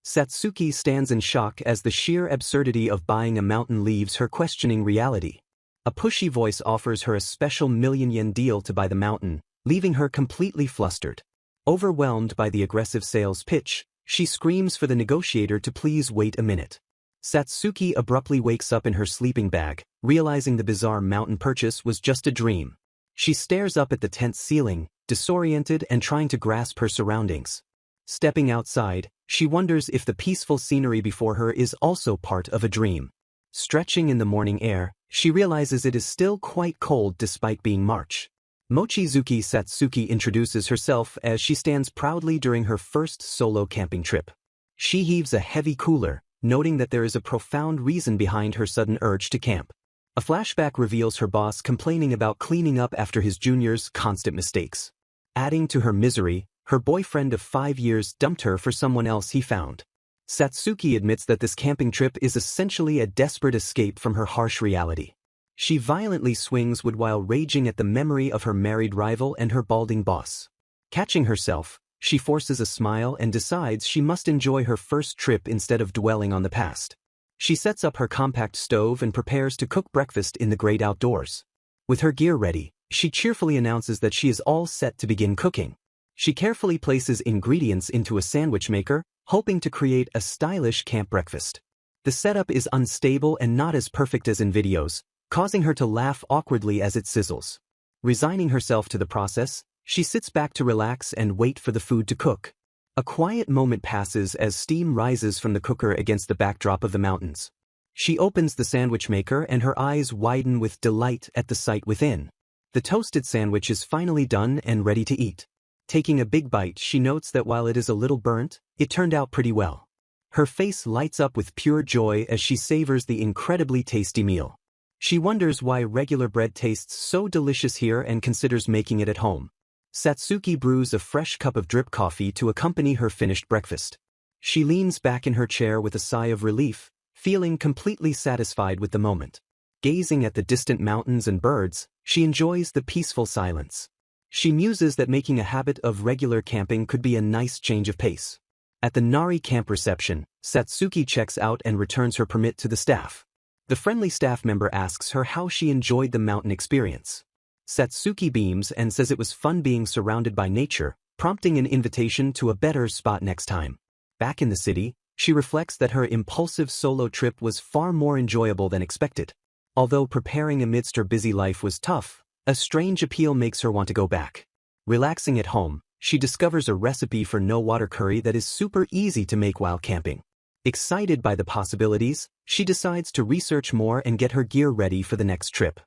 Satsuki stands in shock as the sheer absurdity of buying a mountain leaves her questioning reality. A pushy voice offers her a special million-yen deal to buy the mountain, leaving her completely flustered. Overwhelmed by the aggressive sales pitch, she screams for the negotiator to please wait a minute. Satsuki abruptly wakes up in her sleeping bag, realizing the bizarre mountain purchase was just a dream. She stares up at the tent's ceiling, disoriented and trying to grasp her surroundings. Stepping outside, she wonders if the peaceful scenery before her is also part of a dream. Stretching in the morning air, she realizes it is still quite cold despite being March. Mochizuki Satsuki introduces herself as she stands proudly during her first solo camping trip. She heaves a heavy cooler, noting that there is a profound reason behind her sudden urge to camp. A flashback reveals her boss complaining about cleaning up after his junior's constant mistakes. Adding to her misery, her boyfriend of 5 years dumped her for someone else he found. Satsuki admits that this camping trip is essentially a desperate escape from her harsh reality. She violently swings wood while raging at the memory of her married rival and her balding boss. Catching herself, she forces a smile and decides she must enjoy her first trip instead of dwelling on the past. She sets up her compact stove and prepares to cook breakfast in the great outdoors. With her gear ready, she cheerfully announces that she is all set to begin cooking. She carefully places ingredients into a sandwich maker, hoping to create a stylish camp breakfast. The setup is unstable and not as perfect as in videos, causing her to laugh awkwardly as it sizzles. Resigning herself to the process, she sits back to relax and wait for the food to cook. A quiet moment passes as steam rises from the cooker against the backdrop of the mountains. She opens the sandwich maker and her eyes widen with delight at the sight within. The toasted sandwich is finally done and ready to eat. Taking a big bite, she notes that while it is a little burnt, it turned out pretty well. Her face lights up with pure joy as she savors the incredibly tasty meal. She wonders why regular bread tastes so delicious here and considers making it at home. Satsuki brews a fresh cup of drip coffee to accompany her finished breakfast. She leans back in her chair with a sigh of relief, feeling completely satisfied with the moment. Gazing at the distant mountains and birds, she enjoys the peaceful silence. She muses that making a habit of regular camping could be a nice change of pace. At the Inari camp reception, Satsuki checks out and returns her permit to the staff. The friendly staff member asks her how she enjoyed the mountain experience. Satsuki beams and says it was fun being surrounded by nature, prompting an invitation to a better spot next time. Back in the city, she reflects that her impulsive solo trip was far more enjoyable than expected. Although preparing amidst her busy life was tough, a strange appeal makes her want to go back. Relaxing at home, she discovers a recipe for no-water curry that is super easy to make while camping. Excited by the possibilities, she decides to research more and get her gear ready for the next trip.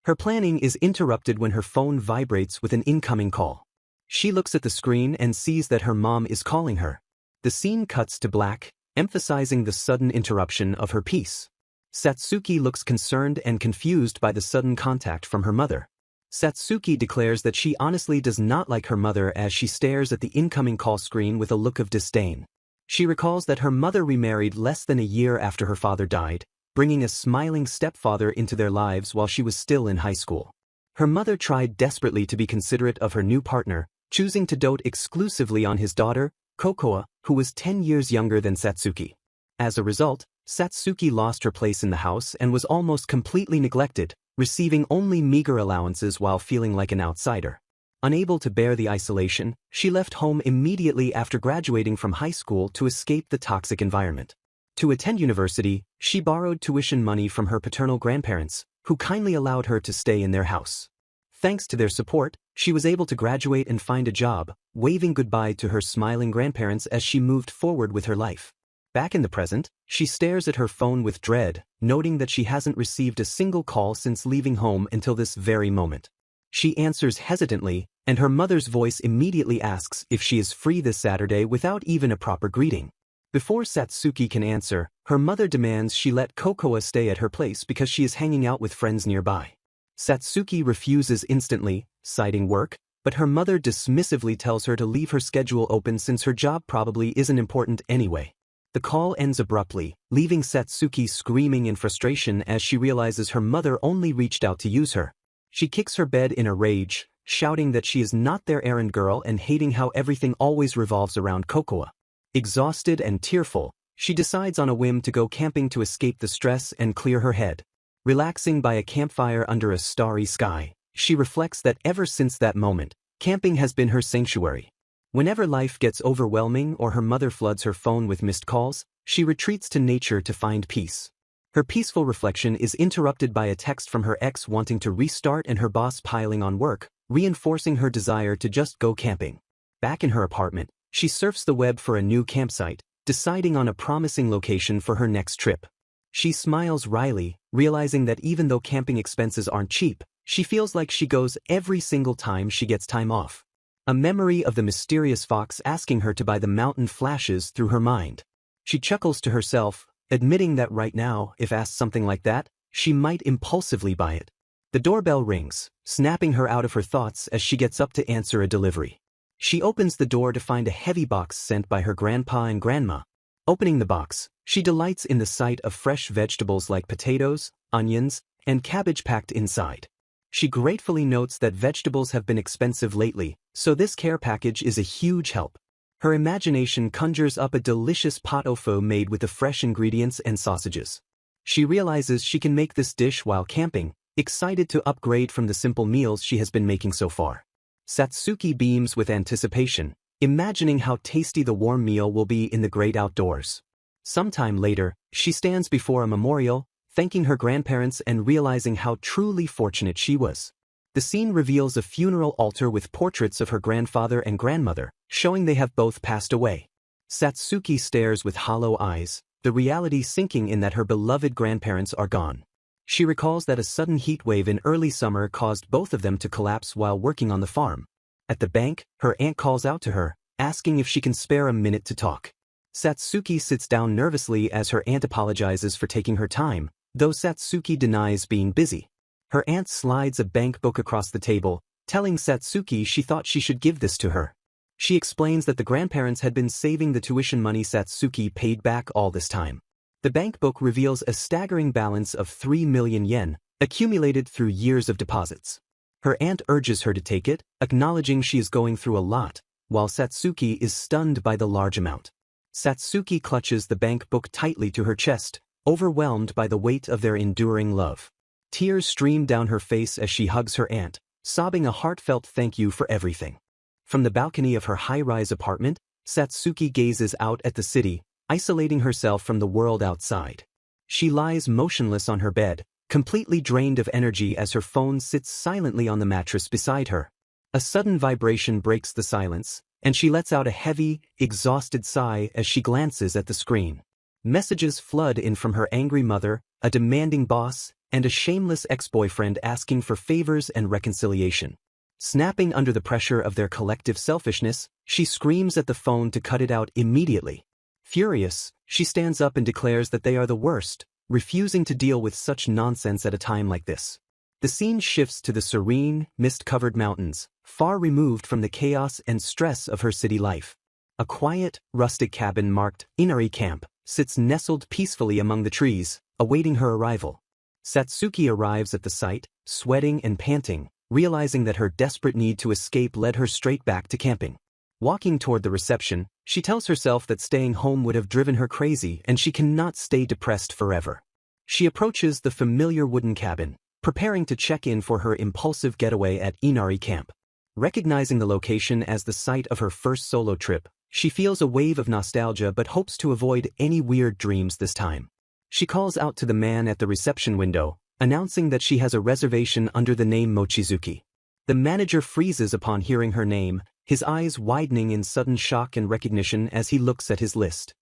Her planning is interrupted when her phone vibrates with an incoming call. She looks at the screen and sees that her mom is calling her. The scene cuts to black, emphasizing the sudden interruption of her peace. Satsuki looks concerned and confused by the sudden contact from her mother. Satsuki declares that she honestly does not like her mother as she stares at the incoming call screen with a look of disdain. She recalls that her mother remarried less than a year after her father died, bringing a smiling stepfather into their lives while she was still in high school. Her mother tried desperately to be considerate of her new partner, choosing to dote exclusively on his daughter, Kokoa, who was 10 years younger than Satsuki. As a result, Satsuki lost her place in the house and was almost completely neglected, receiving only meager allowances while feeling like an outsider. Unable to bear the isolation, she left home immediately after graduating from high school to escape the toxic environment. To attend university, she borrowed tuition money from her paternal grandparents, who kindly allowed her to stay in their house. Thanks to their support, she was able to graduate and find a job, waving goodbye to her smiling grandparents as she moved forward with her life. Back in the present, she stares at her phone with dread, noting that she hasn't received a single call since leaving home until this very moment. She answers hesitantly, and her mother's voice immediately asks if she is free this Saturday without even a proper greeting. Before Satsuki can answer, her mother demands she let Kokoa stay at her place because she is hanging out with friends nearby. Satsuki refuses instantly, citing work, but her mother dismissively tells her to leave her schedule open since her job probably isn't important anyway. The call ends abruptly, leaving Satsuki screaming in frustration as she realizes her mother only reached out to use her. She kicks her bed in a rage, shouting that she is not their errand girl and hating how everything always revolves around Kokoa. Exhausted and tearful, she decides on a whim to go camping to escape the stress and clear her head. Relaxing by a campfire under a starry sky, she reflects that ever since that moment, camping has been her sanctuary. Whenever life gets overwhelming or her mother floods her phone with missed calls, she retreats to nature to find peace. Her peaceful reflection is interrupted by a text from her ex wanting to restart and her boss piling on work, reinforcing her desire to just go camping. Back in her apartment, she surfs the web for a new campsite, deciding on a promising location for her next trip. She smiles wryly, realizing that even though camping expenses aren't cheap, she feels like she goes every single time she gets time off. A memory of the mysterious fox asking her to buy the mountain flashes through her mind. She chuckles to herself, admitting that right now, if asked something like that, she might impulsively buy it. The doorbell rings, snapping her out of her thoughts as she gets up to answer a delivery. She opens the door to find a heavy box sent by her grandpa and grandma. Opening the box, she delights in the sight of fresh vegetables like potatoes, onions, and cabbage packed inside. She gratefully notes that vegetables have been expensive lately, so this care package is a huge help. Her imagination conjures up a delicious pot au feu made with the fresh ingredients and sausages. She realizes she can make this dish while camping, excited to upgrade from the simple meals she has been making so far. Satsuki beams with anticipation, imagining how tasty the warm meal will be in the great outdoors. Sometime later, she stands before a memorial, thanking her grandparents and realizing how truly fortunate she was. The scene reveals a funeral altar with portraits of her grandfather and grandmother, showing they have both passed away. Satsuki stares with hollow eyes, the reality sinking in that her beloved grandparents are gone. She recalls that a sudden heat wave in early summer caused both of them to collapse while working on the farm. At the bank, her aunt calls out to her, asking if she can spare a minute to talk. Satsuki sits down nervously as her aunt apologizes for taking her time, though Satsuki denies being busy. Her aunt slides a bank book across the table, telling Satsuki she thought she should give this to her. She explains that the grandparents had been saving the tuition money Satsuki paid back all this time. The bank book reveals a staggering balance of 3 million yen, accumulated through years of deposits. Her aunt urges her to take it, acknowledging she is going through a lot, while Satsuki is stunned by the large amount. Satsuki clutches the bank book tightly to her chest, overwhelmed by the weight of their enduring love. Tears stream down her face as she hugs her aunt, sobbing a heartfelt thank you for everything. From the balcony of her high-rise apartment, Satsuki gazes out at the city, isolating herself from the world outside. She lies motionless on her bed, completely drained of energy as her phone sits silently on the mattress beside her. A sudden vibration breaks the silence, and she lets out a heavy, exhausted sigh as she glances at the screen. Messages flood in from her angry mother, a demanding boss, and a shameless ex-boyfriend asking for favors and reconciliation. Snapping under the pressure of their collective selfishness, she screams at the phone to cut it out immediately. Furious, she stands up and declares that they are the worst, refusing to deal with such nonsense at a time like this. The scene shifts to the serene, mist-covered mountains, far removed from the chaos and stress of her city life. A quiet, rustic cabin marked Inari Camp sits nestled peacefully among the trees, awaiting her arrival. Satsuki arrives at the site, sweating and panting, realizing that her desperate need to escape led her straight back to camping. Walking toward the reception, she tells herself that staying home would have driven her crazy and she cannot stay depressed forever. She approaches the familiar wooden cabin, preparing to check in for her impulsive getaway at Inari Camp. Recognizing the location as the site of her first solo trip, she feels a wave of nostalgia but hopes to avoid any weird dreams this time. She calls out to the man at the reception window, announcing that she has a reservation under the name Mochizuki. The manager freezes upon hearing her name, his eyes widening in sudden shock and recognition as he looks at his list.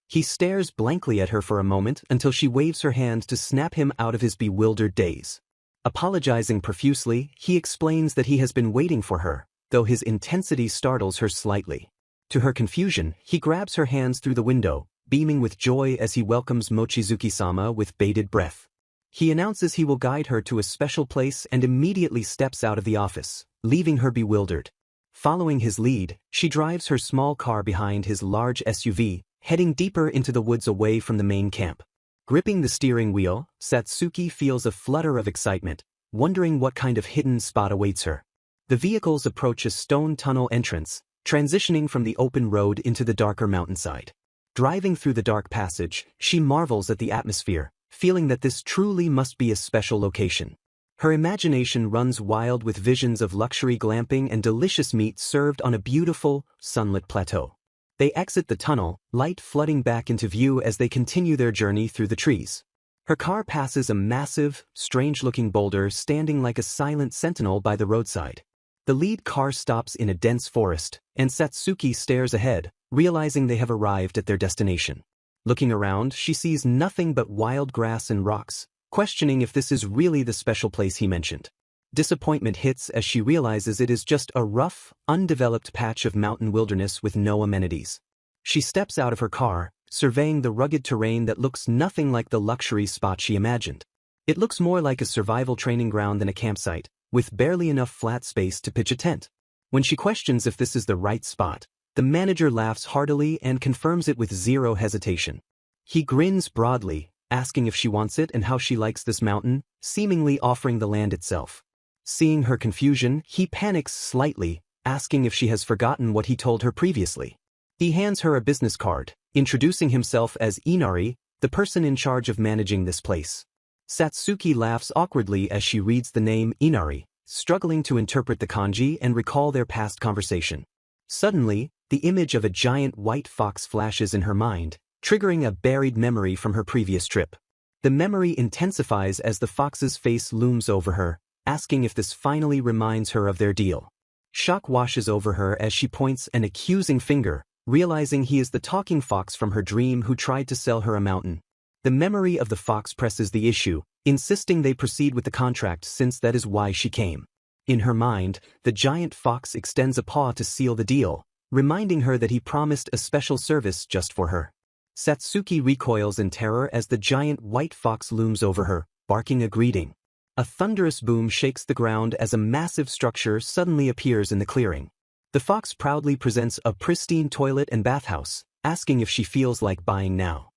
He stares blankly at her for a moment until she waves her hand to snap him out of his bewildered daze. Apologizing profusely, he explains that he has been waiting for her, though his intensity startles her slightly. To her confusion, he grabs her hands through the window, beaming with joy as he welcomes Mochizuki-sama with bated breath. He announces he will guide her to a special place and immediately steps out of the office, leaving her bewildered. Following his lead, she drives her small car behind his large SUV, heading deeper into the woods away from the main camp. Gripping the steering wheel, Satsuki feels a flutter of excitement, wondering what kind of hidden spot awaits her. The vehicles approach a stone tunnel entrance, transitioning from the open road into the darker mountainside. Driving through the dark passage, she marvels at the atmosphere, feeling that this truly must be a special location. Her imagination runs wild with visions of luxury glamping and delicious meat served on a beautiful, sunlit plateau. They exit the tunnel, light flooding back into view as they continue their journey through the trees. Her car passes a massive, strange-looking boulder standing like a silent sentinel by the roadside. The lead car stops in a dense forest, and Satsuki stares ahead, realizing they have arrived at their destination. Looking around, she sees nothing but wild grass and rocks, questioning if this is really the special place he mentioned. Disappointment hits as she realizes it is just a rough, undeveloped patch of mountain wilderness with no amenities. She steps out of her car, surveying the rugged terrain that looks nothing like the luxury spot she imagined. It looks more like a survival training ground than a campsite, with barely enough flat space to pitch a tent. When she questions if this is the right spot, the manager laughs heartily and confirms it with zero hesitation. He grins broadly, asking if she wants it and how she likes this mountain, seemingly offering the land itself. Seeing her confusion, he panics slightly, asking if she has forgotten what he told her previously. He hands her a business card, introducing himself as Inari, the person in charge of managing this place. Satsuki laughs awkwardly as she reads the name Inari, struggling to interpret the kanji and recall their past conversation. Suddenly, the image of a giant white fox flashes in her mind, triggering a buried memory from her previous trip. The memory intensifies as the fox's face looms over her, asking if this finally reminds her of their deal. Shock washes over her as she points an accusing finger, realizing he is the talking fox from her dream who tried to sell her a mountain. The memory of the fox presses the issue, insisting they proceed with the contract since that is why she came. In her mind, the giant fox extends a paw to seal the deal, reminding her that he promised a special service just for her. Satsuki recoils in terror as the giant white fox looms over her, barking a greeting. A thunderous boom shakes the ground as a massive structure suddenly appears in the clearing. The fox proudly presents a pristine toilet and bathhouse, asking if she feels like buying now.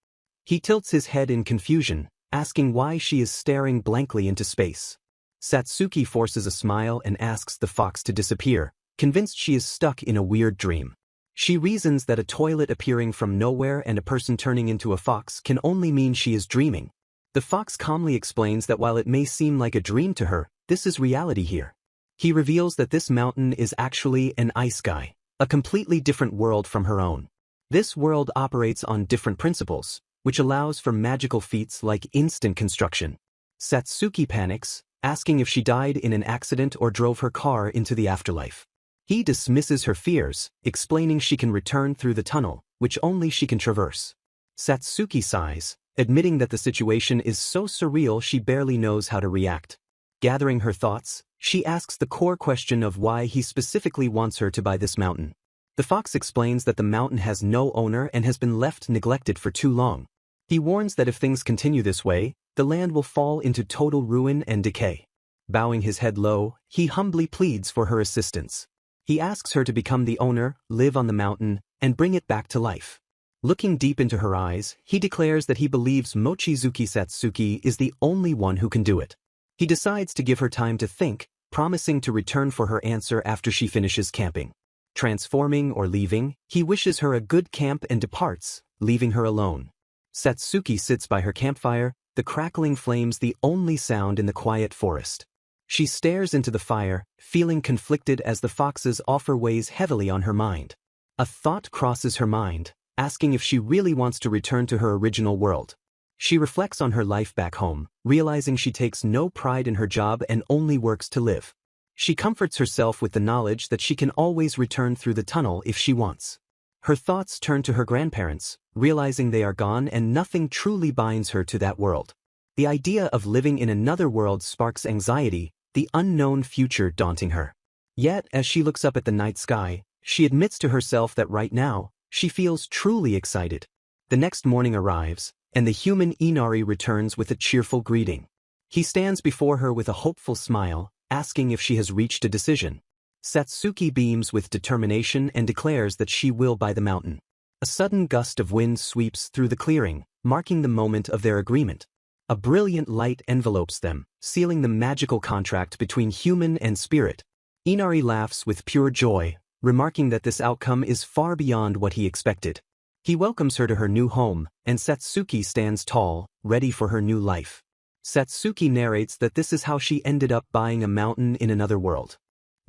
He tilts his head in confusion, asking why she is staring blankly into space. Satsuki forces a smile and asks the fox to disappear, convinced she is stuck in a weird dream. She reasons that a toilet appearing from nowhere and a person turning into a fox can only mean she is dreaming. The fox calmly explains that while it may seem like a dream to her, this is reality here. He reveals that this mountain is actually an isekai, a completely different world from her own. This world operates on different principles, which allows for magical feats like instant construction. Satsuki panics, asking if she died in an accident or drove her car into the afterlife. He dismisses her fears, explaining she can return through the tunnel, which only she can traverse. Satsuki sighs, admitting that the situation is so surreal she barely knows how to react. Gathering her thoughts, she asks the core question of why he specifically wants her to buy this mountain. The fox explains that the mountain has no owner and has been left neglected for too long. He warns that if things continue this way, the land will fall into total ruin and decay. Bowing his head low, he humbly pleads for her assistance. He asks her to become the owner, live on the mountain, and bring it back to life. Looking deep into her eyes, he declares that he believes Mochizuki Satsuki is the only one who can do it. He decides to give her time to think, promising to return for her answer after she finishes camping. Transforming or leaving, he wishes her a good camp and departs, leaving her alone. Satsuki sits by her campfire, the crackling flames the only sound in the quiet forest. She stares into the fire, feeling conflicted as the fox's offer weighs heavily on her mind. A thought crosses her mind, asking if she really wants to return to her original world. She reflects on her life back home, realizing she takes no pride in her job and only works to live. She comforts herself with the knowledge that she can always return through the tunnel if she wants. Her thoughts turn to her grandparents, realizing they are gone and nothing truly binds her to that world. The idea of living in another world sparks anxiety, the unknown future daunting her. Yet, as she looks up at the night sky, she admits to herself that right now, she feels truly excited. The next morning arrives, and the human Inari returns with a cheerful greeting. He stands before her with a hopeful smile, asking if she has reached a decision. Satsuki beams with determination and declares that she will buy the mountain. A sudden gust of wind sweeps through the clearing, marking the moment of their agreement. A brilliant light envelopes them, sealing the magical contract between human and spirit. Inari laughs with pure joy, remarking that this outcome is far beyond what he expected. He welcomes her to her new home, and Satsuki stands tall, ready for her new life. Satsuki narrates that this is how she ended up buying a mountain in another world.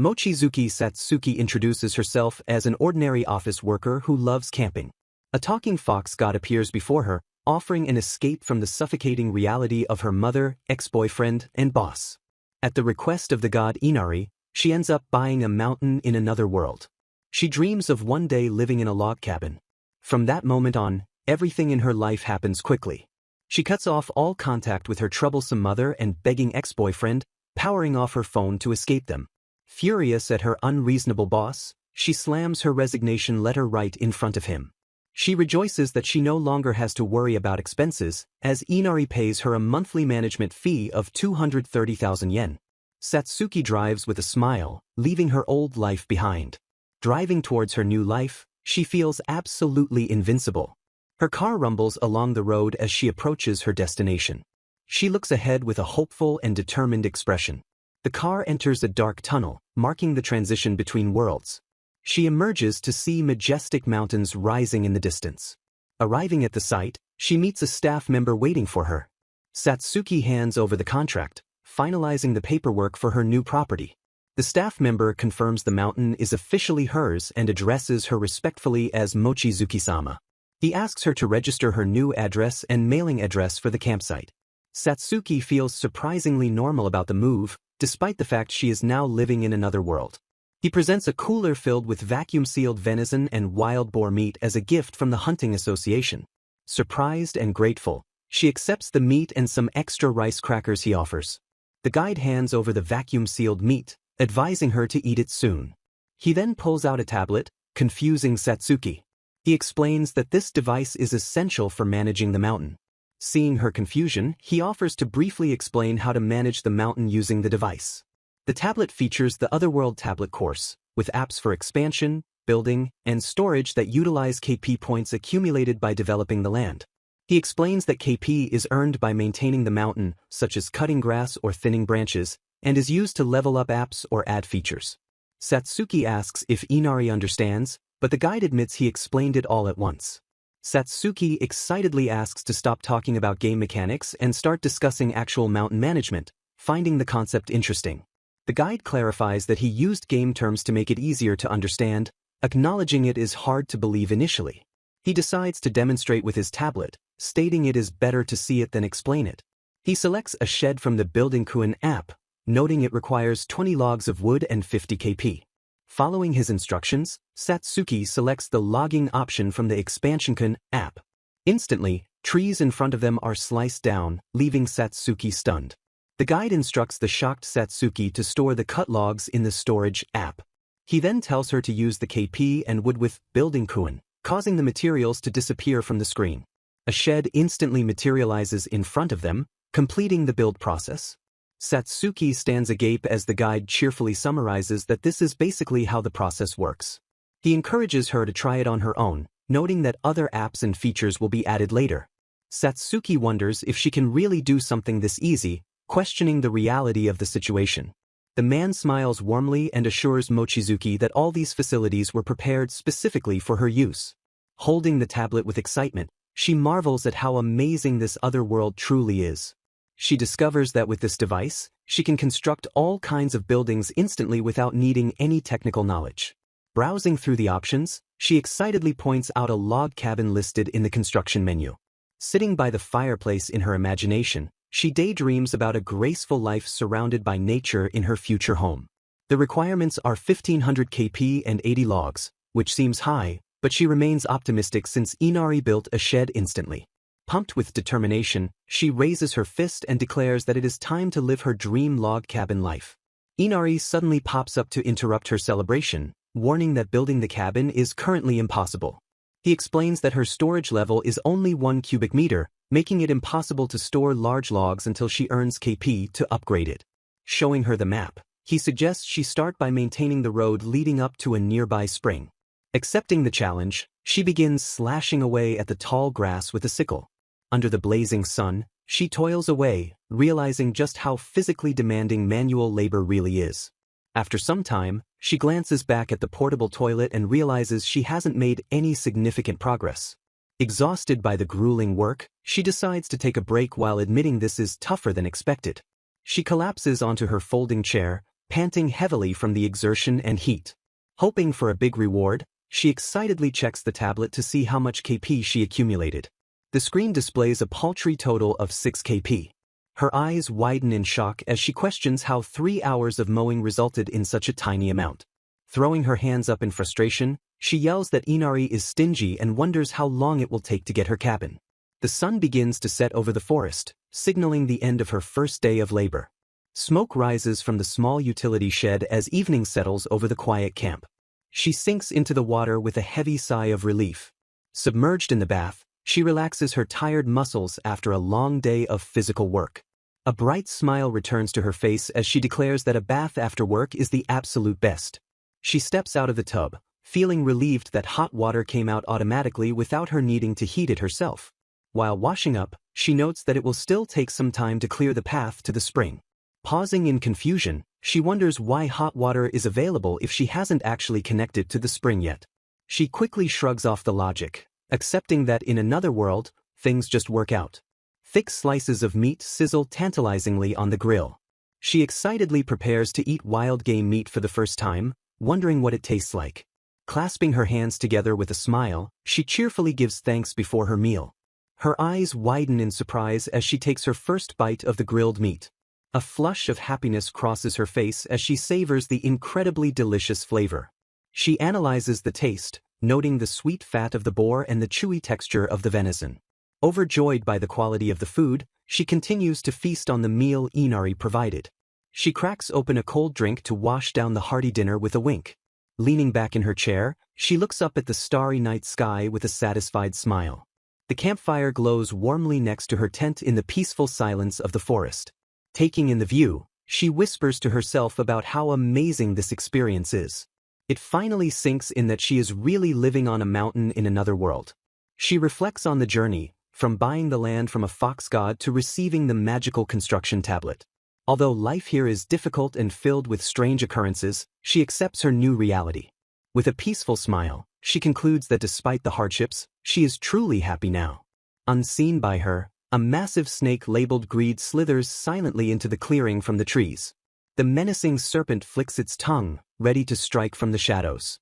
Mochizuki Satsuki introduces herself as an ordinary office worker who loves camping. A talking fox god appears before her, offering an escape from the suffocating reality of her mother, ex-boyfriend, and boss. At the request of the god Inari, she ends up buying a mountain in another world. She dreams of one day living in a log cabin. From that moment on, everything in her life happens quickly. She cuts off all contact with her troublesome mother and begging ex-boyfriend, powering off her phone to escape them. Furious at her unreasonable boss, she slams her resignation letter right in front of him. She rejoices that she no longer has to worry about expenses, as Inari pays her a monthly management fee of 230,000 yen. Satsuki drives with a smile, leaving her old life behind. Driving towards her new life, she feels absolutely invincible. Her car rumbles along the road as she approaches her destination. She looks ahead with a hopeful and determined expression. The car enters a dark tunnel, marking the transition between worlds. She emerges to see majestic mountains rising in the distance. Arriving at the site, she meets a staff member waiting for her. Satsuki hands over the contract, finalizing the paperwork for her new property. The staff member confirms the mountain is officially hers and addresses her respectfully as Mochizuki-sama. He asks her to register her new address and mailing address for the campsite. Satsuki feels surprisingly normal about the move, despite the fact she is now living in another world. He presents a cooler filled with vacuum-sealed venison and wild boar meat as a gift from the hunting association. Surprised and grateful, she accepts the meat and some extra rice crackers he offers. The guide hands over the vacuum-sealed meat, advising her to eat it soon. He then pulls out a tablet, confusing Satsuki. He explains that this device is essential for managing the mountain. Seeing her confusion, he offers to briefly explain how to manage the mountain using the device. The tablet features the Otherworld tablet course, with apps for expansion, building, and storage that utilize KP points accumulated by developing the land. He explains that KP is earned by maintaining the mountain, such as cutting grass or thinning branches, and is used to level up apps or add features. Satsuki asks if Inari understands, but the guide admits he explained it all at once. Satsuki excitedly asks to stop talking about game mechanics and start discussing actual mountain management, finding the concept interesting. The guide clarifies that he used game terms to make it easier to understand, acknowledging it is hard to believe initially. He decides to demonstrate with his tablet, stating it is better to see it than explain it. He selects a shed from the Building Kun app, noting it requires 20 logs of wood and 50 KP. Following his instructions, Satsuki selects the logging option from the Expansion Kun app. Instantly, trees in front of them are sliced down, leaving Satsuki stunned. The guide instructs the shocked Satsuki to store the cut logs in the storage app. He then tells her to use the KP and wood with Building Kun, causing the materials to disappear from the screen. A shed instantly materializes in front of them, completing the build process. Satsuki stands agape as the guide cheerfully summarizes that this is basically how the process works. He encourages her to try it on her own, noting that other apps and features will be added later. Satsuki wonders if she can really do something this easy, questioning the reality of the situation. The man smiles warmly and assures Mochizuki that all these facilities were prepared specifically for her use. Holding the tablet with excitement, she marvels at how amazing this other world truly is. She discovers that with this device, she can construct all kinds of buildings instantly without needing any technical knowledge. Browsing through the options, she excitedly points out a log cabin listed in the construction menu. Sitting by the fireplace in her imagination, she daydreams about a graceful life surrounded by nature in her future home. The requirements are 1500 KP and 80 logs, which seems high, but she remains optimistic since Inari built a shed instantly. Pumped with determination, she raises her fist and declares that it is time to live her dream log cabin life. Inari suddenly pops up to interrupt her celebration, warning that building the cabin is currently impossible. He explains that her storage level is only 1 cubic meter, making it impossible to store large logs until she earns KP to upgrade it. Showing her the map, he suggests she start by maintaining the road leading up to a nearby spring. Accepting the challenge, she begins slashing away at the tall grass with a sickle. Under the blazing sun, she toils away, realizing just how physically demanding manual labor really is. After some time, She glances back at the portable toilet and realizes she hasn't made any significant progress. Exhausted by the grueling work, she decides to take a break while admitting this is tougher than expected. She collapses onto her folding chair, panting heavily from the exertion and heat. Hoping for a big reward, she excitedly checks the tablet to see how much KP she accumulated. The screen displays a paltry total of 6 KP. Her eyes widen in shock as she questions how 3 hours of mowing resulted in such a tiny amount. Throwing her hands up in frustration, she yells that Inari is stingy and wonders how long it will take to get her cabin. The sun begins to set over the forest, signaling the end of her first day of labor. Smoke rises from the small utility shed as evening settles over the quiet camp. She sinks into the water with a heavy sigh of relief. Submerged in the bath, she relaxes her tired muscles after a long day of physical work. A bright smile returns to her face as she declares that a bath after work is the absolute best. She steps out of the tub, feeling relieved that hot water came out automatically without her needing to heat it herself. While washing up, she notes that it will still take some time to clear the path to the spring. Pausing in confusion, she wonders why hot water is available if she hasn't actually connected to the spring yet. She quickly shrugs off the logic, accepting that in another world, things just work out. Thick slices of meat sizzle tantalizingly on the grill. She excitedly prepares to eat wild game meat for the first time, wondering what it tastes like. Clasping her hands together with a smile, she cheerfully gives thanks before her meal. Her eyes widen in surprise as she takes her first bite of the grilled meat. A flush of happiness crosses her face as she savors the incredibly delicious flavor. She analyzes the taste, noting the sweet fat of the boar and the chewy texture of the venison. Overjoyed by the quality of the food, she continues to feast on the meal Inari provided. She cracks open a cold drink to wash down the hearty dinner with a wink. Leaning back in her chair, she looks up at the starry night sky with a satisfied smile. The campfire glows warmly next to her tent in the peaceful silence of the forest. Taking in the view, she whispers to herself about how amazing this experience is. It finally sinks in that she is really living on a mountain in another world. She reflects on the journey, from buying the land from a fox god to receiving the magical construction tablet. Although life here is difficult and filled with strange occurrences, she accepts her new reality. With a peaceful smile, she concludes that despite the hardships, she is truly happy now. Unseen by her, a massive snake labeled Greed slithers silently into the clearing from the trees. The menacing serpent flicks its tongue, ready to strike from the shadows.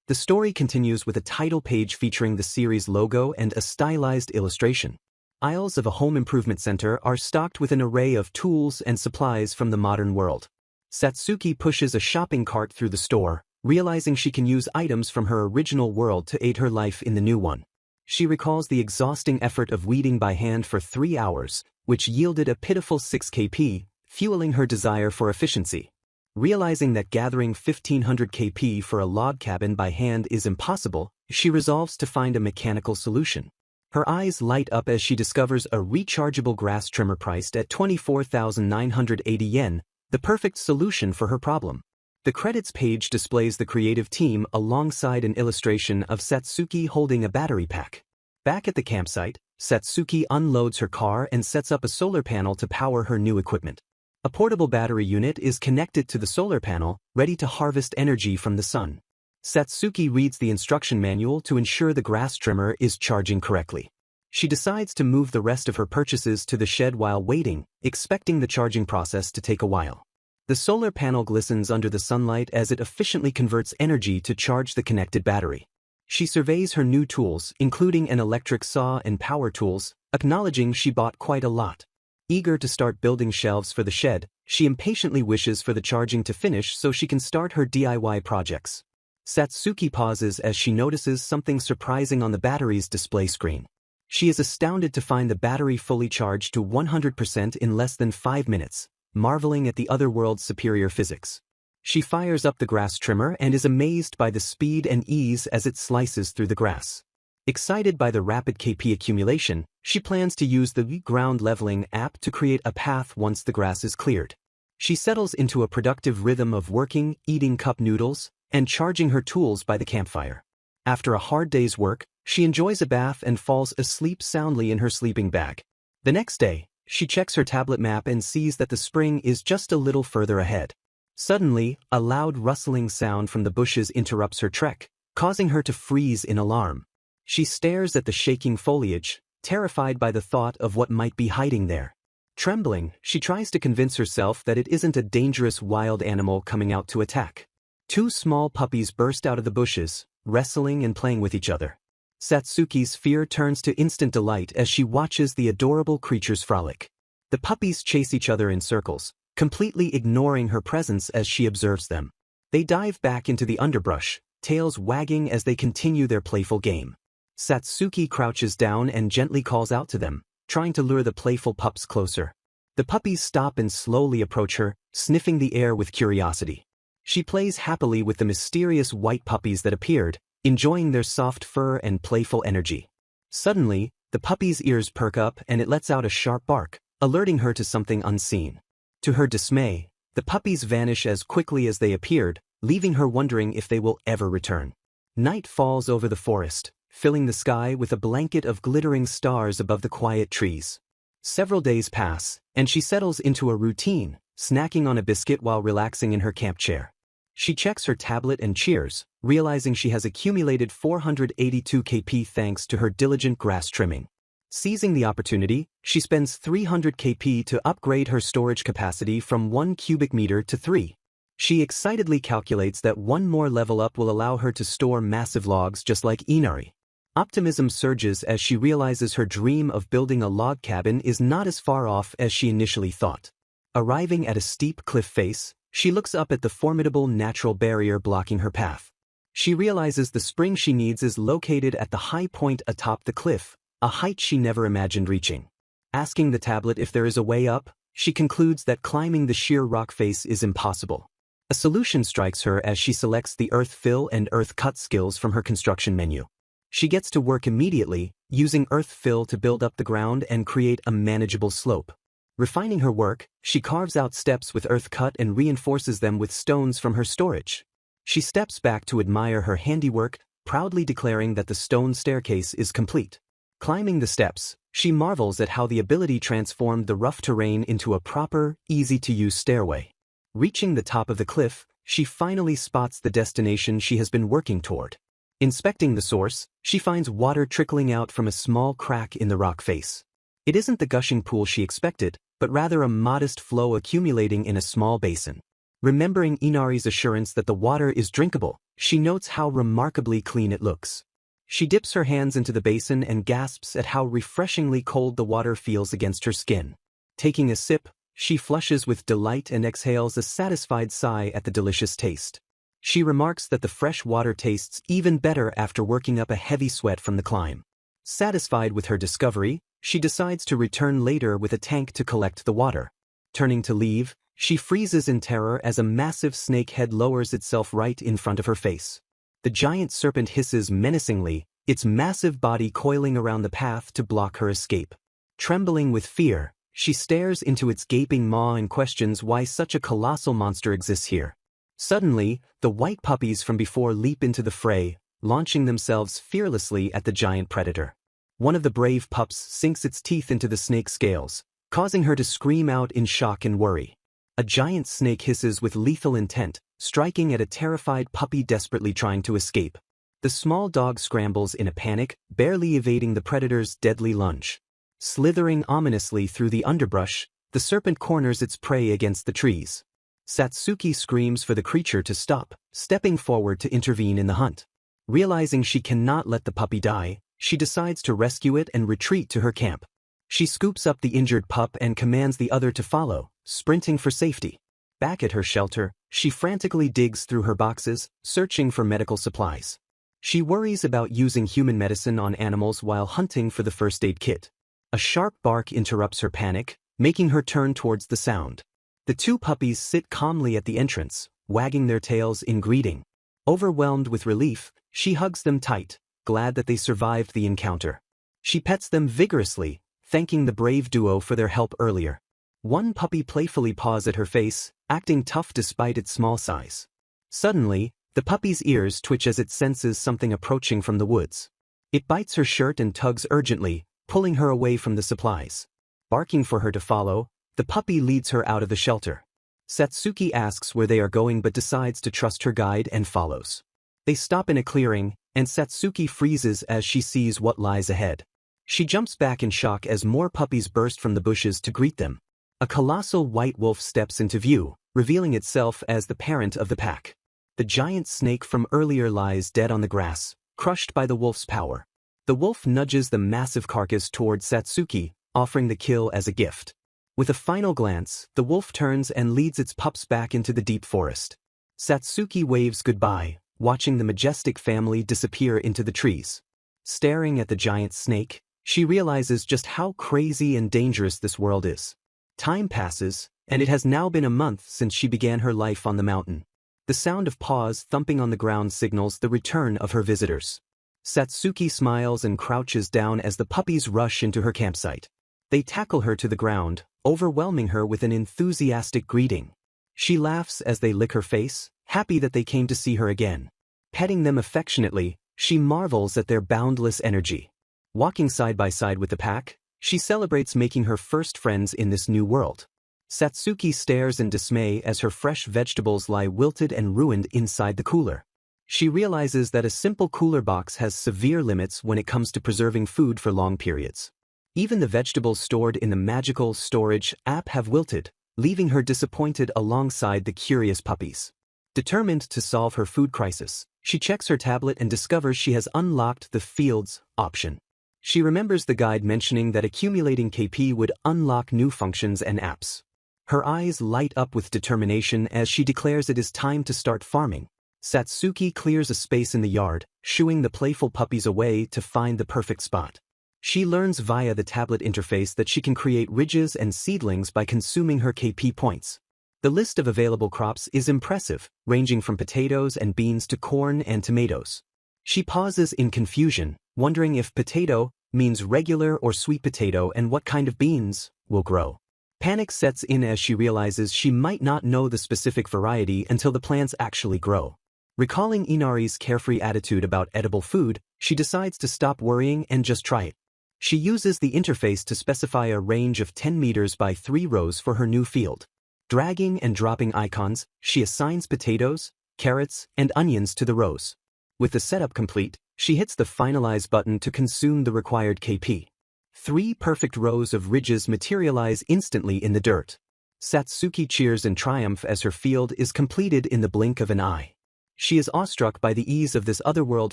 The story continues with a title page featuring the series logo and a stylized illustration. Aisles of a home improvement center are stocked with an array of tools and supplies from the modern world. Satsuki pushes a shopping cart through the store, realizing she can use items from her original world to aid her life in the new one. She recalls the exhausting effort of weeding by hand for 3 hours, which yielded a pitiful 6 KP, fueling her desire for efficiency. Realizing that gathering 1500 KP for a log cabin by hand is impossible, she resolves to find a mechanical solution. Her eyes light up as she discovers a rechargeable grass trimmer priced at 24,980 yen, the perfect solution for her problem. The credits page displays the creative team alongside an illustration of Satsuki holding a battery pack. Back at the campsite, Satsuki unloads her car and sets up a solar panel to power her new equipment. A portable battery unit is connected to the solar panel, ready to harvest energy from the sun. Satsuki reads the instruction manual to ensure the grass trimmer is charging correctly. She decides to move the rest of her purchases to the shed while waiting, expecting the charging process to take a while. The solar panel glistens under the sunlight as it efficiently converts energy to charge the connected battery. She surveys her new tools, including an electric saw and power tools, acknowledging she bought quite a lot. Eager to start building shelves for the shed, she impatiently wishes for the charging to finish so she can start her DIY projects. Satsuki pauses as she notices something surprising on the battery's display screen. She is astounded to find the battery fully charged to 100% in less than 5 minutes, marveling at the other world's superior physics. She fires up the grass trimmer and is amazed by the speed and ease as it slices through the grass. Excited by the rapid KP accumulation, she plans to use the ground leveling app to create a path once the grass is cleared. She settles into a productive rhythm of working, eating cup noodles, and charging her tools by the campfire. After a hard day's work, she enjoys a bath and falls asleep soundly in her sleeping bag. The next day, she checks her tablet map and sees that the spring is just a little further ahead. Suddenly, a loud rustling sound from the bushes interrupts her trek, causing her to freeze in alarm. She stares at the shaking foliage, terrified by the thought of what might be hiding there. Trembling, she tries to convince herself that it isn't a dangerous wild animal coming out to attack. Two small puppies burst out of the bushes, wrestling and playing with each other. Satsuki's fear turns to instant delight as she watches the adorable creatures frolic. The puppies chase each other in circles, completely ignoring her presence as she observes them. They dive back into the underbrush, tails wagging as they continue their playful game. Satsuki crouches down and gently calls out to them, trying to lure the playful pups closer. The puppies stop and slowly approach her, sniffing the air with curiosity. She plays happily with the mysterious white puppies that appeared, enjoying their soft fur and playful energy. Suddenly, the puppy's ears perk up and it lets out a sharp bark, alerting her to something unseen. To her dismay, the puppies vanish as quickly as they appeared, leaving her wondering if they will ever return. Night falls over the forest, filling the sky with a blanket of glittering stars above the quiet trees. Several days pass, and she settles into a routine, snacking on a biscuit while relaxing in her camp chair. She checks her tablet and cheers, realizing she has accumulated 482 KP thanks to her diligent grass trimming. Seizing the opportunity, she spends 300 KP to upgrade her storage capacity from 1 cubic meter to 3. She excitedly calculates that one more level up will allow her to store massive logs just like Inari. Optimism surges as she realizes her dream of building a log cabin is not as far off as she initially thought. Arriving at a steep cliff face, she looks up at the formidable natural barrier blocking her path. She realizes the spring she needs is located at the high point atop the cliff, a height she never imagined reaching. Asking the tablet if there is a way up, she concludes that climbing the sheer rock face is impossible. A solution strikes her as she selects the earth fill and earth cut skills from her construction menu. She gets to work immediately, using earth fill to build up the ground and create a manageable slope. Refining her work, she carves out steps with earth cut and reinforces them with stones from her storage. She steps back to admire her handiwork, proudly declaring that the stone staircase is complete. Climbing the steps, she marvels at how the ability transformed the rough terrain into a proper, easy-to-use stairway. Reaching the top of the cliff, she finally spots the destination she has been working toward. Inspecting the source, she finds water trickling out from a small crack in the rock face. It isn't the gushing pool she expected, but rather a modest flow accumulating in a small basin. Remembering Inari's assurance that the water is drinkable, she notes how remarkably clean it looks. She dips her hands into the basin and gasps at how refreshingly cold the water feels against her skin. Taking a sip, she flushes with delight and exhales a satisfied sigh at the delicious taste. She remarks that the fresh water tastes even better after working up a heavy sweat from the climb. Satisfied with her discovery, she decides to return later with a tank to collect the water. Turning to leave, she freezes in terror as a massive snake head lowers itself right in front of her face. The giant serpent hisses menacingly, its massive body coiling around the path to block her escape. Trembling with fear, she stares into its gaping maw and questions why such a colossal monster exists here. Suddenly, the white puppies from before leap into the fray, launching themselves fearlessly at the giant predator. One of the brave pups sinks its teeth into the snake's scales, causing her to scream out in shock and worry. A giant snake hisses with lethal intent, striking at a terrified puppy desperately trying to escape. The small dog scrambles in a panic, barely evading the predator's deadly lunge. Slithering ominously through the underbrush, the serpent corners its prey against the trees. Satsuki screams for the creature to stop, stepping forward to intervene in the hunt. Realizing she cannot let the puppy die, she decides to rescue it and retreat to her camp. She scoops up the injured pup and commands the other to follow, sprinting for safety. Back at her shelter, she frantically digs through her boxes, searching for medical supplies. She worries about using human medicine on animals while hunting for the first aid kit. A sharp bark interrupts her panic, making her turn towards the sound. The two puppies sit calmly at the entrance, wagging their tails in greeting. Overwhelmed with relief, she hugs them tight, glad that they survived the encounter. She pets them vigorously, thanking the brave duo for their help earlier. One puppy playfully paws at her face, acting tough despite its small size. Suddenly, the puppy's ears twitch as it senses something approaching from the woods. It bites her shirt and tugs urgently, pulling her away from the supplies. Barking for her to follow, the puppy leads her out of the shelter. Satsuki asks where they are going but decides to trust her guide and follows. They stop in a clearing, and Satsuki freezes as she sees what lies ahead. She jumps back in shock as more puppies burst from the bushes to greet them. A colossal white wolf steps into view, revealing itself as the parent of the pack. The giant snake from earlier lies dead on the grass, crushed by the wolf's power. The wolf nudges the massive carcass toward Satsuki, offering the kill as a gift. With a final glance, the wolf turns and leads its pups back into the deep forest. Satsuki waves goodbye, watching the majestic family disappear into the trees. Staring at the giant snake, she realizes just how crazy and dangerous this world is. Time passes, and it has now been a month since she began her life on the mountain. The sound of paws thumping on the ground signals the return of her visitors. Satsuki smiles and crouches down as the puppies rush into her campsite. They tackle her to the ground, overwhelming her with an enthusiastic greeting. She laughs as they lick her face, happy that they came to see her again. Petting them affectionately, she marvels at their boundless energy. Walking side by side with the pack, she celebrates making her first friends in this new world. Satsuki stares in dismay as her fresh vegetables lie wilted and ruined inside the cooler. She realizes that a simple cooler box has severe limits when it comes to preserving food for long periods. Even the vegetables stored in the magical storage app have wilted, leaving her disappointed alongside the curious puppies. Determined to solve her food crisis, she checks her tablet and discovers she has unlocked the Fields option. She remembers the guide mentioning that accumulating KP would unlock new functions and apps. Her eyes light up with determination as she declares it is time to start farming. Satsuki clears a space in the yard, shooing the playful puppies away to find the perfect spot. She learns via the tablet interface that she can create ridges and seedlings by consuming her KP points. The list of available crops is impressive, ranging from potatoes and beans to corn and tomatoes. She pauses in confusion, wondering if potato means regular or sweet potato and what kind of beans will grow. Panic sets in as she realizes she might not know the specific variety until the plants actually grow. Recalling Inari's carefree attitude about edible food, she decides to stop worrying and just try it. She uses the interface to specify a range of 10 meters by 3 rows for her new field. Dragging and dropping icons, she assigns potatoes, carrots, and onions to the rows. With the setup complete, she hits the Finalize button to consume the required KP. 3 perfect rows of ridges materialize instantly in the dirt. Satsuki cheers in triumph as her field is completed in the blink of an eye. She is awestruck by the ease of this otherworld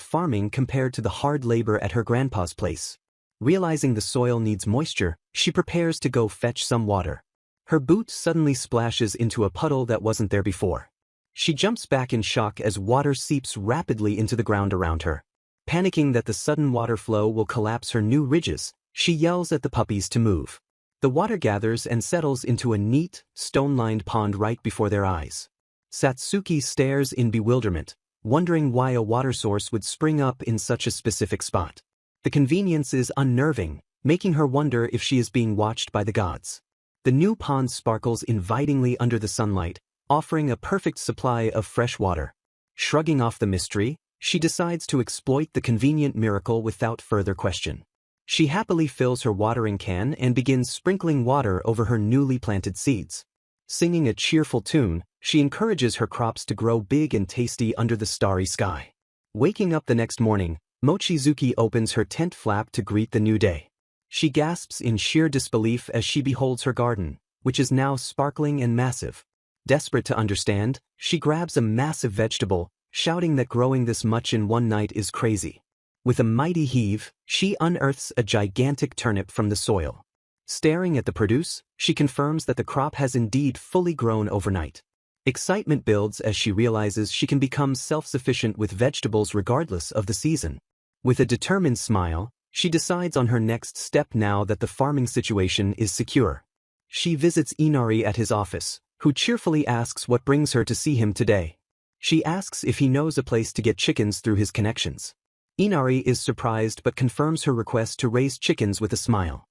farming compared to the hard labor at her grandpa's place. Realizing the soil needs moisture, she prepares to go fetch some water. Her boot suddenly splashes into a puddle that wasn't there before. She jumps back in shock as water seeps rapidly into the ground around her. Panicking that the sudden water flow will collapse her new ridges, she yells at the puppies to move. The water gathers and settles into a neat, stone-lined pond right before their eyes. Satsuki stares in bewilderment, wondering why a water source would spring up in such a specific spot. The convenience is unnerving, making her wonder if she is being watched by the gods. The new pond sparkles invitingly under the sunlight, offering a perfect supply of fresh water. Shrugging off the mystery, she decides to exploit the convenient miracle without further question. She happily fills her watering can and begins sprinkling water over her newly planted seeds. Singing a cheerful tune, she encourages her crops to grow big and tasty under the starry sky. Waking up the next morning, Mochizuki opens her tent flap to greet the new day. She gasps in sheer disbelief as she beholds her garden, which is now sparkling and massive. Desperate to understand, she grabs a massive vegetable, shouting that growing this much in one night is crazy. With a mighty heave, she unearths a gigantic turnip from the soil. Staring at the produce, she confirms that the crop has indeed fully grown overnight. Excitement builds as she realizes she can become self-sufficient with vegetables regardless of the season. With a determined smile, she decides on her next step now that the farming situation is secure. She visits Inari at his office, who cheerfully asks what brings her to see him today. She asks if he knows a place to get chickens through his connections. Inari is surprised but confirms her request to raise chickens with a smile.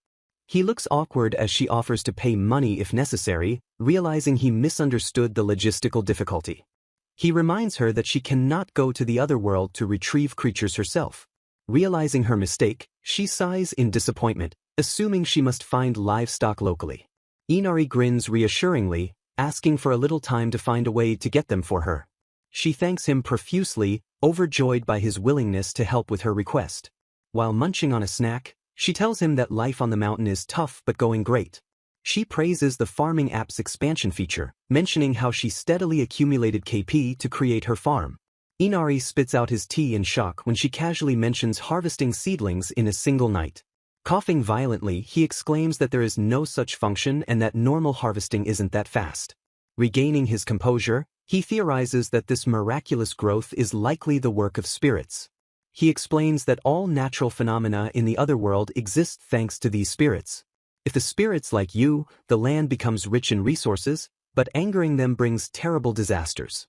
He looks awkward as she offers to pay money if necessary, realizing he misunderstood the logistical difficulty. He reminds her that she cannot go to the other world to retrieve creatures herself. Realizing her mistake, she sighs in disappointment, assuming she must find livestock locally. Inari grins reassuringly, asking for a little time to find a way to get them for her. She thanks him profusely, overjoyed by his willingness to help with her request. While munching on a snack, she tells him that life on the mountain is tough but going great. She praises the farming app's expansion feature, mentioning how she steadily accumulated KP to create her farm. Inari spits out his tea in shock when she casually mentions harvesting seedlings in a single night. Coughing violently, he exclaims that there is no such function and that normal harvesting isn't that fast. Regaining his composure, he theorizes that this miraculous growth is likely the work of spirits. He explains that all natural phenomena in the other world exist thanks to these spirits. If the spirits like you, the land becomes rich in resources, but angering them brings terrible disasters.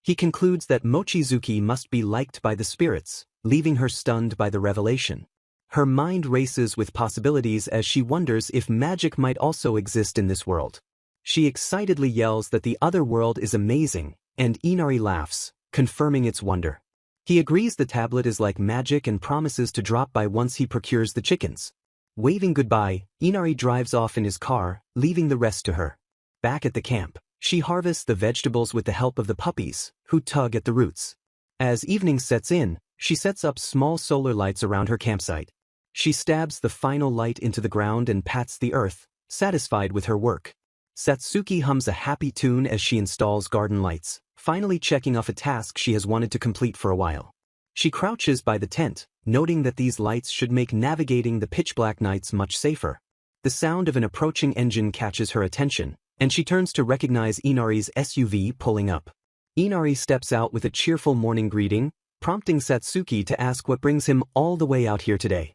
He concludes that Mochizuki must be liked by the spirits, leaving her stunned by the revelation. Her mind races with possibilities as she wonders if magic might also exist in this world. She excitedly yells that the other world is amazing, and Inari laughs, confirming its wonder. He agrees the tablet is like magic and promises to drop by once he procures the chickens. Waving goodbye, Inari drives off in his car, leaving the rest to her. Back at the camp, she harvests the vegetables with the help of the puppies, who tug at the roots. As evening sets in, she sets up small solar lights around her campsite. She stabs the final light into the ground and pats the earth, satisfied with her work. Satsuki hums a happy tune as she installs garden lights, finally checking off a task she has wanted to complete for a while. She crouches by the tent, noting that these lights should make navigating the pitch-black nights much safer. The sound of an approaching engine catches her attention, and she turns to recognize Inari's SUV pulling up. Inari steps out with a cheerful morning greeting, prompting Satsuki to ask what brings him all the way out here today.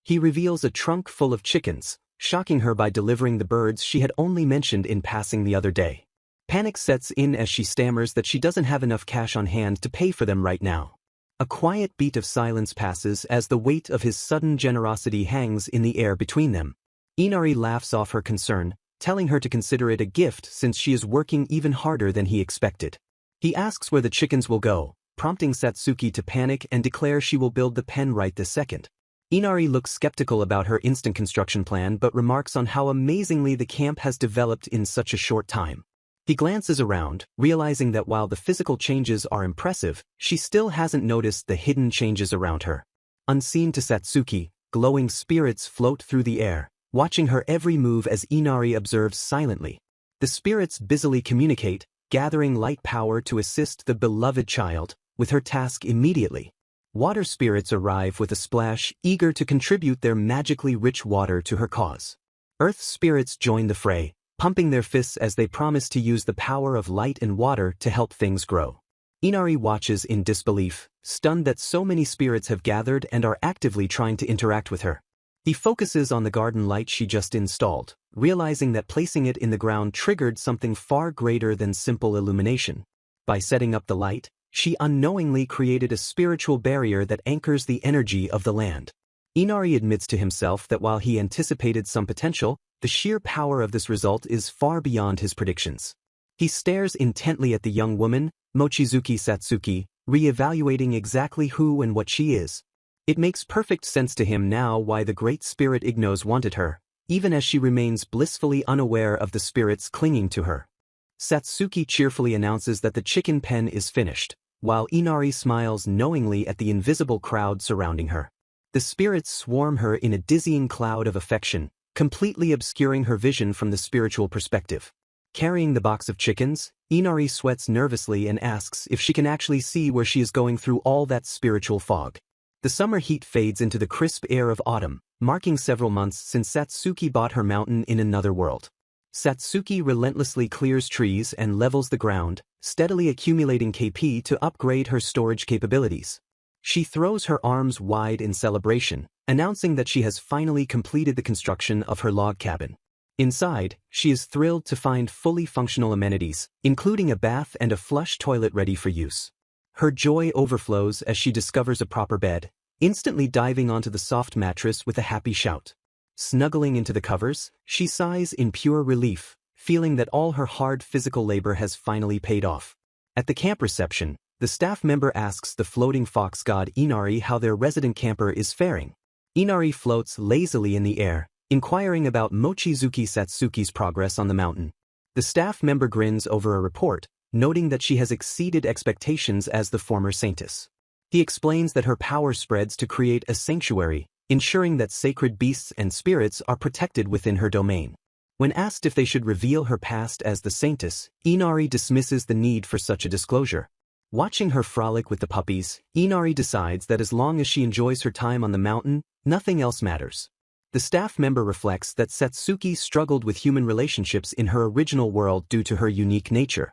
He reveals a trunk full of chickens, shocking her by delivering the birds she had only mentioned in passing the other day. Panic sets in as she stammers that she doesn't have enough cash on hand to pay for them right now. A quiet beat of silence passes as the weight of his sudden generosity hangs in the air between them. Inari laughs off her concern, telling her to consider it a gift since she is working even harder than he expected. He asks where the chickens will go, prompting Satsuki to panic and declare she will build the pen right this second. Inari looks skeptical about her instant construction plan but remarks on how amazingly the camp has developed in such a short time. He glances around, realizing that while the physical changes are impressive, she still hasn't noticed the hidden changes around her. Unseen to Satsuki, glowing spirits float through the air, watching her every move as Inari observes silently. The spirits busily communicate, gathering light power to assist the beloved child with her task immediately. Water spirits arrive with a splash, eager to contribute their magically rich water to her cause. Earth spirits join the fray, pumping their fists as they promise to use the power of light and water to help things grow. Inari watches in disbelief, stunned that so many spirits have gathered and are actively trying to interact with her. He focuses on the garden light she just installed, realizing that placing it in the ground triggered something far greater than simple illumination. By setting up the light, she unknowingly created a spiritual barrier that anchors the energy of the land. Inari admits to himself that while he anticipated some potential, the sheer power of this result is far beyond his predictions. He stares intently at the young woman, Mochizuki Satsuki, re-evaluating exactly who and what she is. It makes perfect sense to him now why the Great Spirit Ignos wanted her, even as she remains blissfully unaware of the spirits clinging to her. Satsuki cheerfully announces that the chicken pen is finished, while Inari smiles knowingly at the invisible crowd surrounding her. The spirits swarm her in a dizzying cloud of affection, completely obscuring her vision from the spiritual perspective. Carrying the box of chickens, Inari sweats nervously and asks if she can actually see where she is going through all that spiritual fog. The summer heat fades into the crisp air of autumn, marking several months since Satsuki bought her mountain in another world. Satsuki relentlessly clears trees and levels the ground, steadily accumulating KP to upgrade her storage capabilities. She throws her arms wide in celebration, announcing that she has finally completed the construction of her log cabin. Inside, she is thrilled to find fully functional amenities, including a bath and a flush toilet ready for use. Her joy overflows as she discovers a proper bed, instantly diving onto the soft mattress with a happy shout. Snuggling into the covers, she sighs in pure relief, feeling that all her hard physical labor has finally paid off. At the camp reception, the staff member asks the floating fox god Inari how their resident camper is faring. Inari floats lazily in the air, inquiring about Mochizuki Satsuki's progress on the mountain. The The staff member grins over a report, noting that she has exceeded expectations as the former Saintess. He explains that her power spreads to create a sanctuary, ensuring that sacred beasts and spirits are protected within her domain. When asked if they should reveal her past as the Saintess, Inari dismisses the need for such a disclosure. Watching her frolic with the puppies, Inari decides that as long as she enjoys her time on the mountain, nothing else matters. The staff member reflects that Satsuki struggled with human relationships in her original world due to her unique nature.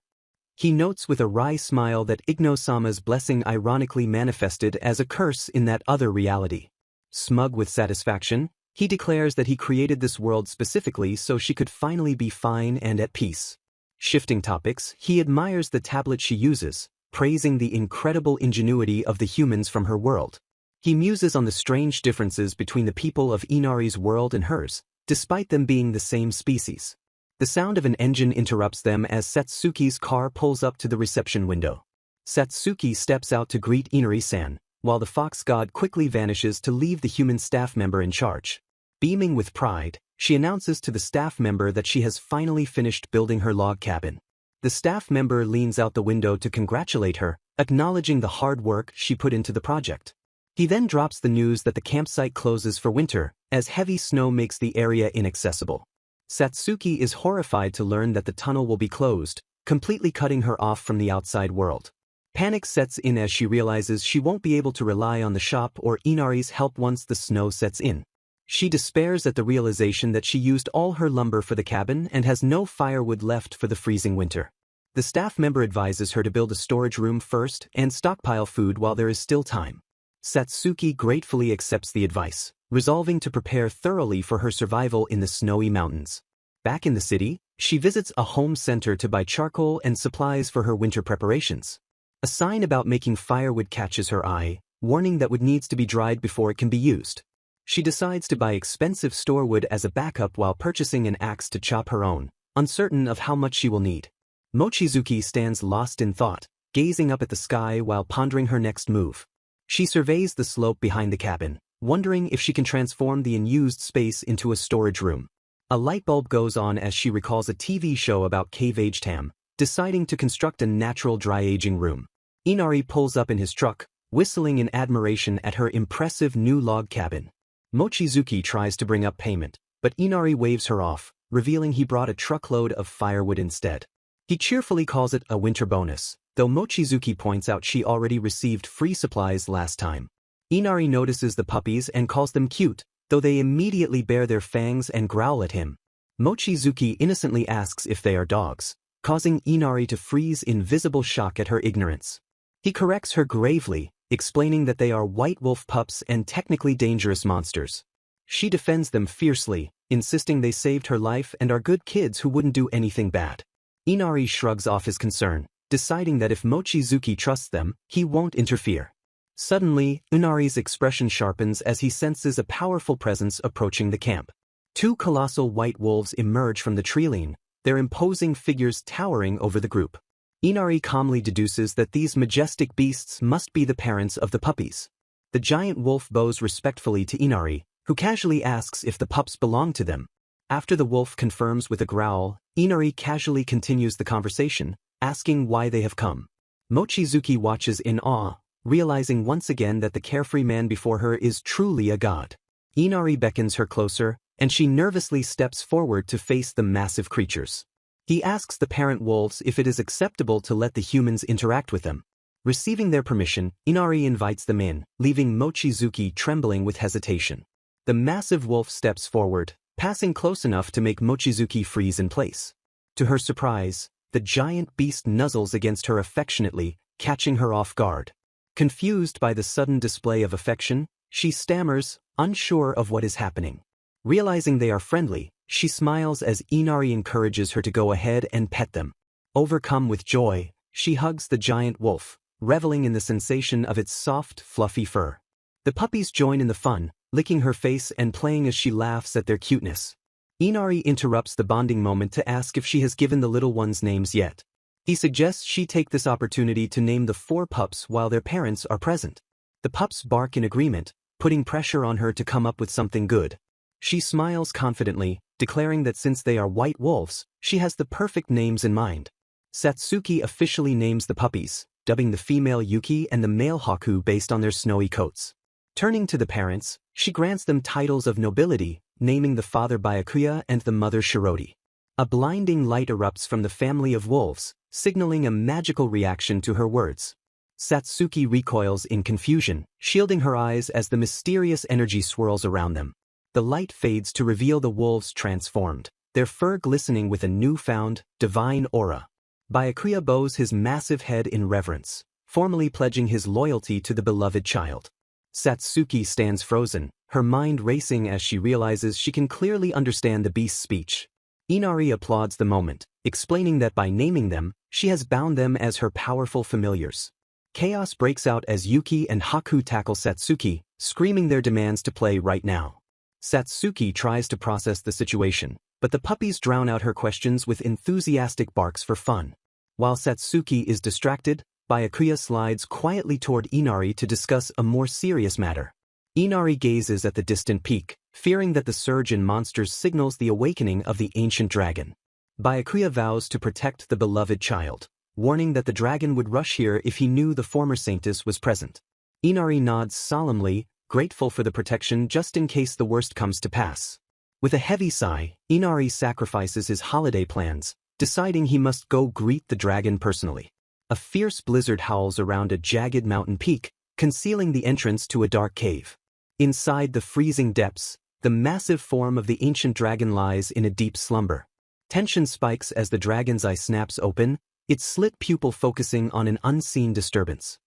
He notes with a wry smile that Igno-sama's blessing ironically manifested as a curse in that other reality. Smug with satisfaction, he declares that he created this world specifically so she could finally be fine and at peace. Shifting topics, he admires the tablet she uses, praising the incredible ingenuity of the humans from her world. He muses on the strange differences between the people of Inari's world and hers, despite them being the same species. The sound of an engine interrupts them as Satsuki's car pulls up to the reception window. Satsuki steps out to greet Inari-san, while the fox god quickly vanishes to leave the human staff member in charge. Beaming with pride, she announces to the staff member that she has finally finished building her log cabin. The staff member leans out the window to congratulate her, acknowledging the hard work she put into the project. He then drops the news that the campsite closes for winter, as heavy snow makes the area inaccessible. Satsuki is horrified to learn that the tunnel will be closed, completely cutting her off from the outside world. Panic sets in as she realizes she won't be able to rely on the shop or Inari's help once the snow sets in. She despairs at the realization that she used all her lumber for the cabin and has no firewood left for the freezing winter. The staff member advises her to build a storage room first and stockpile food while there is still time. Satsuki gratefully accepts the advice, resolving to prepare thoroughly for her survival in the snowy mountains. Back in the city, she visits a home center to buy charcoal and supplies for her winter preparations. A sign about making firewood catches her eye, warning that wood needs to be dried before it can be used. She decides to buy expensive store wood as a backup while purchasing an axe to chop her own, uncertain of how much she will need. Mochizuki stands lost in thought, gazing up at the sky while pondering her next move. She surveys the slope behind the cabin, wondering if she can transform the unused space into a storage room. A light bulb goes on as she recalls a TV show about cave-aged ham, deciding to construct a natural dry-aging room. Inari pulls up in his truck, whistling in admiration at her impressive new log cabin. Mochizuki tries to bring up payment, but Inari waves her off, revealing he brought a truckload of firewood instead. He cheerfully calls it a winter bonus, though Mochizuki points out she already received free supplies last time. Inari notices the puppies and calls them cute, though they immediately bare their fangs and growl at him. Mochizuki innocently asks if they are dogs, causing Inari to freeze in visible shock at her ignorance. He corrects her gravely, explaining that they are white wolf pups and technically dangerous monsters. She defends them fiercely, insisting they saved her life and are good kids who wouldn't do anything bad. Inari shrugs off his concern, deciding that if Mochizuki trusts them, he won't interfere. Suddenly, Inari's expression sharpens as he senses a powerful presence approaching the camp. Two colossal white wolves emerge from the treeline, their imposing figures towering over the group. Inari calmly deduces that these majestic beasts must be the parents of the puppies. The giant wolf bows respectfully to Inari, who casually asks if the pups belong to them. After the wolf confirms with a growl, Inari casually continues the conversation, asking why they have come. Mochizuki watches in awe, realizing once again that the carefree man before her is truly a god. Inari beckons her closer, and she nervously steps forward to face the massive creatures. He asks the parent wolves if it is acceptable to let the humans interact with them. Receiving their permission, Inari invites them in, leaving Mochizuki trembling with hesitation. The massive wolf steps forward, passing close enough to make Mochizuki freeze in place. To her surprise, the giant beast nuzzles against her affectionately, catching her off guard. Confused by the sudden display of affection, she stammers, unsure of what is happening. Realizing they are friendly, she smiles as Inari encourages her to go ahead and pet them. Overcome with joy, she hugs the giant wolf, reveling in the sensation of its soft, fluffy fur. The puppies join in the fun, licking her face and playing as she laughs at their cuteness. Inari interrupts the bonding moment to ask if she has given the little ones names yet. He suggests she take this opportunity to name the 4 pups while their parents are present. The pups bark in agreement, putting pressure on her to come up with something good. She smiles confidently, declaring that since they are white wolves, she has the perfect names in mind. Satsuki officially names the puppies, dubbing the female Yuki and the male Haku based on their snowy coats. Turning to the parents, she grants them titles of nobility, naming the father Byakuya and the mother Shiroti. A blinding light erupts from the family of wolves, signaling a magical reaction to her words. Satsuki recoils in confusion, shielding her eyes as the mysterious energy swirls around them. The light fades to reveal the wolves transformed, their fur glistening with a newfound, divine aura. Byakuya bows his massive head in reverence, formally pledging his loyalty to the beloved child. Satsuki stands frozen, her mind racing as she realizes she can clearly understand the beast's speech. Inari applauds the moment, explaining that by naming them, she has bound them as her powerful familiars. Chaos breaks out as Yuki and Haku tackle Satsuki, screaming their demands to play right now. Satsuki tries to process the situation, but the puppies drown out her questions with enthusiastic barks for fun. While Satsuki is distracted, Byakuya slides quietly toward Inari to discuss a more serious matter. Inari gazes at the distant peak, fearing that the surge in monsters signals the awakening of the ancient dragon. Byakuya vows to protect the beloved child, warning that the dragon would rush here if he knew the former Saintess was present. Inari nods solemnly, grateful for the protection just in case the worst comes to pass. With a heavy sigh, Inari sacrifices his holiday plans, deciding he must go greet the dragon personally. A fierce blizzard howls around a jagged mountain peak, concealing the entrance to a dark cave. Inside the freezing depths, the massive form of the ancient dragon lies in a deep slumber. Tension spikes as the dragon's eye snaps open, its slit pupil focusing on an unseen disturbance.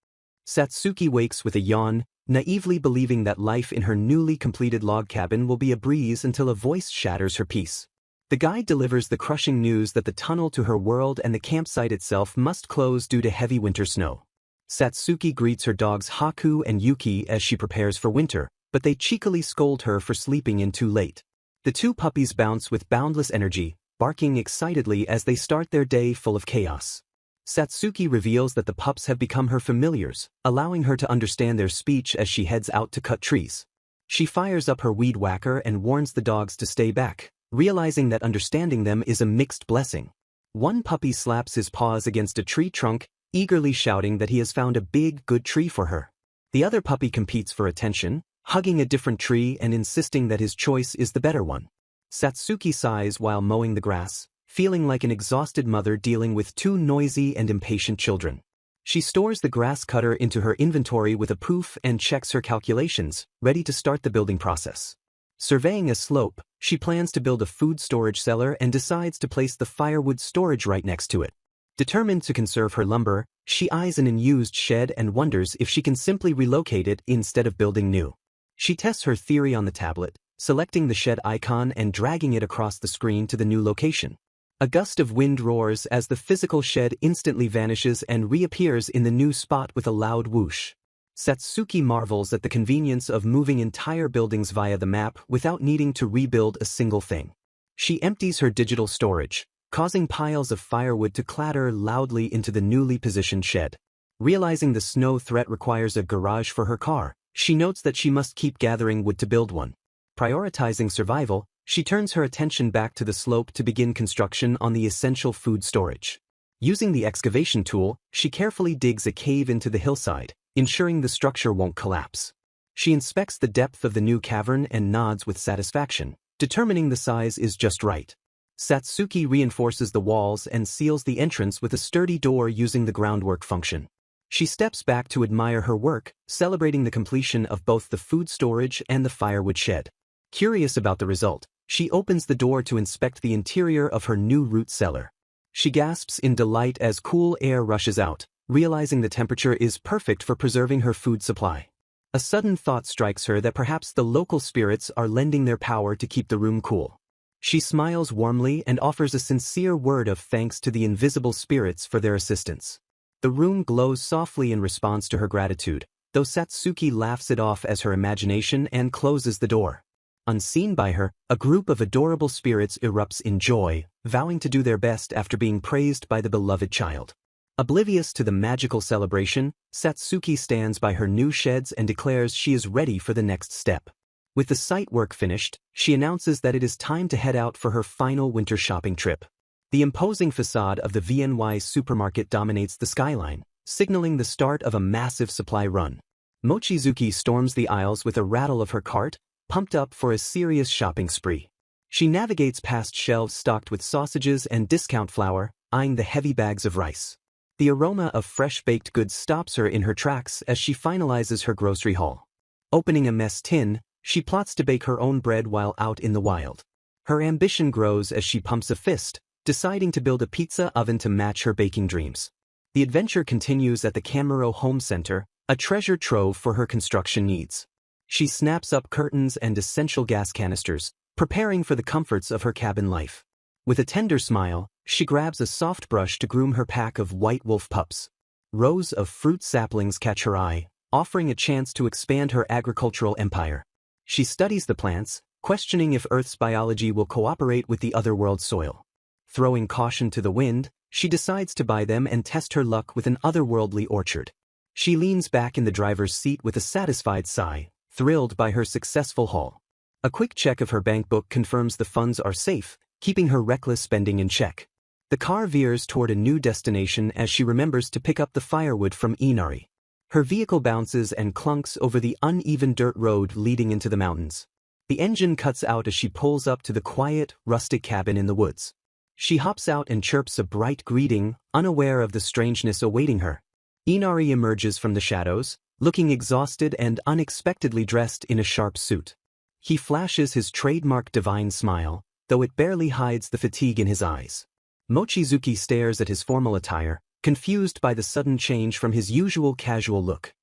Satsuki wakes with a yawn, naively believing that life in her newly completed log cabin will be a breeze until a voice shatters her peace. The guide delivers the crushing news that the tunnel to her world and the campsite itself must close due to heavy winter snow. Satsuki greets her dogs Haku and Yuki as she prepares for winter, but they cheekily scold her for sleeping in too late. The two puppies bounce with boundless energy, barking excitedly as they start their day full of chaos. Satsuki reveals that the pups have become her familiars, allowing her to understand their speech as she heads out to cut trees. She fires up her weed whacker and warns the dogs to stay back, realizing that understanding them is a mixed blessing. One puppy slaps his paws against a tree trunk, eagerly shouting that he has found a big, good tree for her. The other puppy competes for attention, hugging a different tree and insisting that his choice is the better one. Satsuki sighs while mowing the grass, feeling like an exhausted mother dealing with two noisy and impatient children. She stores the grass cutter into her inventory with a poof and checks her calculations, ready to start the building process. Surveying a slope, she plans to build a food storage cellar and decides to place the firewood storage right next to it. Determined to conserve her lumber, she eyes an unused shed and wonders if she can simply relocate it instead of building new. She tests her theory on the tablet, selecting the shed icon and dragging it across the screen to the new location. A gust of wind roars as the physical shed instantly vanishes and reappears in the new spot with a loud whoosh. Satsuki marvels at the convenience of moving entire buildings via the map without needing to rebuild a single thing. She empties her digital storage, causing piles of firewood to clatter loudly into the newly positioned shed. Realizing the snow threat requires a garage for her car, she notes that she must keep gathering wood to build one. Prioritizing survival, she turns her attention back to the slope to begin construction on the essential food storage. Using the excavation tool, she carefully digs a cave into the hillside, ensuring the structure won't collapse. She inspects the depth of the new cavern and nods with satisfaction, determining the size is just right. Satsuki reinforces the walls and seals the entrance with a sturdy door using the groundwork function. She steps back to admire her work, celebrating the completion of both the food storage and the firewood shed. Curious about the result, she opens the door to inspect the interior of her new root cellar. She gasps in delight as cool air rushes out, realizing the temperature is perfect for preserving her food supply. A sudden thought strikes her that perhaps the local spirits are lending their power to keep the room cool. She smiles warmly and offers a sincere word of thanks to the invisible spirits for their assistance. The room glows softly in response to her gratitude, though Satsuki laughs it off as her imagination and closes the door. Unseen by her, a group of adorable spirits erupts in joy, vowing to do their best after being praised by the beloved child. Oblivious to the magical celebration, Satsuki stands by her new sheds and declares she is ready for the next step. With the site work finished, she announces that it is time to head out for her final winter shopping trip. The imposing facade of the VNY supermarket dominates the skyline, signaling the start of a massive supply run. Mochizuki storms the aisles with a rattle of her cart, pumped up for a serious shopping spree. She navigates past shelves stocked with sausages and discount flour, eyeing the heavy bags of rice. The aroma of fresh baked goods stops her in her tracks as she finalizes her grocery haul. Opening a mess tin, she plots to bake her own bread while out in the wild. Her ambition grows as she pumps a fist, deciding to build a pizza oven to match her baking dreams. The adventure continues at the Camaro Home Center, a treasure trove for her construction needs. She snaps up curtains and essential gas canisters, preparing for the comforts of her cabin life. With a tender smile, she grabs a soft brush to groom her pack of white wolf pups. Rows of fruit saplings catch her eye, offering a chance to expand her agricultural empire. She studies the plants, questioning if Earth's biology will cooperate with the otherworld soil. Throwing caution to the wind, she decides to buy them and test her luck with an otherworldly orchard. She leans back in the driver's seat with a satisfied sigh, thrilled by her successful haul. A quick check of her bank book confirms the funds are safe, keeping her reckless spending in check. The car veers toward a new destination as she remembers to pick up the firewood from Inari. Her vehicle bounces and clunks over the uneven dirt road leading into the mountains. The engine cuts out as she pulls up to the quiet, rustic cabin in the woods. She hops out and chirps a bright greeting, unaware of the strangeness awaiting her. Inari emerges from the shadows, looking exhausted and unexpectedly dressed in a sharp suit. He flashes his trademark divine smile, though it barely hides the fatigue in his eyes. Mochizuki stares at his formal attire, confused by the sudden change from his usual casual look.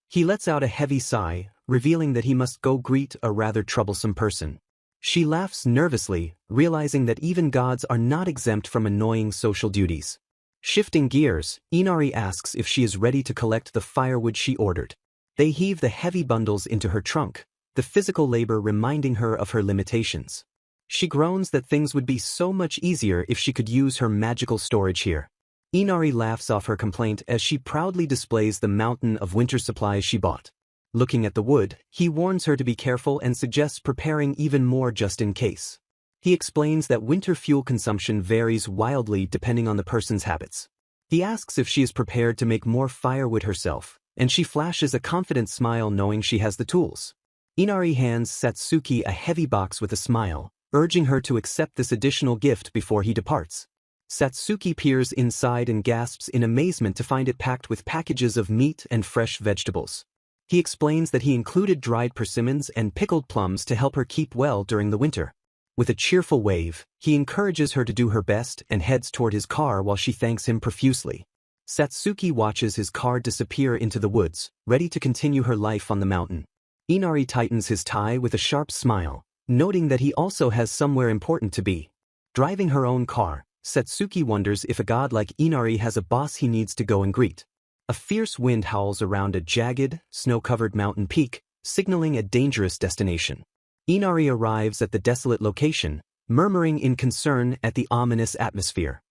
He lets out a heavy sigh, revealing that he must go greet a rather troublesome person. She laughs nervously, realizing that even gods are not exempt from annoying social duties. Shifting gears, Inari asks if she is ready to collect the firewood she ordered. They heave the heavy bundles into her trunk, the physical labor reminding her of her limitations. She groans that things would be so much easier if she could use her magical storage here. Inari laughs off her complaint as she proudly displays the mountain of winter supplies she bought. Looking at the wood, he warns her to be careful and suggests preparing even more just in case. He explains that winter fuel consumption varies wildly depending on the person's habits. He asks if she is prepared to make more firewood herself, and she flashes a confident smile knowing she has the tools. Inari hands Satsuki a heavy box with a smile, urging her to accept this additional gift before he departs. Satsuki peers inside and gasps in amazement to find it packed with packages of meat and fresh vegetables. He explains that he included dried persimmons and pickled plums to help her keep well during the winter. With a cheerful wave, he encourages her to do her best and heads toward his car while she thanks him profusely. Satsuki watches his car disappear into the woods, ready to continue her life on the mountain. Inari tightens his tie with a sharp smile, noting that he also has somewhere important to be. Driving her own car, Satsuki wonders if a god like Inari has a boss he needs to go and greet. A fierce wind howls around a jagged, snow-covered mountain peak, signaling a dangerous destination. Inari arrives at the desolate location, murmuring in concern at the ominous atmosphere.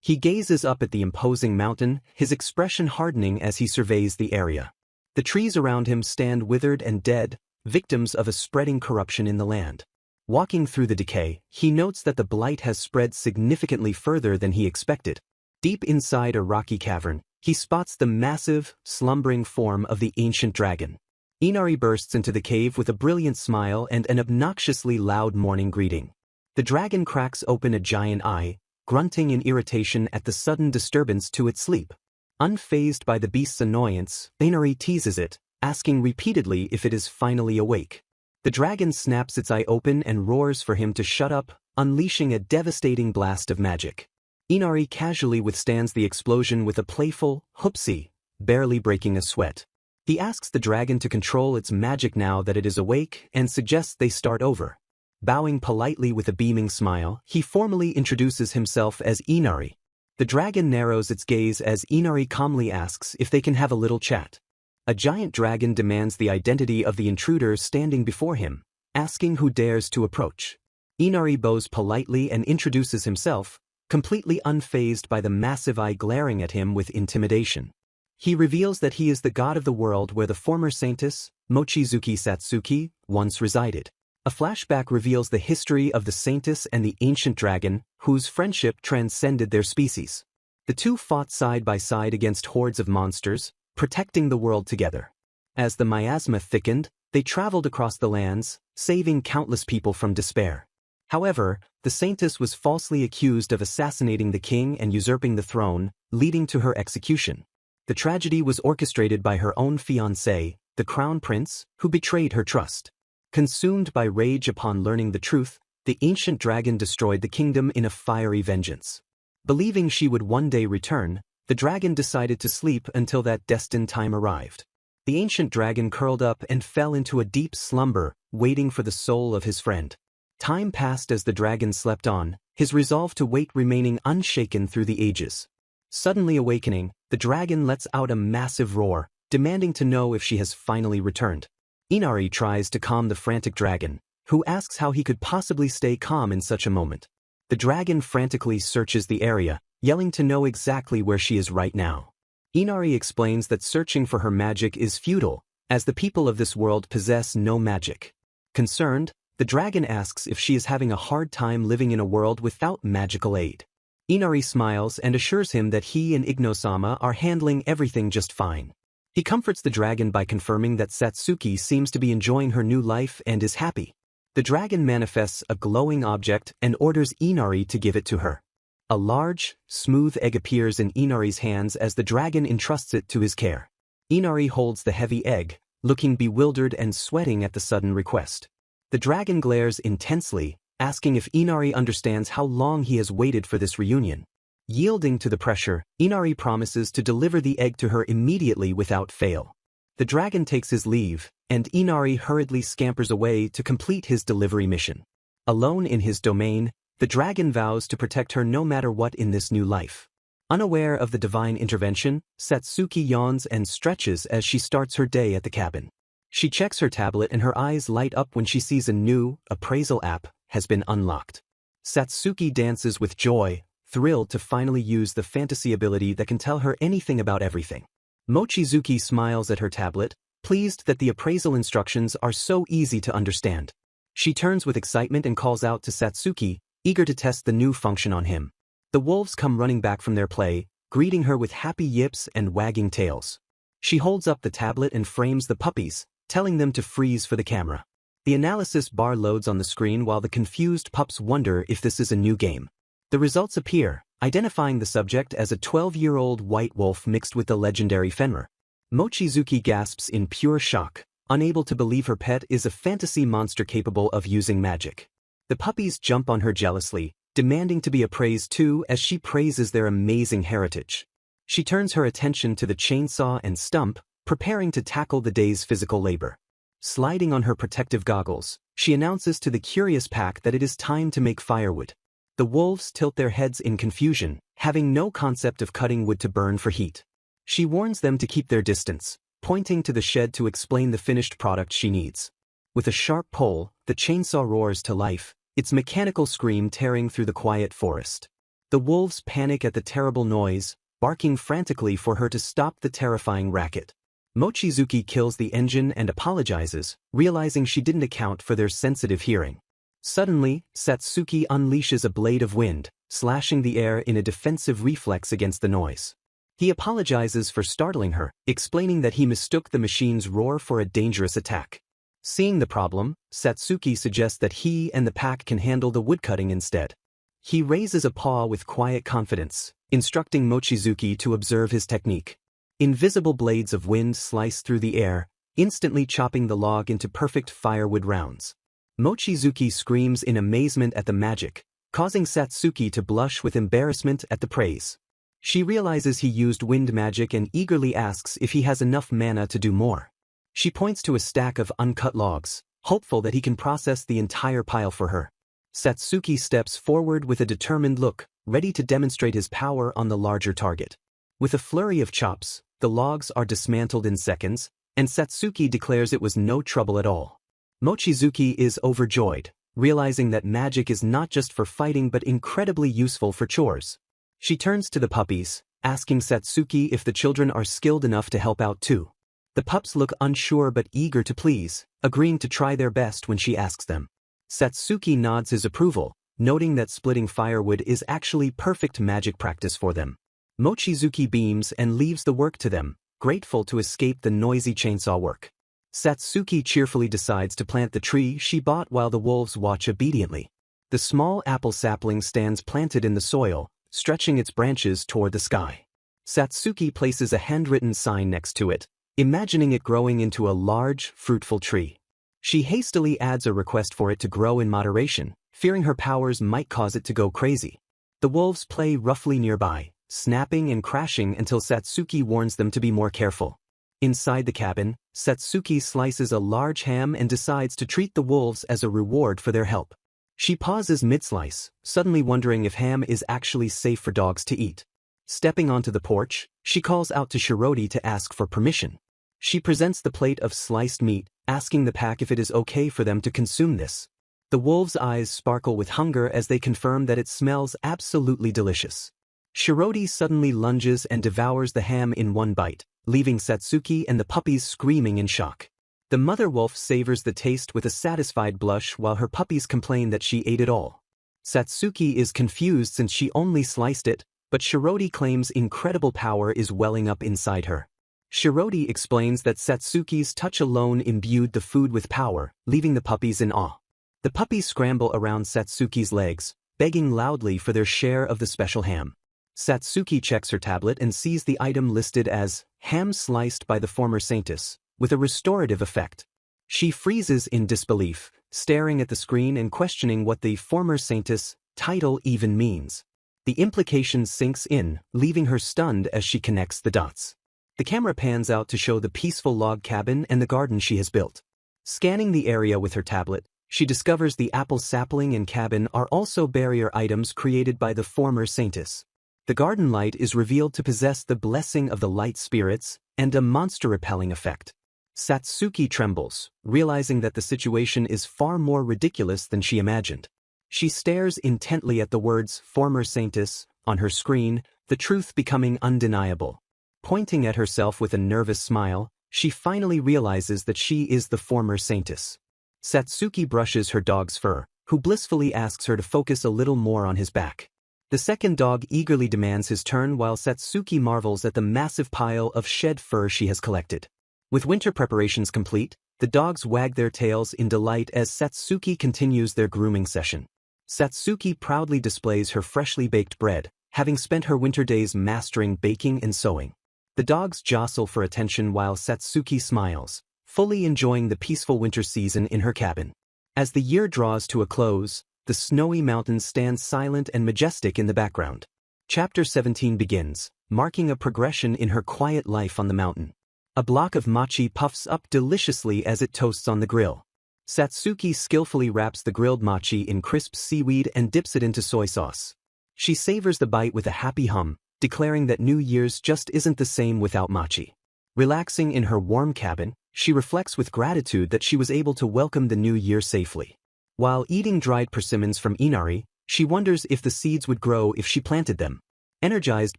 He gazes up at the imposing mountain, his expression hardening as he surveys the area. The trees around him stand withered and dead, victims of a spreading corruption in the land. Walking through the decay, he notes that the blight has spread significantly further than he expected. Deep inside a rocky cavern, he spots the massive, slumbering form of the ancient dragon. Inari bursts into the cave with a brilliant smile and an obnoxiously loud morning greeting. The dragon cracks open a giant eye, grunting in irritation at the sudden disturbance to its sleep. Unfazed by the beast's annoyance, Inari teases it, asking repeatedly if it is finally awake. The dragon snaps its eye open and roars for him to shut up, unleashing a devastating blast of magic. Inari casually withstands the explosion with a playful, "Hoopsie," barely breaking a sweat. He asks the dragon to control its magic now that it is awake and suggests they start over. Bowing politely with a beaming smile, he formally introduces himself as Inari. The dragon narrows its gaze as Inari calmly asks if they can have a little chat. A giant dragon demands the identity of the intruder standing before him, asking who dares to approach. Inari bows politely and introduces himself, completely unfazed by the massive eye glaring at him with intimidation. He reveals that he is the god of the world where the former Saintess, Mochizuki Satsuki, once resided. A flashback reveals the history of the Saintess and the ancient dragon, whose friendship transcended their species. The two fought side by side against hordes of monsters, protecting the world together. As the miasma thickened, they traveled across the lands, saving countless people from despair. However, the Saintess was falsely accused of assassinating the king and usurping the throne, leading to her execution. The tragedy was orchestrated by her own fiancé, the crown prince, who betrayed her trust. Consumed by rage upon learning the truth, the ancient dragon destroyed the kingdom in a fiery vengeance. Believing she would one day return, the dragon decided to sleep until that destined time arrived. The ancient dragon curled up and fell into a deep slumber, waiting for the soul of his friend. Time passed as the dragon slept on, his resolve to wait remaining unshaken through the ages. Suddenly awakening, the dragon lets out a massive roar, demanding to know if she has finally returned. Inari tries to calm the frantic dragon, who asks how he could possibly stay calm in such a moment. The dragon frantically searches the area, yelling to know exactly where she is right now. Inari explains that searching for her magic is futile, as the people of this world possess no magic. Concerned, the dragon asks if she is having a hard time living in a world without magical aid. Inari smiles and assures him that he and Igno-sama are handling everything just fine. He comforts the dragon by confirming that Satsuki seems to be enjoying her new life and is happy. The dragon manifests a glowing object and orders Inari to give it to her. A large, smooth egg appears in Inari's hands as the dragon entrusts it to his care. Inari holds the heavy egg, looking bewildered and sweating at the sudden request. The dragon glares intensely, asking if Inari understands how long he has waited for this reunion. Yielding to the pressure, Inari promises to deliver the egg to her immediately without fail. The dragon takes his leave, and Inari hurriedly scampers away to complete his delivery mission. Alone in his domain, the dragon vows to protect her no matter what in this new life. Unaware of the divine intervention, Satsuki yawns and stretches as she starts her day at the cabin. She checks her tablet and her eyes light up when she sees a new appraisal app has been unlocked. Satsuki dances with joy, thrilled to finally use the fantasy ability that can tell her anything about everything. Mochizuki smiles at her tablet, pleased that the appraisal instructions are so easy to understand. She turns with excitement and calls out to Satsuki, eager to test the new function on him. The wolves come running back from their play, greeting her with happy yips and wagging tails. She holds up the tablet and frames the puppies, telling them to freeze for the camera. The analysis bar loads on the screen while the confused pups wonder if this is a new game. The results appear, identifying the subject as a 12-year-old white wolf mixed with the legendary Fenrir. Mochizuki gasps in pure shock, unable to believe her pet is a fantasy monster capable of using magic. The puppies jump on her jealously, demanding to be appraised too as she praises their amazing heritage. She turns her attention to the chainsaw and stump, preparing to tackle the day's physical labor. Sliding on her protective goggles, she announces to the curious pack that it is time to make firewood. The wolves tilt their heads in confusion, having no concept of cutting wood to burn for heat. She warns them to keep their distance, pointing to the shed to explain the finished product she needs. With a sharp pole, the chainsaw roars to life, its mechanical scream tearing through the quiet forest. The wolves panic at the terrible noise, barking frantically for her to stop the terrifying racket. Mochizuki kills the engine and apologizes, realizing she didn't account for their sensitive hearing. Suddenly, Satsuki unleashes a blade of wind, slashing the air in a defensive reflex against the noise. He apologizes for startling her, explaining that he mistook the machine's roar for a dangerous attack. Seeing the problem, Satsuki suggests that he and the pack can handle the woodcutting instead. He raises a paw with quiet confidence, instructing Mochizuki to observe his technique. Invisible blades of wind slice through the air, instantly chopping the log into perfect firewood rounds. Mochizuki screams in amazement at the magic, causing Satsuki to blush with embarrassment at the praise. She realizes he used wind magic and eagerly asks if he has enough mana to do more. She points to a stack of uncut logs, hopeful that he can process the entire pile for her. Satsuki steps forward with a determined look, ready to demonstrate his power on the larger target. With a flurry of chops, the logs are dismantled in seconds, and Satsuki declares it was no trouble at all. Mochizuki is overjoyed, realizing that magic is not just for fighting but incredibly useful for chores. She turns to the puppies, asking Satsuki if the children are skilled enough to help out too. The pups look unsure but eager to please, agreeing to try their best when she asks them. Satsuki nods his approval, noting that splitting firewood is actually perfect magic practice for them. Mochizuki beams and leaves the work to them, grateful to escape the noisy chainsaw work. Satsuki cheerfully decides to plant the tree she bought while the wolves watch obediently. The small apple sapling stands planted in the soil, stretching its branches toward the sky. Satsuki places a handwritten sign next to it, imagining it growing into a large, fruitful tree. She hastily adds a request for it to grow in moderation, fearing her powers might cause it to go crazy. The wolves play roughly nearby, snapping and crashing until Satsuki warns them to be more careful. Inside the cabin, Satsuki slices a large ham and decides to treat the wolves as a reward for their help. She pauses mid-slice, suddenly wondering if ham is actually safe for dogs to eat. Stepping onto the porch, she calls out to Shiroti to ask for permission. She presents the plate of sliced meat, asking the pack if it is okay for them to consume this. The wolves' eyes sparkle with hunger as they confirm that it smells absolutely delicious. Shiroti suddenly lunges and devours the ham in one bite, leaving Satsuki and the puppies screaming in shock. The mother wolf savors the taste with a satisfied blush while her puppies complain that she ate it all. Satsuki is confused since she only sliced it, but Shiroti claims incredible power is welling up inside her. Shiroti explains that Satsuki's touch alone imbued the food with power, leaving the puppies in awe. The puppies scramble around Satsuki's legs, begging loudly for their share of the special ham. Satsuki checks her tablet and sees the item listed as ham sliced by the former Saintess, with a restorative effect. She freezes in disbelief, staring at the screen and questioning what the former Saintess title even means. The implication sinks in, leaving her stunned as she connects the dots. The camera pans out to show the peaceful log cabin and the garden she has built. Scanning the area with her tablet, she discovers the apple sapling and cabin are also barrier items created by the former Saintess. The garden light is revealed to possess the blessing of the light spirits and a monster-repelling effect. Satsuki trembles, realizing that the situation is far more ridiculous than she imagined. She stares intently at the words "former Saintess" on her screen, the truth becoming undeniable. Pointing at herself with a nervous smile, she finally realizes that she is the former Saintess. Satsuki brushes her dog's fur, who blissfully asks her to focus a little more on his back. The second dog eagerly demands his turn while Satsuki marvels at the massive pile of shed fur she has collected. With winter preparations complete, the dogs wag their tails in delight as Satsuki continues their grooming session. Satsuki proudly displays her freshly baked bread, having spent her winter days mastering baking and sewing. The dogs jostle for attention while Satsuki smiles, fully enjoying the peaceful winter season in her cabin. As the year draws to a close, the snowy mountains stand silent and majestic in the background. Chapter 17 begins, marking a progression in her quiet life on the mountain. A block of mochi puffs up deliciously as it toasts on the grill. Satsuki skillfully wraps the grilled mochi in crisp seaweed and dips it into soy sauce. She savors the bite with a happy hum, declaring that New Year's just isn't the same without mochi. Relaxing in her warm cabin, she reflects with gratitude that she was able to welcome the new year safely. While eating dried persimmons from Inari, she wonders if the seeds would grow if she planted them. Energized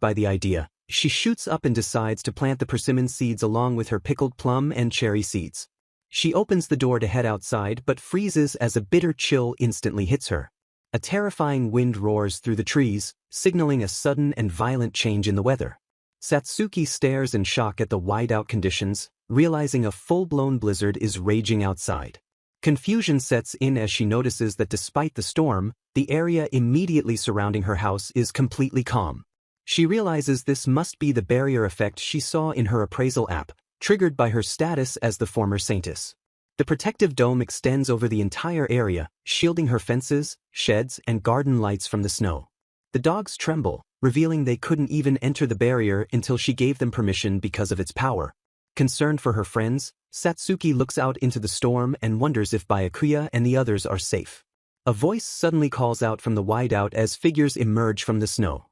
by the idea, she shoots up and decides to plant the persimmon seeds along with her pickled plum and cherry seeds. She opens the door to head outside but freezes as a bitter chill instantly hits her. A terrifying wind roars through the trees, signaling a sudden and violent change in the weather. Satsuki stares in shock at the wide-out conditions, realizing a full-blown blizzard is raging outside. Confusion sets in as she notices that despite the storm, the area immediately surrounding her house is completely calm. She realizes this must be the barrier effect she saw in her appraisal app, triggered by her status as the former Saintess. The protective dome extends over the entire area, shielding her fences, sheds, and garden lights from the snow. The dogs tremble, revealing they couldn't even enter the barrier until she gave them permission because of its power. Concerned for her friends, Satsuki looks out into the storm and wonders if Byakuya and the others are safe. A voice suddenly calls out from the wideout as figures emerge from the snow.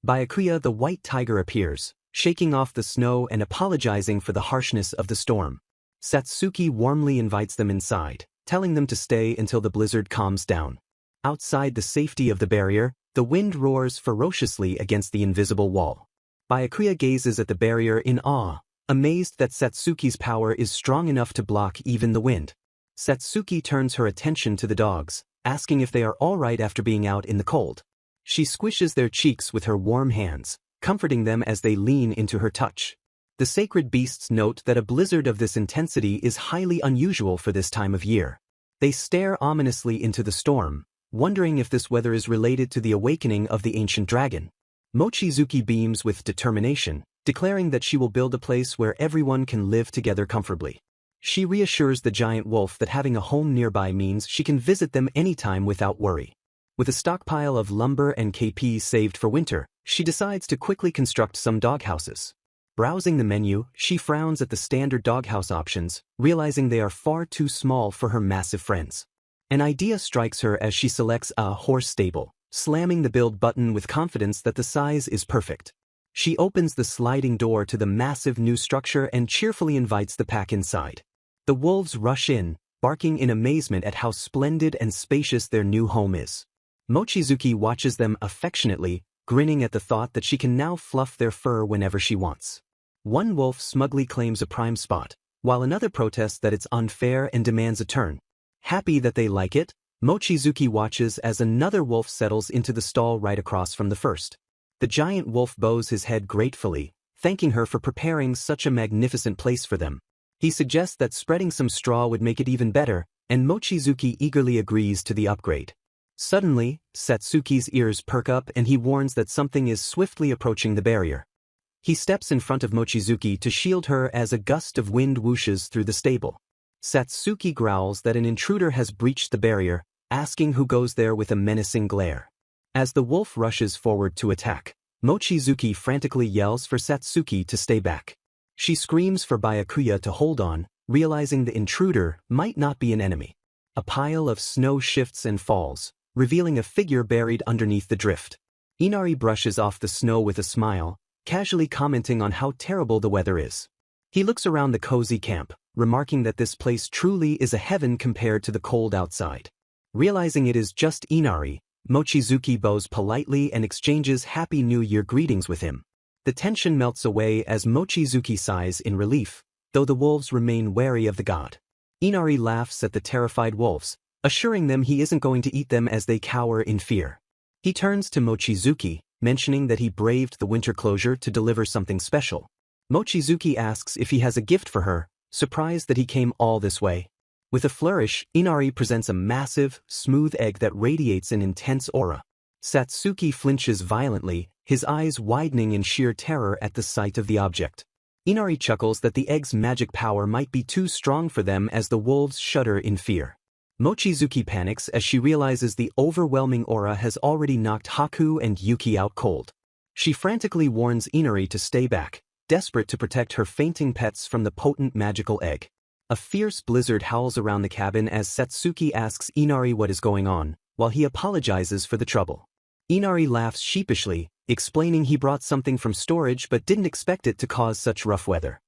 Byakuya the white tiger appears, shaking off the snow and apologizing for the harshness of the storm. Satsuki warmly invites them inside, telling them to stay until the blizzard calms down. Outside the safety of the barrier, the wind roars ferociously against the invisible wall. Byakuya gazes at the barrier in awe, amazed that Satsuki's power is strong enough to block even the wind. Satsuki turns her attention to the dogs, asking if they are all right after being out in the cold. She squishes their cheeks with her warm hands, comforting them as they lean into her touch. The sacred beasts note that a blizzard of this intensity is highly unusual for this time of year. They stare ominously into the storm, wondering if this weather is related to the awakening of the ancient dragon. Mochizuki beams with determination, declaring that she will build a place where everyone can live together comfortably. She reassures the giant wolf that having a home nearby means she can visit them anytime without worry. With a stockpile of lumber and KP saved for winter, she decides to quickly construct some doghouses. Browsing the menu, she frowns at the standard doghouse options, realizing they are far too small for her massive friends. An idea strikes her as she selects a horse stable, slamming the build button with confidence that the size is perfect. She opens the sliding door to the massive new structure and cheerfully invites the pack inside. The wolves rush in, barking in amazement at how splendid and spacious their new home is. Mochizuki watches them affectionately, grinning at the thought that she can now fluff their fur whenever she wants. One wolf smugly claims a prime spot, while another protests that it's unfair and demands a turn. Happy that they like it, Mochizuki watches as another wolf settles into the stall right across from the first. The giant wolf bows his head gratefully, thanking her for preparing such a magnificent place for them. He suggests that spreading some straw would make it even better, and Mochizuki eagerly agrees to the upgrade. Suddenly, Satsuki's ears perk up and he warns that something is swiftly approaching the barrier. He steps in front of Mochizuki to shield her as a gust of wind whooshes through the stable. Satsuki growls that an intruder has breached the barrier, asking who goes there with a menacing glare. As the wolf rushes forward to attack, Mochizuki frantically yells for Satsuki to stay back. She screams for Byakuya to hold on, realizing the intruder might not be an enemy. A pile of snow shifts and falls, revealing a figure buried underneath the drift. Inari brushes off the snow with a smile, casually commenting on how terrible the weather is. He looks around the cozy camp, remarking that this place truly is a heaven compared to the cold outside. Realizing it is just Inari, Mochizuki bows politely and exchanges Happy New Year greetings with him. The tension melts away as Mochizuki sighs in relief, though the wolves remain wary of the god. Inari laughs at the terrified wolves, assuring them he isn't going to eat them as they cower in fear. He turns to Mochizuki, mentioning that he braved the winter closure to deliver something special. Mochizuki asks if he has a gift for her, surprised that he came all this way. With a flourish, Inari presents a massive, smooth egg that radiates an intense aura. Satsuki flinches violently, his eyes widening in sheer terror at the sight of the object. Inari chuckles that the egg's magic power might be too strong for them as the wolves shudder in fear. Mochizuki panics as she realizes the overwhelming aura has already knocked Haku and Yuki out cold. She frantically warns Inari to stay back, desperate to protect her fainting pets from the potent magical egg. A fierce blizzard howls around the cabin as Satsuki asks Inari what is going on, while he apologizes for the trouble. Inari laughs sheepishly, explaining he brought something from storage but didn't expect it to cause such rough weather.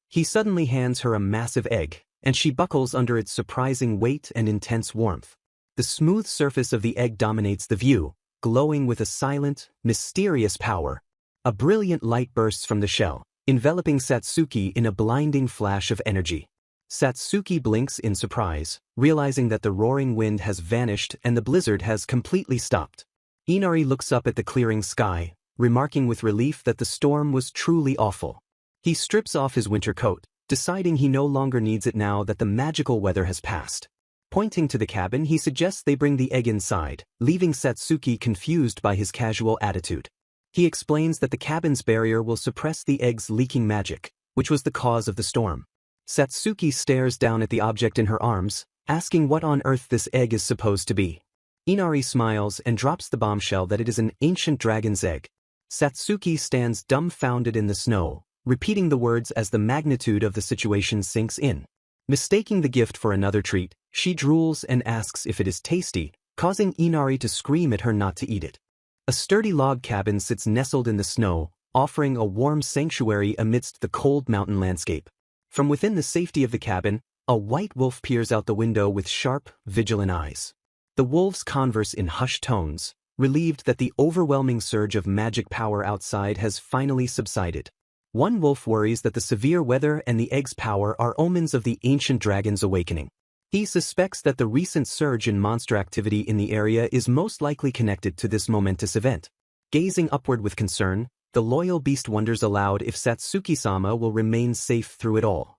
He suddenly hands her a massive egg, and she buckles under its surprising weight and intense warmth. The smooth surface of the egg dominates the view, glowing with a silent, mysterious power. A brilliant light bursts from the shell, enveloping Satsuki in a blinding flash of energy. Satsuki blinks in surprise, realizing that the roaring wind has vanished and the blizzard has completely stopped. Inari looks up at the clearing sky, remarking with relief that the storm was truly awful. He strips off his winter coat, deciding he no longer needs it now that the magical weather has passed. Pointing to the cabin, he suggests they bring the egg inside, leaving Satsuki confused by his casual attitude. He explains that the cabin's barrier will suppress the egg's leaking magic, which was the cause of the storm. Satsuki stares down at the object in her arms, asking what on earth this egg is supposed to be. Inari smiles and drops the bombshell that it is an ancient dragon's egg. Satsuki stands dumbfounded in the snow, repeating the words as the magnitude of the situation sinks in. Mistaking the gift for another treat, she drools and asks if it is tasty, causing Inari to scream at her not to eat it. A sturdy log cabin sits nestled in the snow, offering a warm sanctuary amidst the cold mountain landscape. From within the safety of the cabin, a white wolf peers out the window with sharp, vigilant eyes. The wolves converse in hushed tones, relieved that the overwhelming surge of magic power outside has finally subsided. One wolf worries that the severe weather and the egg's power are omens of the ancient dragon's awakening. He suspects that the recent surge in monster activity in the area is most likely connected to this momentous event. Gazing upward with concern, the loyal beast wonders aloud if Satsuki-sama will remain safe through it all.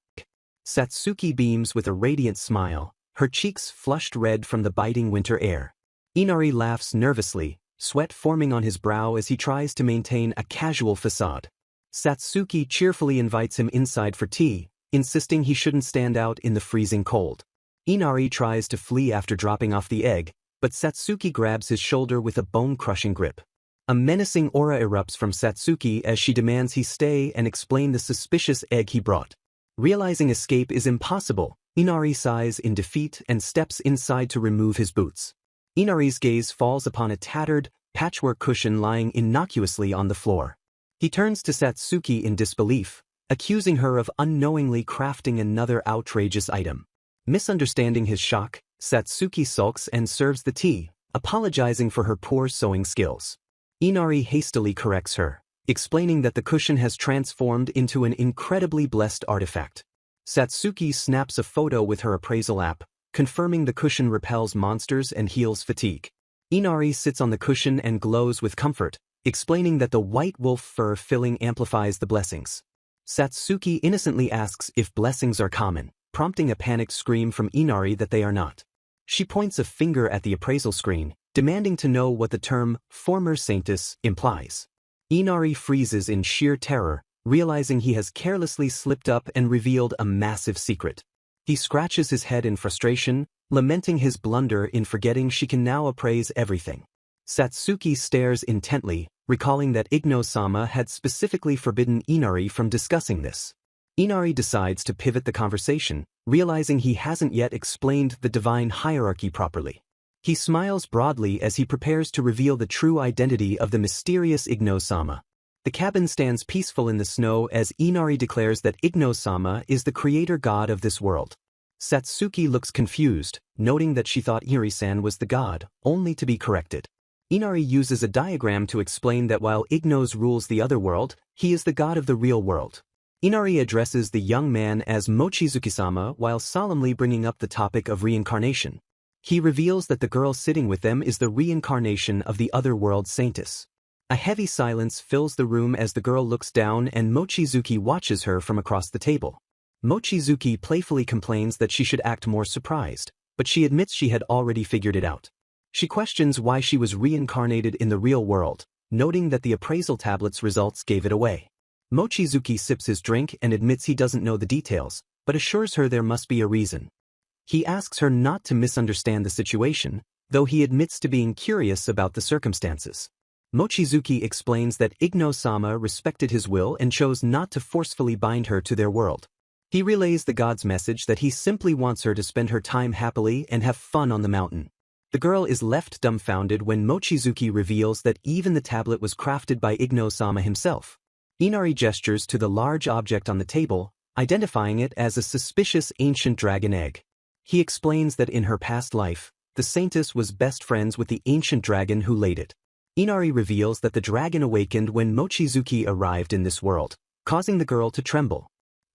Satsuki beams with a radiant smile, her cheeks flushed red from the biting winter air. Inari laughs nervously, sweat forming on his brow as he tries to maintain a casual facade. Satsuki cheerfully invites him inside for tea, insisting he shouldn't stand out in the freezing cold. Inari tries to flee after dropping off the egg, but Satsuki grabs his shoulder with a bone-crushing grip. A menacing aura erupts from Satsuki as she demands he stay and explain the suspicious egg he brought. Realizing escape is impossible, Inari sighs in defeat and steps inside to remove his boots. Inari's gaze falls upon a tattered, patchwork cushion lying innocuously on the floor. He turns to Satsuki in disbelief, accusing her of unknowingly crafting another outrageous item. Misunderstanding his shock, Satsuki sulks and serves the tea, apologizing for her poor sewing skills. Inari hastily corrects her, explaining that the cushion has transformed into an incredibly blessed artifact. Satsuki snaps a photo with her appraisal app, confirming the cushion repels monsters and heals fatigue. Inari sits on the cushion and glows with comfort, explaining that the white wolf fur filling amplifies the blessings. Satsuki innocently asks if blessings are common, prompting a panicked scream from Inari that they are not. She points a finger at the appraisal screen, demanding to know what the term former Saintess implies. Inari freezes in sheer terror, realizing he has carelessly slipped up and revealed a massive secret. He scratches his head in frustration, lamenting his blunder in forgetting she can now appraise everything. Satsuki stares intently, recalling that Igno-sama had specifically forbidden Inari from discussing this. Inari decides to pivot the conversation, realizing he hasn't yet explained the divine hierarchy properly. He smiles broadly as he prepares to reveal the true identity of the mysterious Igno-sama. The cabin stands peaceful in the snow as Inari declares that Igno-sama is the creator god of this world. Satsuki looks confused, noting that she thought Iri-san was the god, only to be corrected. Inari uses a diagram to explain that while Ignos rules the other world, he is the god of the real world. Inari addresses the young man as Mochizuki-sama while solemnly bringing up the topic of reincarnation. He reveals that the girl sitting with them is the reincarnation of the other world Saintess. A heavy silence fills the room as the girl looks down and Mochizuki watches her from across the table. Mochizuki playfully complains that she should act more surprised, but she admits she had already figured it out. She questions why she was reincarnated in the real world, noting that the appraisal tablet's results gave it away. Mochizuki sips his drink and admits he doesn't know the details, but assures her there must be a reason. He asks her not to misunderstand the situation, though he admits to being curious about the circumstances. Mochizuki explains that Igno-sama respected his will and chose not to forcefully bind her to their world. He relays the god's message that he simply wants her to spend her time happily and have fun on the mountain. The girl is left dumbfounded when Mochizuki reveals that even the tablet was crafted by Igno-sama himself. Inari gestures to the large object on the table, identifying it as a suspicious ancient dragon egg. He explains that in her past life, the Saintess was best friends with the ancient dragon who laid it. Inari reveals that the dragon awakened when Mochizuki arrived in this world, causing the girl to tremble.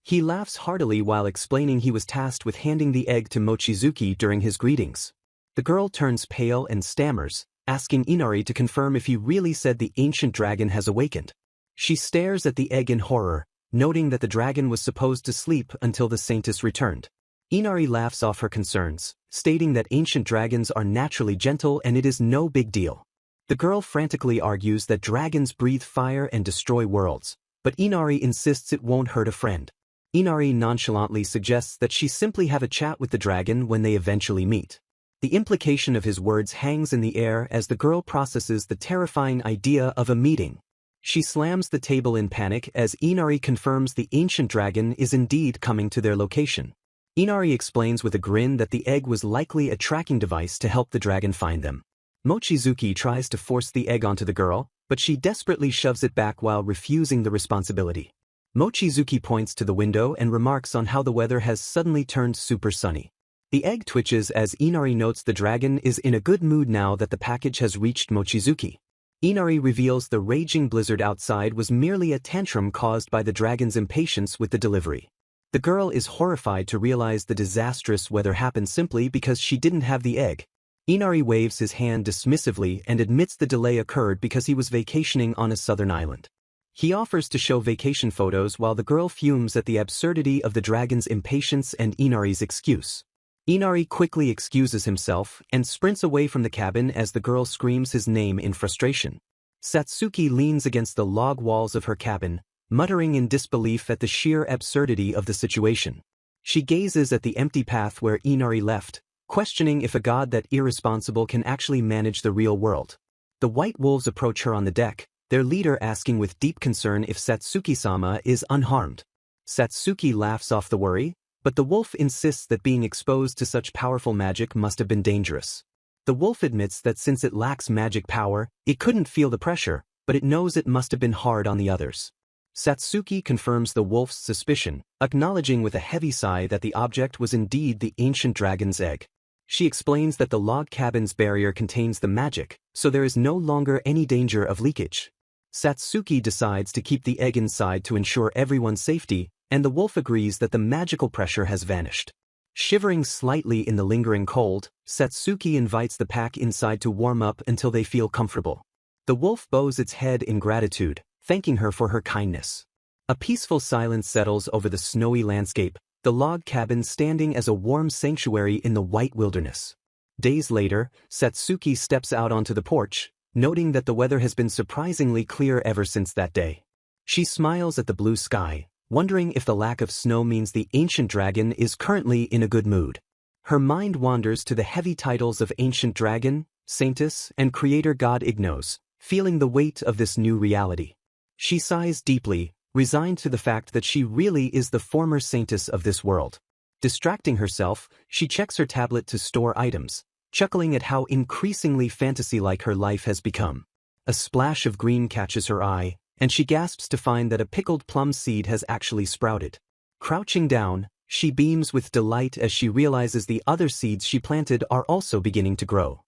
He laughs heartily while explaining he was tasked with handing the egg to Mochizuki during his greetings. The girl turns pale and stammers, asking Inari to confirm if he really said the ancient dragon has awakened. She stares at the egg in horror, noting that the dragon was supposed to sleep until the Saintess returned. Inari laughs off her concerns, stating that ancient dragons are naturally gentle and it is no big deal. The girl frantically argues that dragons breathe fire and destroy worlds, but Inari insists it won't hurt a friend. Inari nonchalantly suggests that she simply have a chat with the dragon when they eventually meet. The implication of his words hangs in the air as the girl processes the terrifying idea of a meeting. She slams the table in panic as Inari confirms the ancient dragon is indeed coming to their location. Inari explains with a grin that the egg was likely a tracking device to help the dragon find them. Mochizuki tries to force the egg onto the girl, but she desperately shoves it back while refusing the responsibility. Mochizuki points to the window and remarks on how the weather has suddenly turned super sunny. The egg twitches as Inari notes the dragon is in a good mood now that the package has reached Mochizuki. Inari reveals the raging blizzard outside was merely a tantrum caused by the dragon's impatience with the delivery. The girl is horrified to realize the disastrous weather happened simply because she didn't have the egg. Inari waves his hand dismissively and admits the delay occurred because he was vacationing on a southern island. He offers to show vacation photos while the girl fumes at the absurdity of the dragon's impatience and Inari's excuse. Inari quickly excuses himself and sprints away from the cabin as the girl screams his name in frustration. Satsuki leans against the log walls of her cabin, muttering in disbelief at the sheer absurdity of the situation. She gazes at the empty path where Inari left, questioning if a god that irresponsible can actually manage the real world. The white wolves approach her on the deck, their leader asking with deep concern if Satsuki-sama is unharmed. Satsuki laughs off the worry, but the wolf insists that being exposed to such powerful magic must have been dangerous. The wolf admits that since it lacks magic power, it couldn't feel the pressure, but it knows it must have been hard on the others. Satsuki confirms the wolf's suspicion, acknowledging with a heavy sigh that the object was indeed the ancient dragon's egg. She explains that the log cabin's barrier contains the magic, so there is no longer any danger of leakage. Satsuki decides to keep the egg inside to ensure everyone's safety, and the wolf agrees that the magical pressure has vanished. Shivering slightly in the lingering cold, Satsuki invites the pack inside to warm up until they feel comfortable. The wolf bows its head in gratitude, thanking her for her kindness. A peaceful silence settles over the snowy landscape, the log cabin standing as a warm sanctuary in the white wilderness. Days later, Satsuki steps out onto the porch, noting that the weather has been surprisingly clear ever since that day. She smiles at the blue sky, wondering if the lack of snow means the ancient dragon is currently in a good mood. Her mind wanders to the heavy titles of ancient dragon, Saintess, and creator god Ignos, feeling the weight of this new reality. She sighs deeply, resigned to the fact that she really is the former Saintess of this world. Distracting herself, she checks her tablet to store items, chuckling at how increasingly fantasy-like her life has become. A splash of green catches her eye, and she gasps to find that a pickled plum seed has actually sprouted. Crouching down, she beams with delight as she realizes the other seeds she planted are also beginning to grow.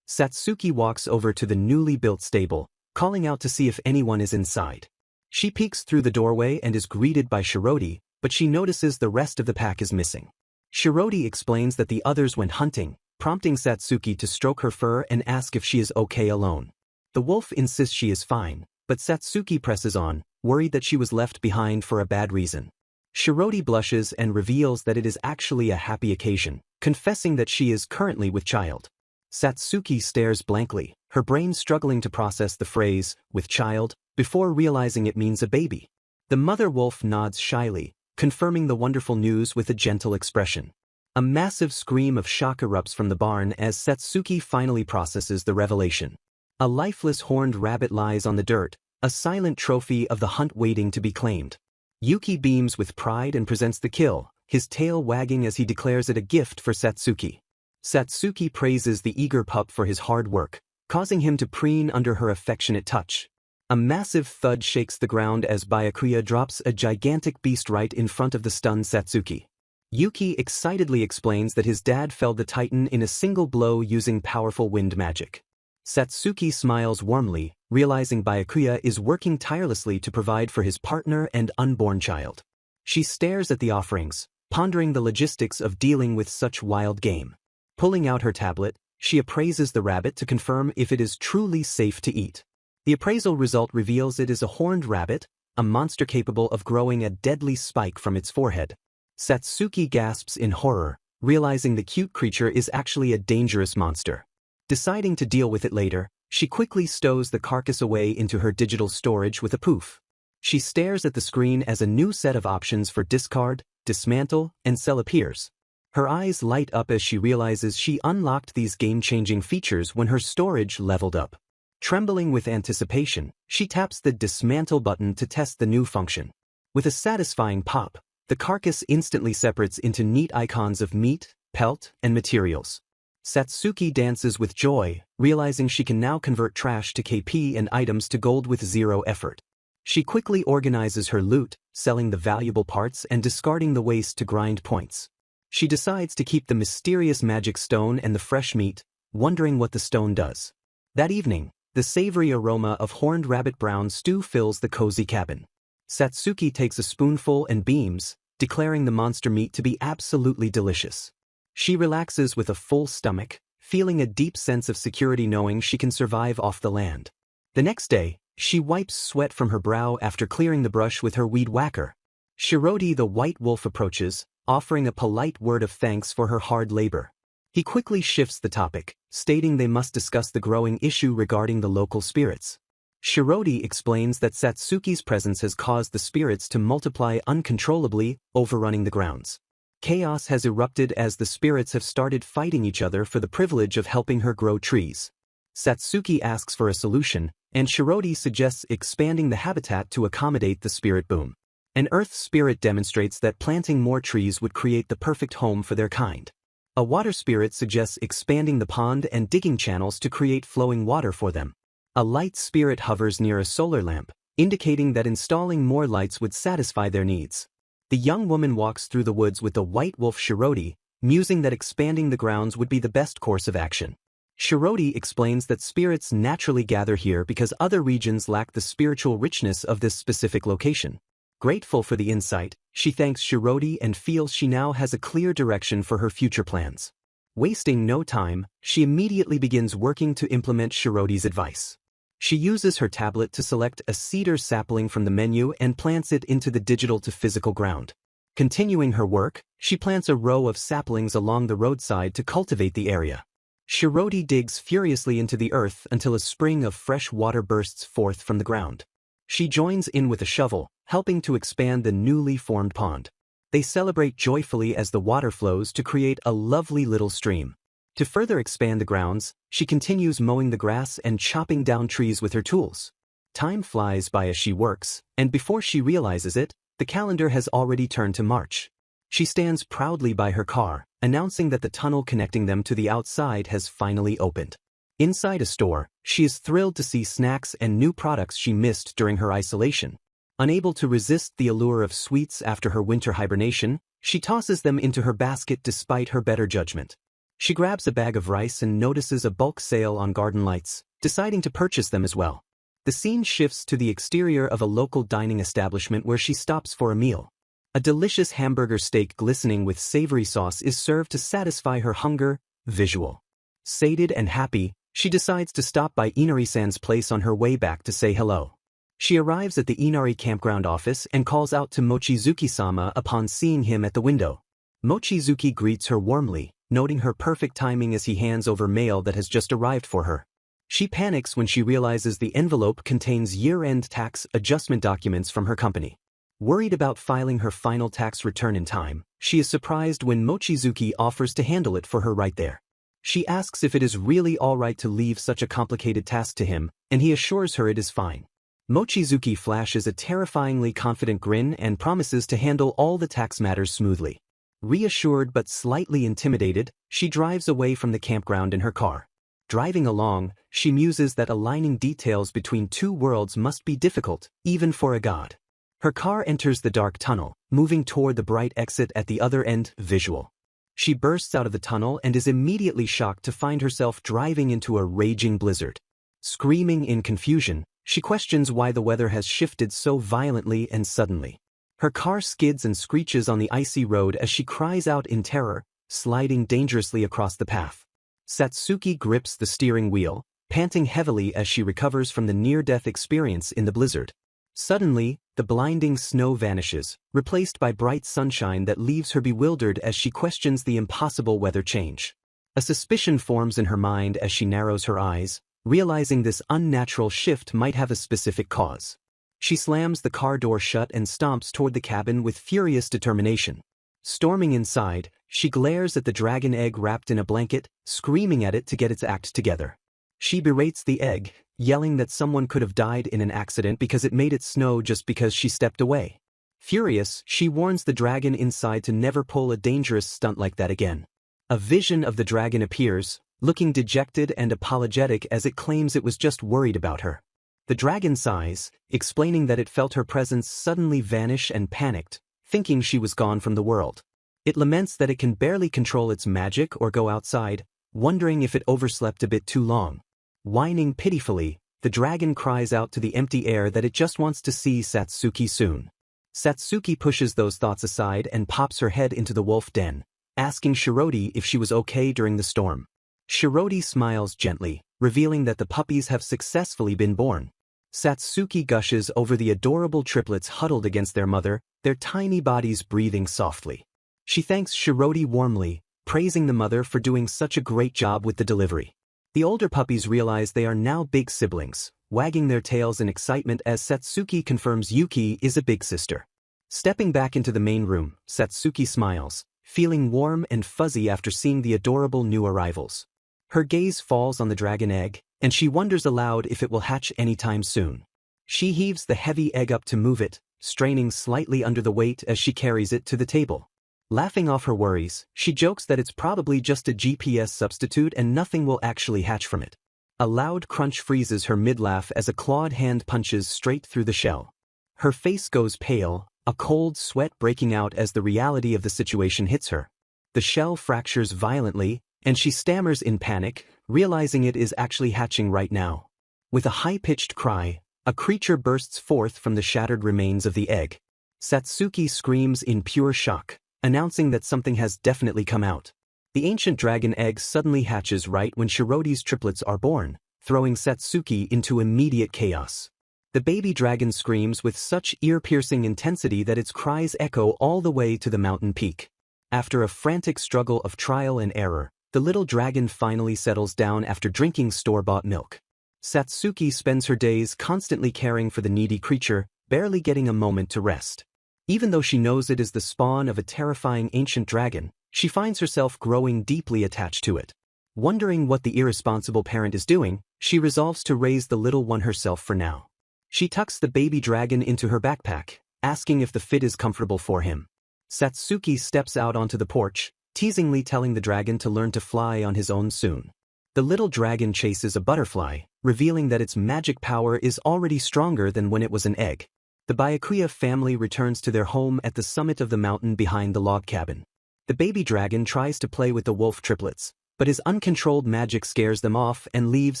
Satsuki walks over to the newly built stable, calling out to see if anyone is inside. She peeks through the doorway and is greeted by Shiroti, but she notices the rest of the pack is missing. Shiroti explains that the others went hunting, prompting Satsuki to stroke her fur and ask if she is okay alone. The wolf insists she is fine, but Satsuki presses on, worried that she was left behind for a bad reason. Shiroti blushes and reveals that it is actually a happy occasion, confessing that she is currently with child. Satsuki stares blankly, her brain struggling to process the phrase, with child, before realizing it means a baby. The mother wolf nods shyly, confirming the wonderful news with a gentle expression. A massive scream of shock erupts from the barn as Satsuki finally processes the revelation. A lifeless horned rabbit lies on the dirt, a silent trophy of the hunt waiting to be claimed. Yuki beams with pride and presents the kill, his tail wagging as he declares it a gift for Satsuki. Satsuki praises the eager pup for his hard work, causing him to preen under her affectionate touch. A massive thud shakes the ground as Byakuya drops a gigantic beast right in front of the stunned Satsuki. Yuki excitedly explains that his dad felled the titan in a single blow using powerful wind magic. Satsuki smiles warmly, realizing Byakuya is working tirelessly to provide for his partner and unborn child. She stares at the offerings, pondering the logistics of dealing with such wild game. Pulling out her tablet, she appraises the rabbit to confirm if it is truly safe to eat. The appraisal result reveals it is a horned rabbit, a monster capable of growing a deadly spike from its forehead. Satsuki gasps in horror, realizing the cute creature is actually a dangerous monster. Deciding to deal with it later, she quickly stows the carcass away into her digital storage with a poof. She stares at the screen as a new set of options for discard, dismantle, and sell appears. Her eyes light up as she realizes she unlocked these game-changing features when her storage leveled up. Trembling with anticipation, she taps the dismantle button to test the new function. With a satisfying pop, the carcass instantly separates into neat icons of meat, pelt, and materials. Satsuki dances with joy, realizing she can now convert trash to KP and items to gold with zero effort. She quickly organizes her loot, selling the valuable parts and discarding the waste to grind points. She decides to keep the mysterious magic stone and the fresh meat, wondering what the stone does. That evening, The savory aroma of horned rabbit brown stew fills the cozy cabin. Satsuki takes a spoonful and beams, declaring the monster meat to be absolutely delicious. She relaxes with a full stomach, feeling a deep sense of security knowing she can survive off the land. The next day, she wipes sweat from her brow after clearing the brush with her weed whacker. Shiroti the white wolf approaches, offering a polite word of thanks for her hard labor. He quickly shifts the topic, stating they must discuss the growing issue regarding the local spirits. Shiroti explains that Satsuki's presence has caused the spirits to multiply uncontrollably, overrunning the grounds. Chaos has erupted as the spirits have started fighting each other for the privilege of helping her grow trees. Satsuki asks for a solution, and Shiroti suggests expanding the habitat to accommodate the spirit boom. An earth spirit demonstrates that planting more trees would create the perfect home for their kind. A water spirit suggests expanding the pond and digging channels to create flowing water for them. A light spirit hovers near a solar lamp, indicating that installing more lights would satisfy their needs. The young woman walks through the woods with the white wolf Shiroti, musing that expanding the grounds would be the best course of action. Shiroti explains that spirits naturally gather here because other regions lack the spiritual richness of this specific location. Grateful for the insight, she thanks Shiroti and feels she now has a clear direction for her future plans. Wasting no time, she immediately begins working to implement Shiroti's advice. She uses her tablet to select a cedar sapling from the menu and plants it into the digital to physical ground. Continuing her work, she plants a row of saplings along the roadside to cultivate the area. Shiroti digs furiously into the earth until a spring of fresh water bursts forth from the ground. She joins in with a shovel, helping to expand the newly formed pond. They celebrate joyfully as the water flows to create a lovely little stream. To further expand the grounds, she continues mowing the grass and chopping down trees with her tools. Time flies by as she works, and before she realizes it, the calendar has already turned to March. She stands proudly by her car, announcing that the tunnel connecting them to the outside has finally opened. Inside a store, she is thrilled to see snacks and new products she missed during her isolation. Unable to resist the allure of sweets after her winter hibernation, she tosses them into her basket despite her better judgment. She grabs a bag of rice and notices a bulk sale on garden lights, deciding to purchase them as well. The scene shifts to the exterior of a local dining establishment where she stops for a meal. A delicious hamburger steak glistening with savory sauce is served to satisfy her hunger. Visual. Sated and happy, she decides to stop by Inari-san's place on her way back to say hello. She arrives at the Inari campground office and calls out to Mochizuki-sama upon seeing him at the window. Mochizuki greets her warmly, noting her perfect timing as he hands over mail that has just arrived for her. She panics when she realizes the envelope contains year-end tax adjustment documents from her company. Worried about filing her final tax return in time, she is surprised when Mochizuki offers to handle it for her right there. She asks if it is really alright to leave such a complicated task to him, and he assures her it is fine. Mochizuki flashes a terrifyingly confident grin and promises to handle all the tax matters smoothly. Reassured but slightly intimidated, she drives away from the campground in her car. Driving along, she muses that aligning details between two worlds must be difficult, even for a god. Her car enters the dark tunnel, moving toward the bright exit at the other end. Visual. She bursts out of the tunnel and is immediately shocked to find herself driving into a raging blizzard. Screaming in confusion, she questions why the weather has shifted so violently and suddenly. Her car skids and screeches on the icy road as she cries out in terror, sliding dangerously across the path. Satsuki grips the steering wheel, panting heavily as she recovers from the near-death experience in the blizzard. Suddenly, the blinding snow vanishes, replaced by bright sunshine that leaves her bewildered as she questions the impossible weather change. A suspicion forms in her mind as she narrows her eyes, realizing this unnatural shift might have a specific cause. She slams the car door shut and stomps toward the cabin with furious determination. Storming inside, she glares at the dragon egg wrapped in a blanket, screaming at it to get its act together. She berates the egg, yelling that someone could have died in an accident because it made it snow just because she stepped away. Furious, she warns the dragon inside to never pull a dangerous stunt like that again. A vision of the dragon appears, looking dejected and apologetic as it claims it was just worried about her. The dragon sighs, explaining that it felt her presence suddenly vanish and panicked, thinking she was gone from the world. It laments that it can barely control its magic or go outside, wondering if it overslept a bit too long. Whining pitifully, the dragon cries out to the empty air that it just wants to see Satsuki soon. Satsuki pushes those thoughts aside and pops her head into the wolf den, asking Shiroti if she was okay during the storm. Shiroti smiles gently, revealing that the puppies have successfully been born. Satsuki gushes over the adorable triplets huddled against their mother, their tiny bodies breathing softly. She thanks Shiroti warmly, praising the mother for doing such a great job with the delivery. The older puppies realize they are now big siblings, wagging their tails in excitement as Satsuki confirms Yuki is a big sister. Stepping back into the main room, Satsuki smiles, feeling warm and fuzzy after seeing the adorable new arrivals. Her gaze falls on the dragon egg, and she wonders aloud if it will hatch anytime soon. She heaves the heavy egg up to move it, straining slightly under the weight as she carries it to the table. Laughing off her worries, she jokes that it's probably just a GPS substitute and nothing will actually hatch from it. A loud crunch freezes her mid-laugh as a clawed hand punches straight through the shell. Her face goes pale, a cold sweat breaking out as the reality of the situation hits her. The shell fractures violently, and she stammers in panic, realizing it is actually hatching right now. With a high-pitched cry, a creature bursts forth from the shattered remains of the egg. Satsuki screams in pure shock, announcing that something has definitely come out. The ancient dragon egg suddenly hatches right when Shiroti's triplets are born, throwing Satsuki into immediate chaos. The baby dragon screams with such ear-piercing intensity that its cries echo all the way to the mountain peak. After a frantic struggle of trial and error, the little dragon finally settles down after drinking store-bought milk. Satsuki spends her days constantly caring for the needy creature, barely getting a moment to rest. Even though she knows it is the spawn of a terrifying ancient dragon, she finds herself growing deeply attached to it. Wondering what the irresponsible parent is doing, she resolves to raise the little one herself for now. She tucks the baby dragon into her backpack, asking if the fit is comfortable for him. Satsuki steps out onto the porch, teasingly telling the dragon to learn to fly on his own soon. The little dragon chases a butterfly, revealing that its magic power is already stronger than when it was an egg. The Byakuya family returns to their home at the summit of the mountain behind the log cabin. The baby dragon tries to play with the wolf triplets, but his uncontrolled magic scares them off and leaves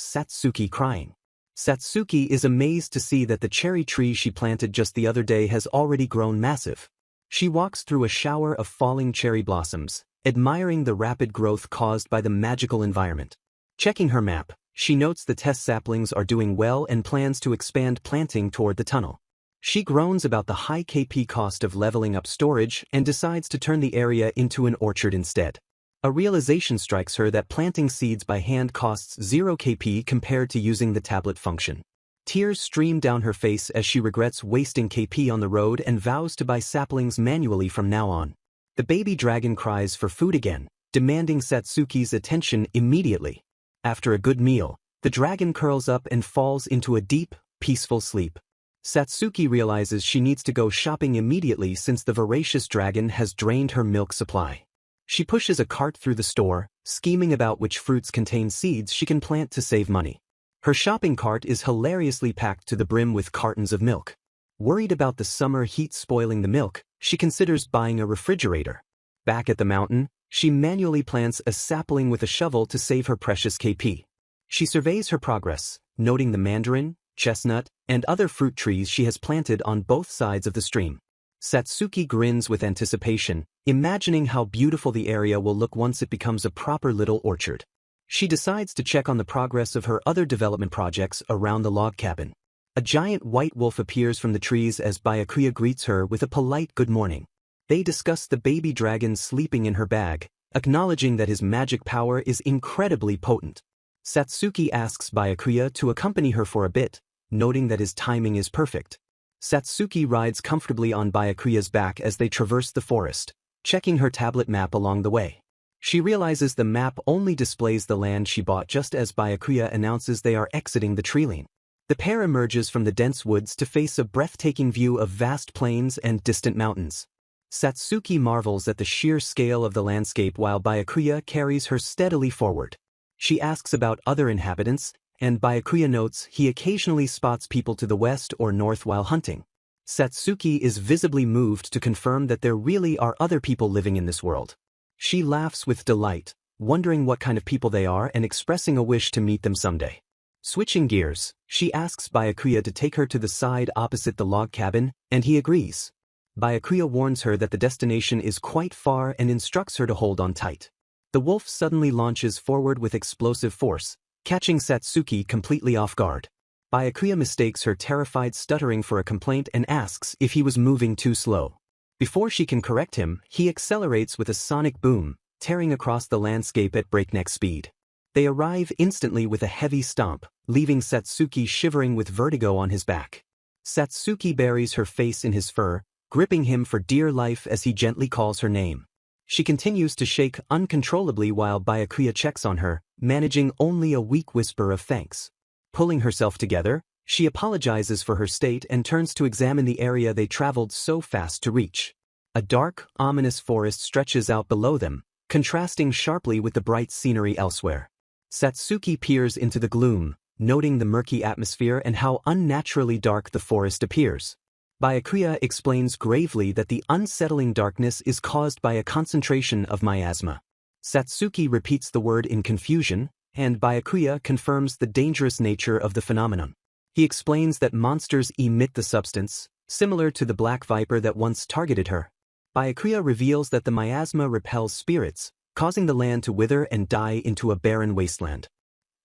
Satsuki crying. Satsuki is amazed to see that the cherry tree she planted just the other day has already grown massive. She walks through a shower of falling cherry blossoms, admiring the rapid growth caused by the magical environment. Checking her map, she notes the test saplings are doing well and plans to expand planting toward the tunnel. She groans about the high KP cost of leveling up storage and decides to turn the area into an orchard instead. A realization strikes her that planting seeds by hand costs 0 KP compared to using the tablet function. Tears stream down her face as she regrets wasting KP on the road and vows to buy saplings manually from now on. The baby dragon cries for food again, demanding Satsuki's attention immediately. After a good meal, the dragon curls up and falls into a deep, peaceful sleep. Satsuki realizes she needs to go shopping immediately since the voracious dragon has drained her milk supply. She pushes a cart through the store, scheming about which fruits contain seeds she can plant to save money. Her shopping cart is hilariously packed to the brim with cartons of milk. Worried about the summer heat spoiling the milk, she considers buying a refrigerator. Back at the mountain, she manually plants a sapling with a shovel to save her precious KP. She surveys her progress, noting the mandarin, chestnut, and other fruit trees she has planted on both sides of the stream. Satsuki grins with anticipation, imagining how beautiful the area will look once it becomes a proper little orchard. She decides to check on the progress of her other development projects around the log cabin. A giant white wolf appears from the trees as Byakuya greets her with a polite good morning. They discuss the baby dragon sleeping in her bag, acknowledging that his magic power is incredibly potent. Satsuki asks Byakuya to accompany her for a bit, noting that his timing is perfect. Satsuki rides comfortably on Byakuya's back as they traverse the forest, checking her tablet map along the way. She realizes the map only displays the land she bought just as Byakuya announces they are exiting the treeline. The pair emerges from the dense woods to face a breathtaking view of vast plains and distant mountains. Satsuki marvels at the sheer scale of the landscape while Byakuya carries her steadily forward. She asks about other inhabitants, and Byakuya notes he occasionally spots people to the west or north while hunting. Satsuki is visibly moved to confirm that there really are other people living in this world. She laughs with delight, wondering what kind of people they are and expressing a wish to meet them someday. Switching gears, she asks Byakuya to take her to the side opposite the log cabin, and he agrees. Byakuya warns her that the destination is quite far and instructs her to hold on tight. The wolf suddenly launches forward with explosive force, catching Satsuki completely off guard. Byakuya mistakes her terrified stuttering for a complaint and asks if he was moving too slow. Before she can correct him, he accelerates with a sonic boom, tearing across the landscape at breakneck speed. They arrive instantly with a heavy stomp, leaving Satsuki shivering with vertigo on his back. Satsuki buries her face in his fur, gripping him for dear life as he gently calls her name. She continues to shake uncontrollably while Byakuya checks on her, managing only a weak whisper of thanks. Pulling herself together, she apologizes for her state and turns to examine the area they traveled so fast to reach. A dark, ominous forest stretches out below them, contrasting sharply with the bright scenery elsewhere. Satsuki peers into the gloom, noting the murky atmosphere and how unnaturally dark the forest appears. Byakuya explains gravely that the unsettling darkness is caused by a concentration of miasma. Satsuki repeats the word in confusion, and Byakuya confirms the dangerous nature of the phenomenon. He explains that monsters emit the substance, similar to the black viper that once targeted her. Byakuya reveals that the miasma repels spirits, causing the land to wither and die into a barren wasteland.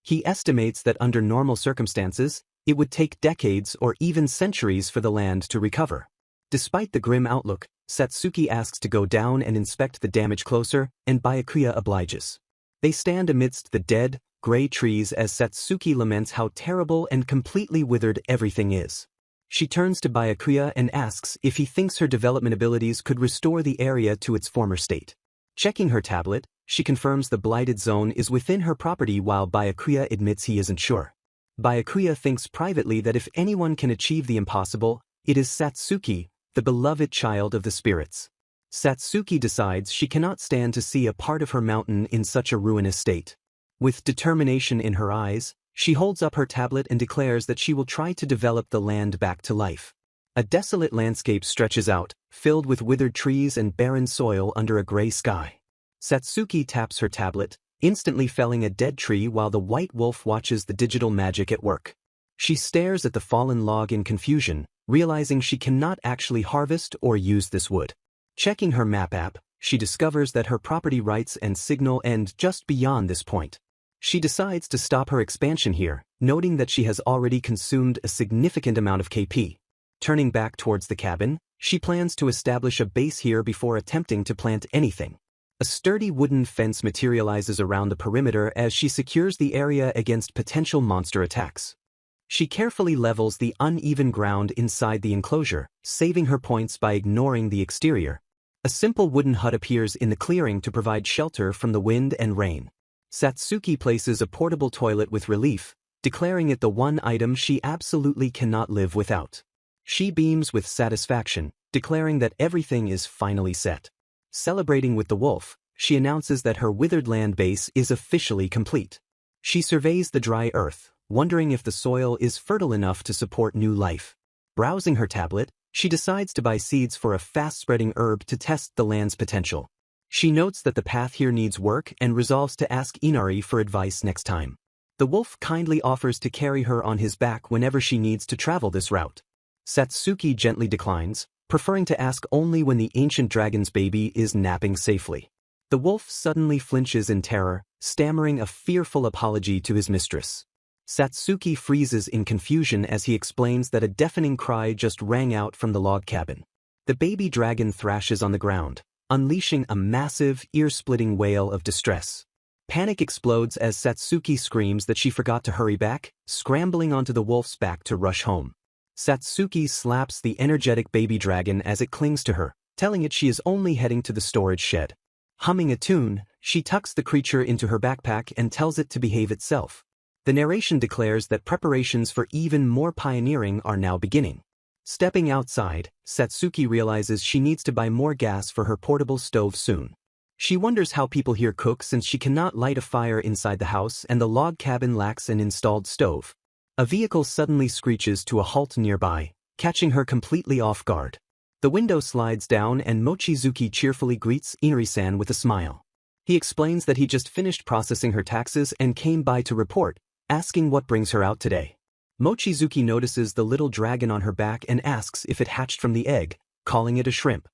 He estimates that under normal circumstances, it would take decades or even centuries for the land to recover. Despite the grim outlook, Satsuki asks to go down and inspect the damage closer, and Byakuya obliges. They stand amidst the dead, gray trees as Satsuki laments how terrible and completely withered everything is. She turns to Byakuya and asks if he thinks her development abilities could restore the area to its former state. Checking her tablet, she confirms the blighted zone is within her property while Byakuya admits he isn't sure. Byakuya thinks privately that if anyone can achieve the impossible, it is Satsuki, the beloved child of the spirits. Satsuki decides she cannot stand to see a part of her mountain in such a ruinous state. With determination in her eyes, she holds up her tablet and declares that she will try to develop the land back to life. A desolate landscape stretches out, filled with withered trees and barren soil under a gray sky. Satsuki taps her tablet, instantly felling a dead tree while the white wolf watches the digital magic at work. She stares at the fallen log in confusion, realizing she cannot actually harvest or use this wood. Checking her map app, she discovers that her property rights and signal end just beyond this point. She decides to stop her expansion here, noting that she has already consumed a significant amount of KP. Turning back towards the cabin, she plans to establish a base here before attempting to plant anything. A sturdy wooden fence materializes around the perimeter as she secures the area against potential monster attacks. She carefully levels the uneven ground inside the enclosure, saving her points by ignoring the exterior. A simple wooden hut appears in the clearing to provide shelter from the wind and rain. Satsuki places a portable toilet with relief, declaring it the one item she absolutely cannot live without. She beams with satisfaction, declaring that everything is finally set. Celebrating with the wolf, she announces that her withered land base is officially complete. She surveys the dry earth, wondering if the soil is fertile enough to support new life. Browsing her tablet, she decides to buy seeds for a fast-spreading herb to test the land's potential. She notes that the path here needs work and resolves to ask Inari for advice next time. The wolf kindly offers to carry her on his back whenever she needs to travel this route. Satsuki gently declines, preferring to ask only when the ancient dragon's baby is napping safely. The wolf suddenly flinches in terror, stammering a fearful apology to his mistress. Satsuki freezes in confusion as he explains that a deafening cry just rang out from the log cabin. The baby dragon thrashes on the ground, unleashing a massive, ear-splitting wail of distress. Panic explodes as Satsuki screams that she forgot to hurry back, scrambling onto the wolf's back to rush home. Satsuki slaps the energetic baby dragon as it clings to her, telling it she is only heading to the storage shed. Humming a tune, she tucks the creature into her backpack and tells it to behave itself. The narration declares that preparations for even more pioneering are now beginning. Stepping outside, Satsuki realizes she needs to buy more gas for her portable stove soon. She wonders how people here cook since she cannot light a fire inside the house and the log cabin lacks an installed stove. A vehicle suddenly screeches to a halt nearby, catching her completely off guard. The window slides down and Mochizuki cheerfully greets Inari-san with a smile. He explains that he just finished processing her taxes and came by to report, asking what brings her out today. Mochizuki notices the little dragon on her back and asks if it hatched from the egg, calling it a shrimp.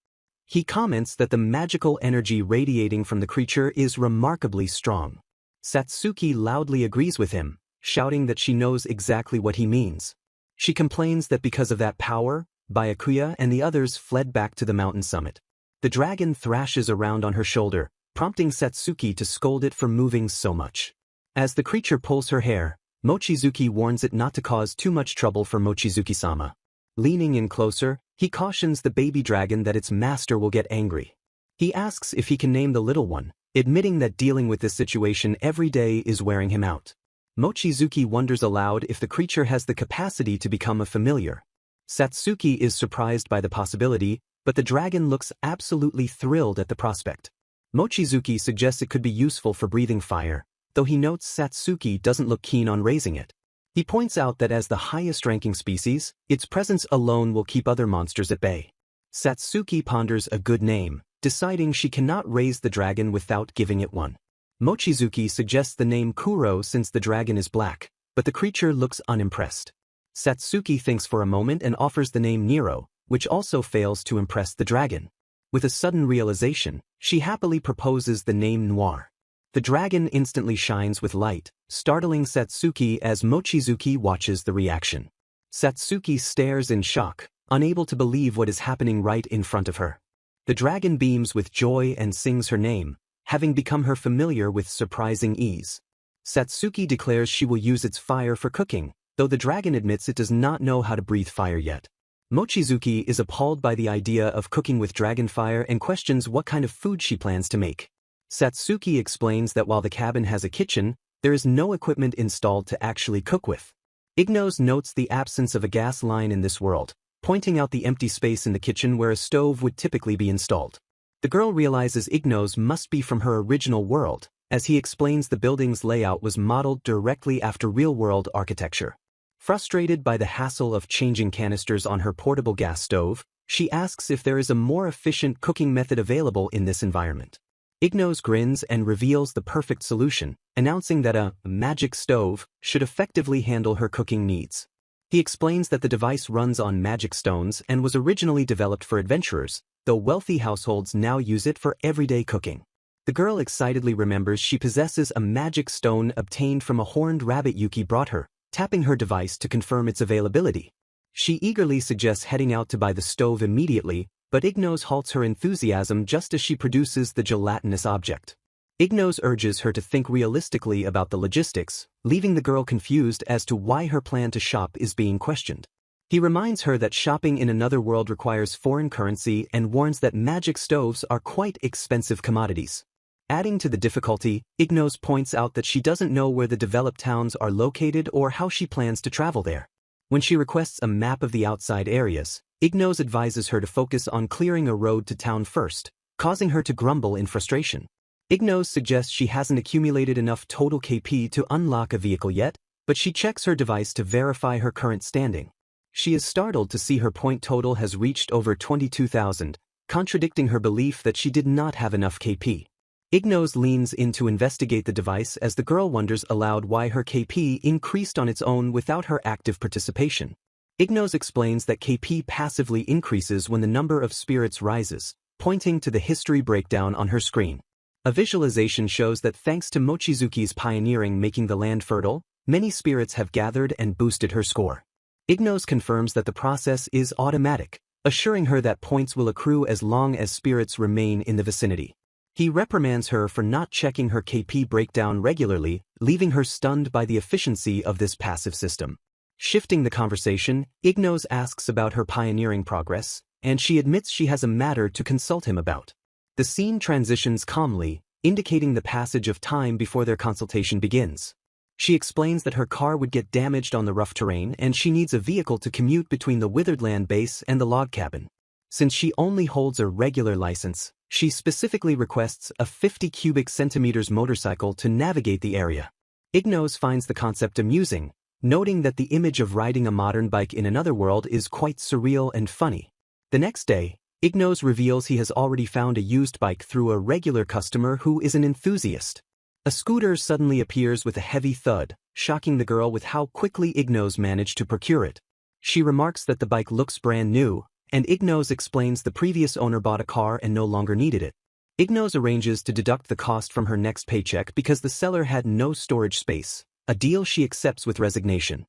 He comments that the magical energy radiating from the creature is remarkably strong. Satsuki loudly agrees with him, shouting that she knows exactly what he means. She complains that because of that power, Byakuya and the others fled back to the mountain summit. The dragon thrashes around on her shoulder, prompting Satsuki to scold it for moving so much. As the creature pulls her hair, Mochizuki warns it not to cause too much trouble for Mochizuki-sama. Leaning in closer, he cautions the baby dragon that its master will get angry. He asks if he can name the little one, admitting that dealing with this situation every day is wearing him out. Mochizuki wonders aloud if the creature has the capacity to become a familiar. Satsuki is surprised by the possibility, but the dragon looks absolutely thrilled at the prospect. Mochizuki suggests it could be useful for breathing fire, though he notes Satsuki doesn't look keen on raising it. He points out that as the highest-ranking species, its presence alone will keep other monsters at bay. Satsuki ponders a good name, deciding she cannot raise the dragon without giving it one. Mochizuki suggests the name Kuro since the dragon is black, but the creature looks unimpressed. Satsuki thinks for a moment and offers the name Nero, which also fails to impress the dragon. With a sudden realization, she happily proposes the name Noir. The dragon instantly shines with light, startling Satsuki as Mochizuki watches the reaction. Satsuki stares in shock, unable to believe what is happening right in front of her. The dragon beams with joy and sings her name, having become her familiar with surprising ease. Satsuki declares she will use its fire for cooking, though the dragon admits it does not know how to breathe fire yet. Mochizuki is appalled by the idea of cooking with dragon fire and questions what kind of food she plans to make. Satsuki explains that while the cabin has a kitchen, there is no equipment installed to actually cook with. Ignos notes the absence of a gas line in this world, pointing out the empty space in the kitchen where a stove would typically be installed. The girl realizes Ignos must be from her original world, as he explains the building's layout was modeled directly after real-world architecture. Frustrated by the hassle of changing canisters on her portable gas stove, she asks if there is a more efficient cooking method available in this environment. Ignos grins and reveals the perfect solution, announcing that a magic stove should effectively handle her cooking needs. He explains that the device runs on magic stones and was originally developed for adventurers, though wealthy households now use it for everyday cooking. The girl excitedly remembers she possesses a magic stone obtained from a horned rabbit Yuki brought her, tapping her device to confirm its availability. She eagerly suggests heading out to buy the stove immediately, but Ignos halts her enthusiasm just as she produces the gelatinous object. Ignos urges her to think realistically about the logistics, leaving the girl confused as to why her plan to shop is being questioned. He reminds her that shopping in another world requires foreign currency and warns that magic stoves are quite expensive commodities. Adding to the difficulty, Ignos points out that she doesn't know where the developed towns are located or how she plans to travel there. When she requests a map of the outside areas, Ignos advises her to focus on clearing a road to town first, causing her to grumble in frustration. Ignos suggests she hasn't accumulated enough total KP to unlock a vehicle yet, but she checks her device to verify her current standing. She is startled to see her point total has reached over 22,000, contradicting her belief that she did not have enough KP. Ignos leans in to investigate the device as the girl wonders aloud why her KP increased on its own without her active participation. Ignos explains that KP passively increases when the number of spirits rises, pointing to the history breakdown on her screen. A visualization shows that thanks to Mochizuki's pioneering making the land fertile, many spirits have gathered and boosted her score. Ignos confirms that the process is automatic, assuring her that points will accrue as long as spirits remain in the vicinity. He reprimands her for not checking her KP breakdown regularly, leaving her stunned by the efficiency of this passive system. Shifting the conversation, Ignos asks about her pioneering progress, and she admits she has a matter to consult him about. The scene transitions calmly, indicating the passage of time before their consultation begins. She explains that her car would get damaged on the rough terrain and she needs a vehicle to commute between the Witheredland base and the log cabin. Since she only holds a regular license, she specifically requests a 50 cubic centimeters motorcycle to navigate the area. Ignos finds the concept amusing, noting that the image of riding a modern bike in another world is quite surreal and funny. The next day, Ignos reveals he has already found a used bike through a regular customer who is an enthusiast. A scooter suddenly appears with a heavy thud, shocking the girl with how quickly Ignos managed to procure it. She remarks that the bike looks brand new, and Ignos explains the previous owner bought a car and no longer needed it. Ignos arranges to deduct the cost from her next paycheck because the seller had no storage space, a deal she accepts with resignation.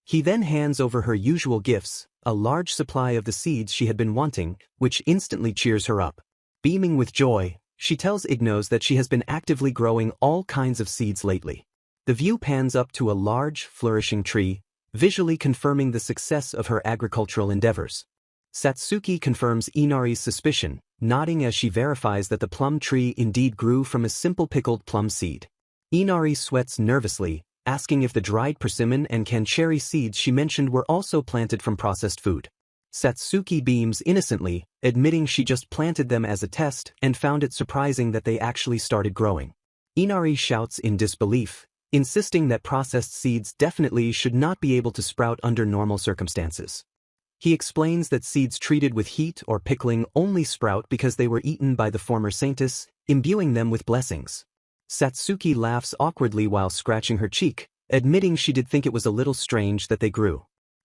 He then hands over her usual gifts, a large supply of the seeds she had been wanting, which instantly cheers her up. Beaming with joy, she tells Ignos that she has been actively growing all kinds of seeds lately. The view pans up to a large, flourishing tree, visually confirming the success of her agricultural endeavors. Satsuki confirms Inari's suspicion, nodding as she verifies that the plum tree indeed grew from a simple pickled plum seed. Inari sweats nervously, asking if the dried persimmon and cancherry seeds she mentioned were also planted from processed food. Satsuki beams innocently, admitting she just planted them as a test and found it surprising that they actually started growing. Inari shouts in disbelief, insisting that processed seeds definitely should not be able to sprout under normal circumstances. He explains that seeds treated with heat or pickling only sprout because they were eaten by the former Saintess, imbuing them with blessings. Satsuki laughs awkwardly while scratching her cheek, admitting she did think it was a little strange that they grew.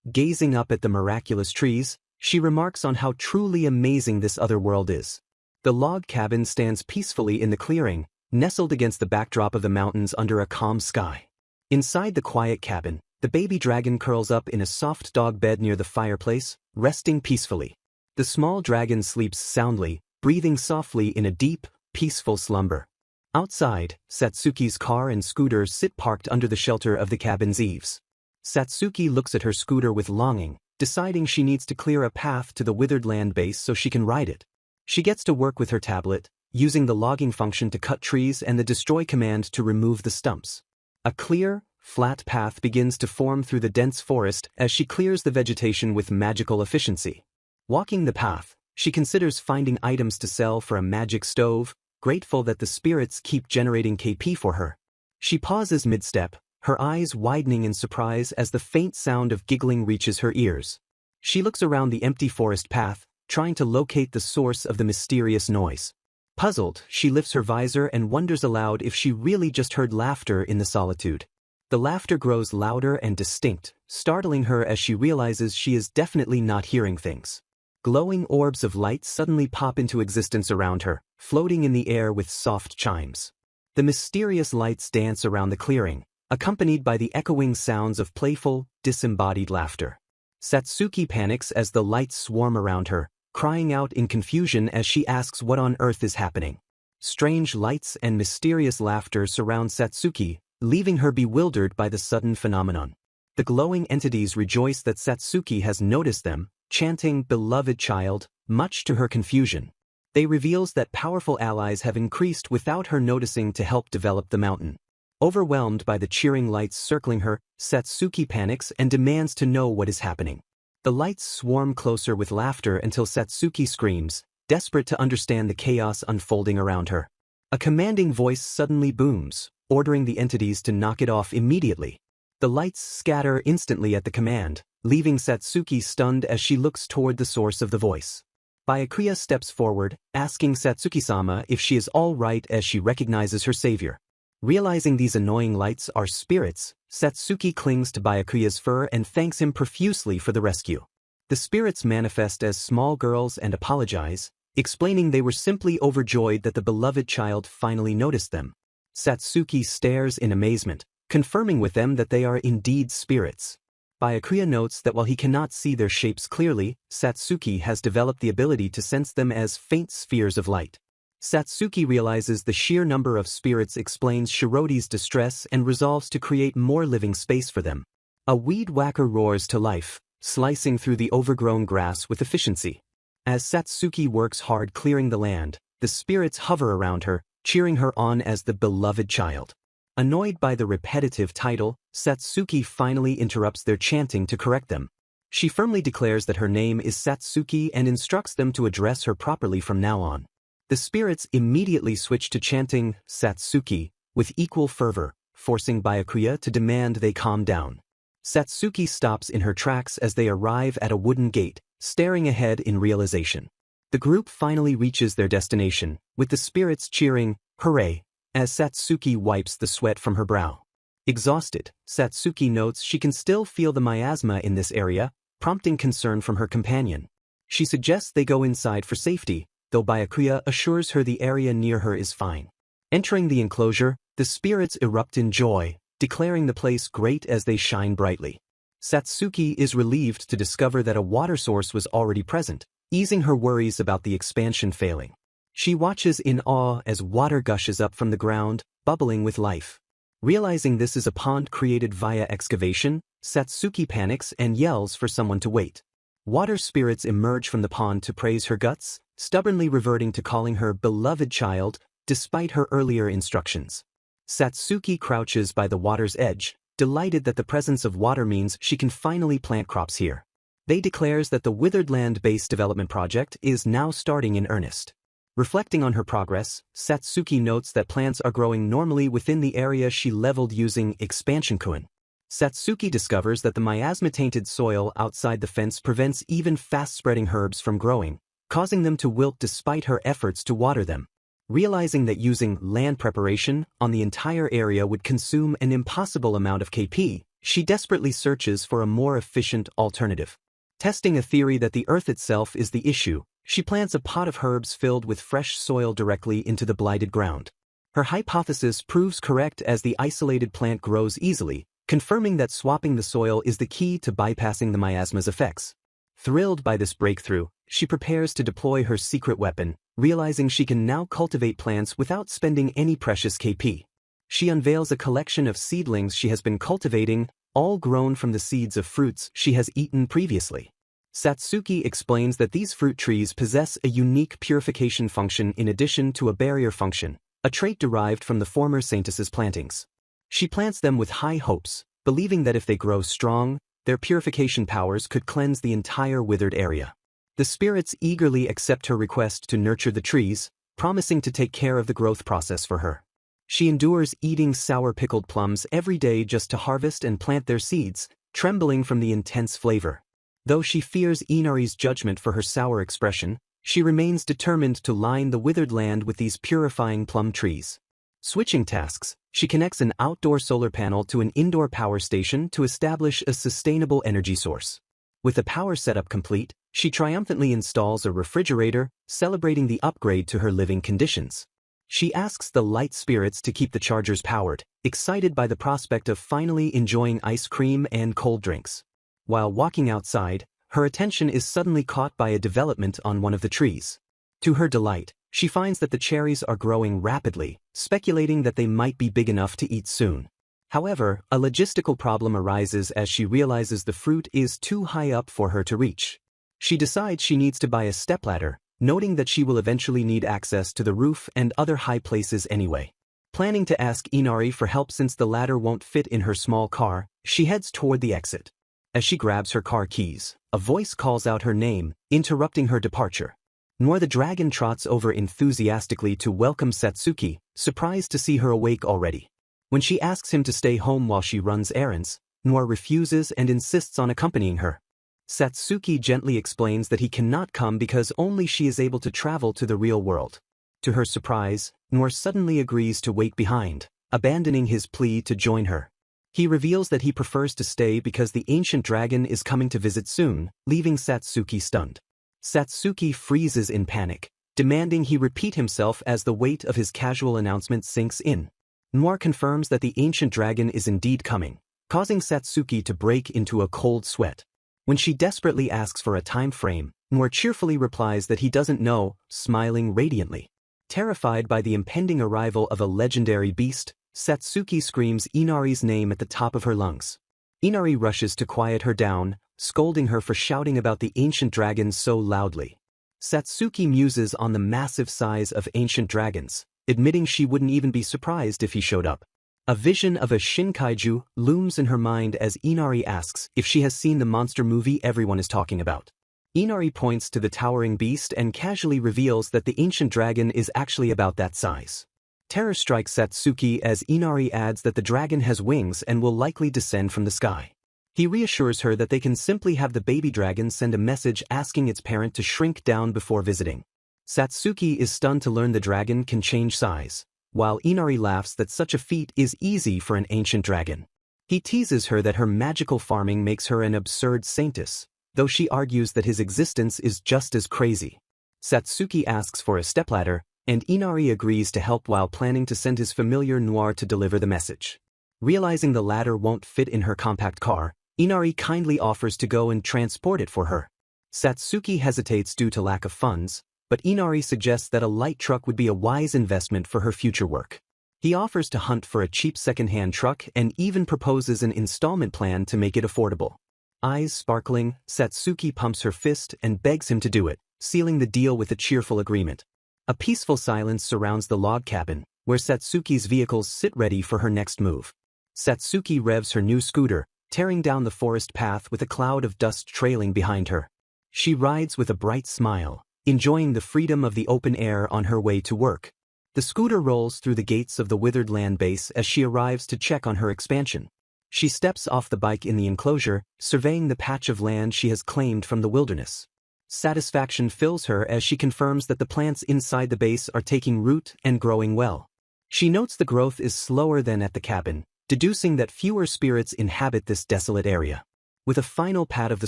Gazing up at the miraculous trees, she remarks on how truly amazing this other world is. The log cabin stands peacefully in the clearing, nestled against the backdrop of the mountains under a calm sky. Inside the quiet cabin, the baby dragon curls up in a soft dog bed near the fireplace, resting peacefully. The small dragon sleeps soundly, breathing softly in a deep, peaceful slumber. Outside, Satsuki's car and scooter sit parked under the shelter of the cabin's eaves. Satsuki looks at her scooter with longing, deciding she needs to clear a path to the withered land base so she can ride it. She gets to work with her tablet, using the logging function to cut trees and the destroy command to remove the stumps. A clear, flat path begins to form through the dense forest as she clears the vegetation with magical efficiency. Walking the path, she considers finding items to sell for a magic stove, grateful that the spirits keep generating KP for her. She pauses mid-step, her eyes widening in surprise as the faint sound of giggling reaches her ears. She looks around the empty forest path, trying to locate the source of the mysterious noise. Puzzled, she lifts her visor and wonders aloud if she really just heard laughter in the solitude. The laughter grows louder and distinct, startling her as she realizes she is definitely not hearing things. Glowing orbs of light suddenly pop into existence around her, floating in the air with soft chimes. The mysterious lights dance around the clearing, accompanied by the echoing sounds of playful, disembodied laughter. Satsuki panics as the lights swarm around her, crying out in confusion as she asks what on earth is happening. Strange lights and mysterious laughter surround Satsuki, leaving her bewildered by the sudden phenomenon. The glowing entities rejoice that Satsuki has noticed them, chanting "Beloved child," much to her confusion. They reveals that powerful allies have increased without her noticing to help develop the mountain. Overwhelmed by the cheering lights circling her, Satsuki panics and demands to know what is happening. The lights swarm closer with laughter until Satsuki screams, desperate to understand the chaos unfolding around her. A commanding voice suddenly booms, ordering the entities to knock it off immediately. The lights scatter instantly at the command, leaving Satsuki stunned as she looks toward the source of the voice. Byakuya steps forward, asking Satsuki-sama if she is all right as she recognizes her savior. Realizing these annoying lights are spirits, Satsuki clings to Byakuya's fur and thanks him profusely for the rescue. The spirits manifest as small girls and apologize, explaining they were simply overjoyed that the beloved child finally noticed them. Satsuki stares in amazement, confirming with them that they are indeed spirits. Byakuya notes that while he cannot see their shapes clearly, Satsuki has developed the ability to sense them as faint spheres of light. Satsuki realizes the sheer number of spirits explains Shirode's distress and resolves to create more living space for them. A weed whacker roars to life, slicing through the overgrown grass with efficiency. As Satsuki works hard clearing the land, the spirits hover around her, cheering her on as the beloved child. Annoyed by the repetitive title, Satsuki finally interrupts their chanting to correct them. She firmly declares that her name is Satsuki and instructs them to address her properly from now on. The spirits immediately switch to chanting Satsuki with equal fervor, forcing Byakuya to demand they calm down. Satsuki stops in her tracks as they arrive at a wooden gate, staring ahead in realization. The group finally reaches their destination, with the spirits cheering, "Hooray!" as Satsuki wipes the sweat from her brow. Exhausted, Satsuki notes she can still feel the miasma in this area, prompting concern from her companion. She suggests they go inside for safety, though Byakuya assures her the area near her is fine. Entering the enclosure, the spirits erupt in joy, declaring the place great as they shine brightly. Satsuki is relieved to discover that a water source was already present, easing her worries about the expansion failing. She watches in awe as water gushes up from the ground, bubbling with life. Realizing this is a pond created via excavation, Satsuki panics and yells for someone to wait. Water spirits emerge from the pond to praise her guts, stubbornly reverting to calling her beloved child, despite her earlier instructions. Satsuki crouches by the water's edge, delighted that the presence of water means she can finally plant crops here. They declares that the withered land-based development project is now starting in earnest. Reflecting on her progress, Satsuki notes that plants are growing normally within the area she leveled using expansion kun. Satsuki discovers that the miasma-tainted soil outside the fence prevents even fast-spreading herbs from growing, causing them to wilt despite her efforts to water them. Realizing that using land preparation on the entire area would consume an impossible amount of KP, she desperately searches for a more efficient alternative. Testing a theory that the earth itself is the issue, she plants a pot of herbs filled with fresh soil directly into the blighted ground. Her hypothesis proves correct as the isolated plant grows easily, confirming that swapping the soil is the key to bypassing the miasma's effects. Thrilled by this breakthrough, she prepares to deploy her secret weapon, realizing she can now cultivate plants without spending any precious KP. She unveils a collection of seedlings she has been cultivating, all grown from the seeds of fruits she has eaten previously. Satsuki explains that these fruit trees possess a unique purification function in addition to a barrier function, a trait derived from the former Saintess's plantings. She plants them with high hopes, believing that if they grow strong, their purification powers could cleanse the entire withered area. The spirits eagerly accept her request to nurture the trees, promising to take care of the growth process for her. She endures eating sour pickled plums every day just to harvest and plant their seeds, trembling from the intense flavor. Though she fears Inari's judgment for her sour expression, she remains determined to line the withered land with these purifying plum trees. Switching tasks, she connects an outdoor solar panel to an indoor power station to establish a sustainable energy source. With the power setup complete, she triumphantly installs a refrigerator, celebrating the upgrade to her living conditions. She asks the light spirits to keep the chargers powered, excited by the prospect of finally enjoying ice cream and cold drinks. While walking outside, her attention is suddenly caught by a development on one of the trees. To her delight, she finds that the cherries are growing rapidly, speculating that they might be big enough to eat soon. However, a logistical problem arises as she realizes the fruit is too high up for her to reach. She decides she needs to buy a stepladder, noting that she will eventually need access to the roof and other high places anyway. Planning to ask Inari for help since the ladder won't fit in her small car, she heads toward the exit. As she grabs her car keys, a voice calls out her name, interrupting her departure. Noir the dragon trots over enthusiastically to welcome Satsuki, surprised to see her awake already. When she asks him to stay home while she runs errands, Noir refuses and insists on accompanying her. Satsuki gently explains that he cannot come because only she is able to travel to the real world. To her surprise, Noir suddenly agrees to wait behind, abandoning his plea to join her. He reveals that he prefers to stay because the ancient dragon is coming to visit soon, leaving Satsuki stunned. Satsuki freezes in panic, demanding he repeat himself as the weight of his casual announcement sinks in. Noir confirms that the ancient dragon is indeed coming, causing Satsuki to break into a cold sweat. When she desperately asks for a time frame, Noir cheerfully replies that he doesn't know, smiling radiantly. Terrified by the impending arrival of a legendary beast, Satsuki screams Inari's name at the top of her lungs. Inari rushes to quiet her down, scolding her for shouting about the ancient dragon so loudly. Satsuki muses on the massive size of ancient dragons, admitting she wouldn't even be surprised if he showed up. A vision of a Shinkaiju looms in her mind as Inari asks if she has seen the monster movie everyone is talking about. Inari points to the towering beast and casually reveals that the ancient dragon is actually about that size. Terror strikes Satsuki as Inari adds that the dragon has wings and will likely descend from the sky. He reassures her that they can simply have the baby dragon send a message asking its parent to shrink down before visiting. Satsuki is stunned to learn the dragon can change size. while Inari laughs that such a feat is easy for an ancient dragon. He teases her that her magical farming makes her an absurd saintess, though she argues that his existence is just as crazy. Satsuki asks for a stepladder, and Inari agrees to help while planning to send his familiar Noir to deliver the message. Realizing the ladder won't fit in her compact car, Inari kindly offers to go and transport it for her. Satsuki hesitates due to lack of funds, but Inari suggests that a light truck would be a wise investment for her future work. He offers to hunt for a cheap second-hand truck and even proposes an installment plan to make it affordable. Eyes sparkling, Satsuki pumps her fist and begs him to do it, sealing the deal with a cheerful agreement. A peaceful silence surrounds the log cabin, where Satsuki's vehicles sit ready for her next move. Satsuki revs her new scooter, tearing down the forest path with a cloud of dust trailing behind her. She rides with a bright smile, enjoying the freedom of the open air on her way to work. The scooter rolls through the gates of the withered land base as she arrives to check on her expansion. She steps off the bike in the enclosure, surveying the patch of land she has claimed from the wilderness. Satisfaction fills her as she confirms that the plants inside the base are taking root and growing well. She notes the growth is slower than at the cabin, deducing that fewer spirits inhabit this desolate area. With a final pat of the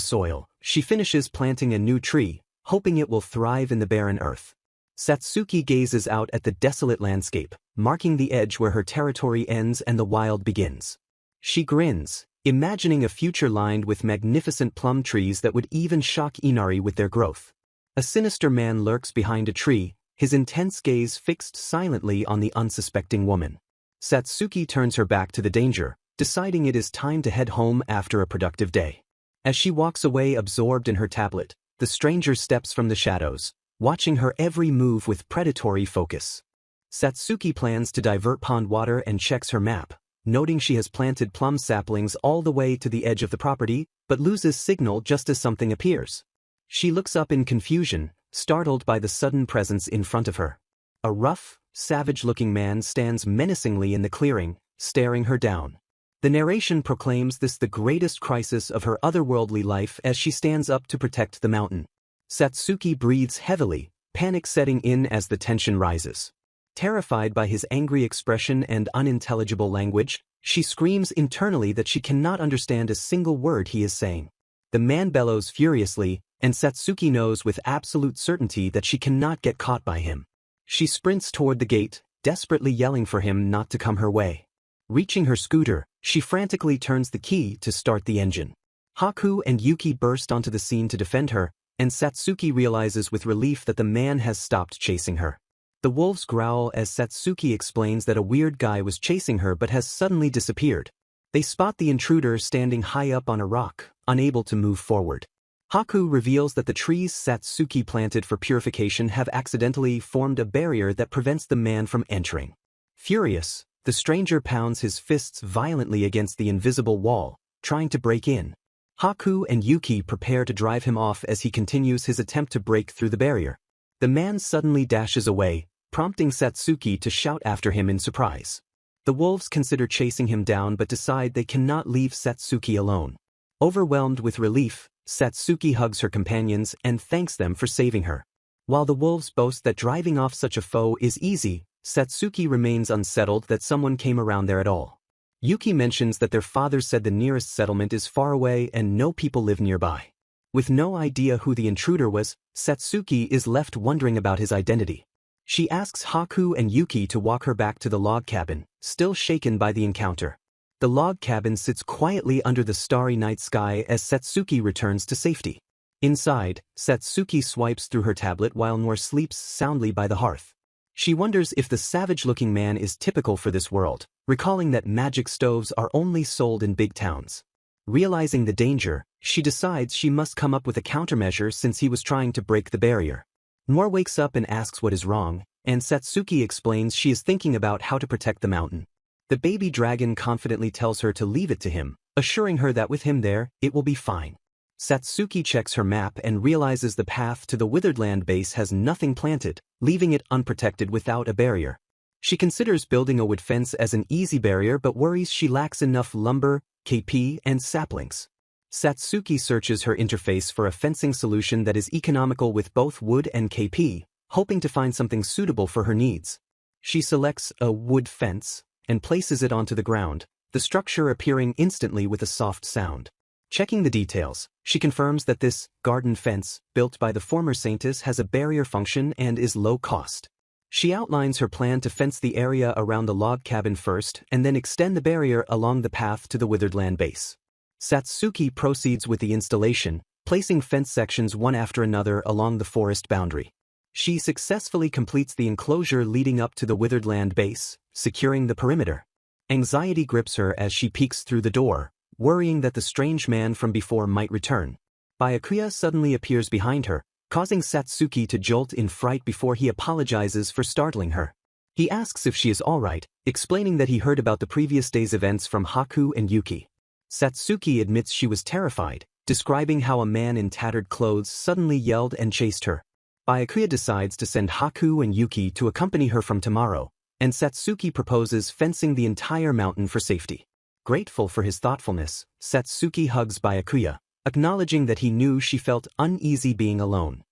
soil, she finishes planting a new tree, hoping it will thrive in the barren earth. Satsuki gazes out at the desolate landscape, marking the edge where her territory ends and the wild begins. She grins, imagining a future lined with magnificent plum trees that would even shock Inari with their growth. A sinister man lurks behind a tree, his intense gaze fixed silently on the unsuspecting woman. Satsuki turns her back to the danger, deciding it is time to head home after a productive day. As she walks away absorbed in her tablet, the stranger steps from the shadows, watching her every move with predatory focus. Satsuki plans to divert pond water and checks her map, noting she has planted plum saplings all the way to the edge of the property, but loses signal just as something appears. She looks up in confusion, startled by the sudden presence in front of her. A rough, savage-looking man stands menacingly in the clearing, staring her down. The narration proclaims this the greatest crisis of her otherworldly life as she stands up to protect the mountain. Satsuki breathes heavily, panic setting in as the tension rises. Terrified by his angry expression and unintelligible language, she screams internally that she cannot understand a single word he is saying. The man bellows furiously, and Satsuki knows with absolute certainty that she cannot get caught by him. She sprints toward the gate, desperately yelling for him not to come her way. Reaching her scooter, she frantically turns the key to start the engine. Haku and Yuki burst onto the scene to defend her, and Satsuki realizes with relief that the man has stopped chasing her. The wolves growl as Satsuki explains that a weird guy was chasing her but has suddenly disappeared. They spot the intruder standing high up on a rock, unable to move forward. Haku reveals that the trees Satsuki planted for purification have accidentally formed a barrier that prevents the man from entering. Furious, the stranger pounds his fists violently against the invisible wall, trying to break in. Haku and Yuki prepare to drive him off as he continues his attempt to break through the barrier. The man suddenly dashes away, prompting Satsuki to shout after him in surprise. The wolves consider chasing him down but decide they cannot leave Satsuki alone. Overwhelmed with relief, Satsuki hugs her companions and thanks them for saving her. While the wolves boast that driving off such a foe is easy, Satsuki remains unsettled that someone came around there at all. Yuki mentions that their father said the nearest settlement is far away and no people live nearby. With no idea who the intruder was, Satsuki is left wondering about his identity. She asks Haku and Yuki to walk her back to the log cabin, still shaken by the encounter. The log cabin sits quietly under the starry night sky as Satsuki returns to safety. Inside, Satsuki swipes through her tablet while Noir sleeps soundly by the hearth. She wonders if the savage-looking man is typical for this world, recalling that magic stoves are only sold in big towns. Realizing the danger, she decides she must come up with a countermeasure since he was trying to break the barrier. Noir wakes up and asks what is wrong, and Satsuki explains she is thinking about how to protect the mountain. The baby dragon confidently tells her to leave it to him, assuring her that with him there, it will be fine. Satsuki checks her map and realizes the path to the withered land base has nothing planted, leaving it unprotected without a barrier. She considers building a wood fence as an easy barrier but worries she lacks enough lumber, KP, and saplings. Satsuki searches her interface for a fencing solution that is economical with both wood and KP, hoping to find something suitable for her needs. She selects a wood fence and places it onto the ground, the structure appearing instantly with a soft sound. Checking the details, she confirms that this garden fence, built by the former Saintess, has a barrier function and is low cost. She outlines her plan to fence the area around the log cabin first and then extend the barrier along the path to the withered land base. Satsuki proceeds with the installation, placing fence sections one after another along the forest boundary. She successfully completes the enclosure leading up to the withered land base, securing the perimeter. Anxiety grips her as she peeks through the door, worrying that the strange man from before might return. Byakuya suddenly appears behind her, causing Satsuki to jolt in fright before he apologizes for startling her. He asks if she is alright, explaining that he heard about the previous day's events from Haku and Yuki. Satsuki admits she was terrified, describing how a man in tattered clothes suddenly yelled and chased her. Byakuya decides to send Haku and Yuki to accompany her from tomorrow, and Satsuki proposes fencing the entire mountain for safety. Grateful for his thoughtfulness, Satsuki hugs Byakuya, acknowledging that he knew she felt uneasy being alone.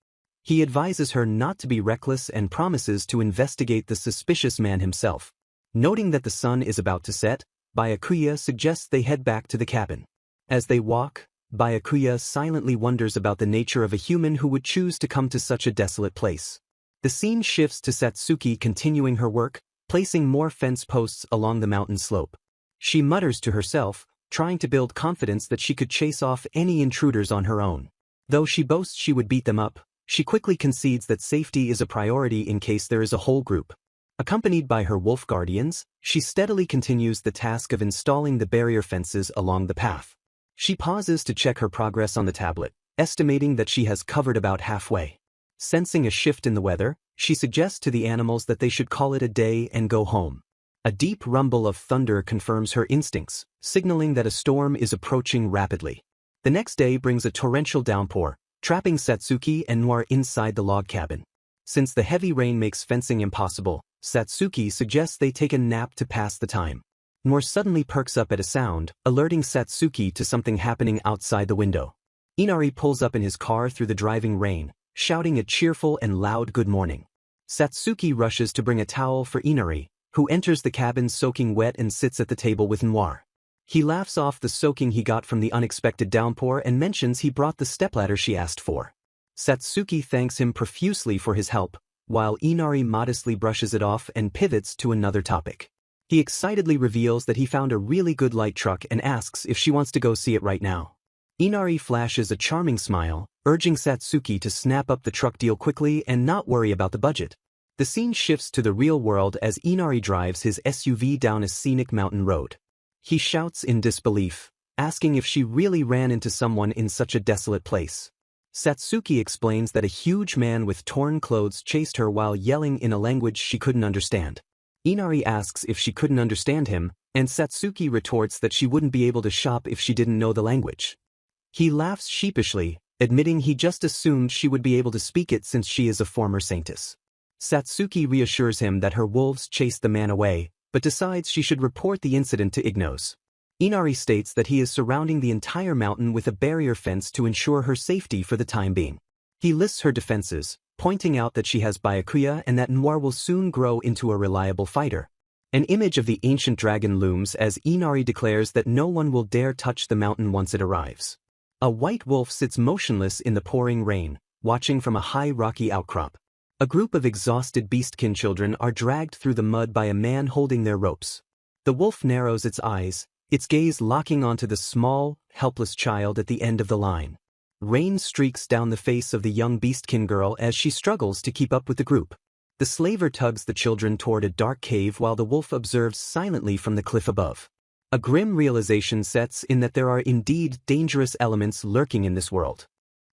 He advises her not to be reckless and promises to investigate the suspicious man himself. Noting that the sun is about to set, Byakuya suggests they head back to the cabin. As they walk, Byakuya silently wonders about the nature of a human who would choose to come to such a desolate place. The scene shifts to Satsuki continuing her work, placing more fence posts along the mountain slope. She mutters to herself, trying to build confidence that she could chase off any intruders on her own. Though she boasts she would beat them up, she quickly concedes that safety is a priority in case there is a whole group. Accompanied by her wolf guardians, she steadily continues the task of installing the barrier fences along the path. She pauses to check her progress on the tablet, estimating that she has covered about halfway. Sensing a shift in the weather, she suggests to the animals that they should call it a day and go home. A deep rumble of thunder confirms her instincts, signaling that a storm is approaching rapidly. The next day brings a torrential downpour, trapping Satsuki and Noir inside the log cabin. Since the heavy rain makes fencing impossible, Satsuki suggests they take a nap to pass the time. Noir suddenly perks up at a sound, alerting Satsuki to something happening outside the window. Inari pulls up in his car through the driving rain, shouting a cheerful and loud good morning. Satsuki rushes to bring a towel for Inari, who enters the cabin soaking wet and sits at the table with Noir. He laughs off the soaking he got from the unexpected downpour and mentions he brought the stepladder she asked for. Satsuki thanks him profusely for his help, while Inari modestly brushes it off and pivots to another topic. He excitedly reveals that he found a really good light truck and asks if she wants to go see it right now. Inari flashes a charming smile, urging Satsuki to snap up the truck deal quickly and not worry about the budget. The scene shifts to the real world as Inari drives his SUV down a scenic mountain road. He shouts in disbelief, asking if she really ran into someone in such a desolate place. Satsuki explains that a huge man with torn clothes chased her while yelling in a language she couldn't understand. Inari asks if she couldn't understand him, and Satsuki retorts that she wouldn't be able to shop if she didn't know the language. He laughs sheepishly, admitting he just assumed she would be able to speak it since she is a former Saintess. Satsuki reassures him that her wolves chased the man away, but decides she should report the incident to Ignos. Inari states that he is surrounding the entire mountain with a barrier fence to ensure her safety for the time being. He lists her defenses, pointing out that she has Byakuya and that Noir will soon grow into a reliable fighter. An image of the ancient dragon looms as Inari declares that no one will dare touch the mountain once it arrives. A white wolf sits motionless in the pouring rain, watching from a high rocky outcrop. A group of exhausted beastkin children are dragged through the mud by a man holding their ropes. The wolf narrows its eyes, its gaze locking onto the small, helpless child at the end of the line. Rain streaks down the face of the young beastkin girl as she struggles to keep up with the group. The slaver tugs the children toward a dark cave while the wolf observes silently from the cliff above. A grim realization sets in that there are indeed dangerous elements lurking in this world.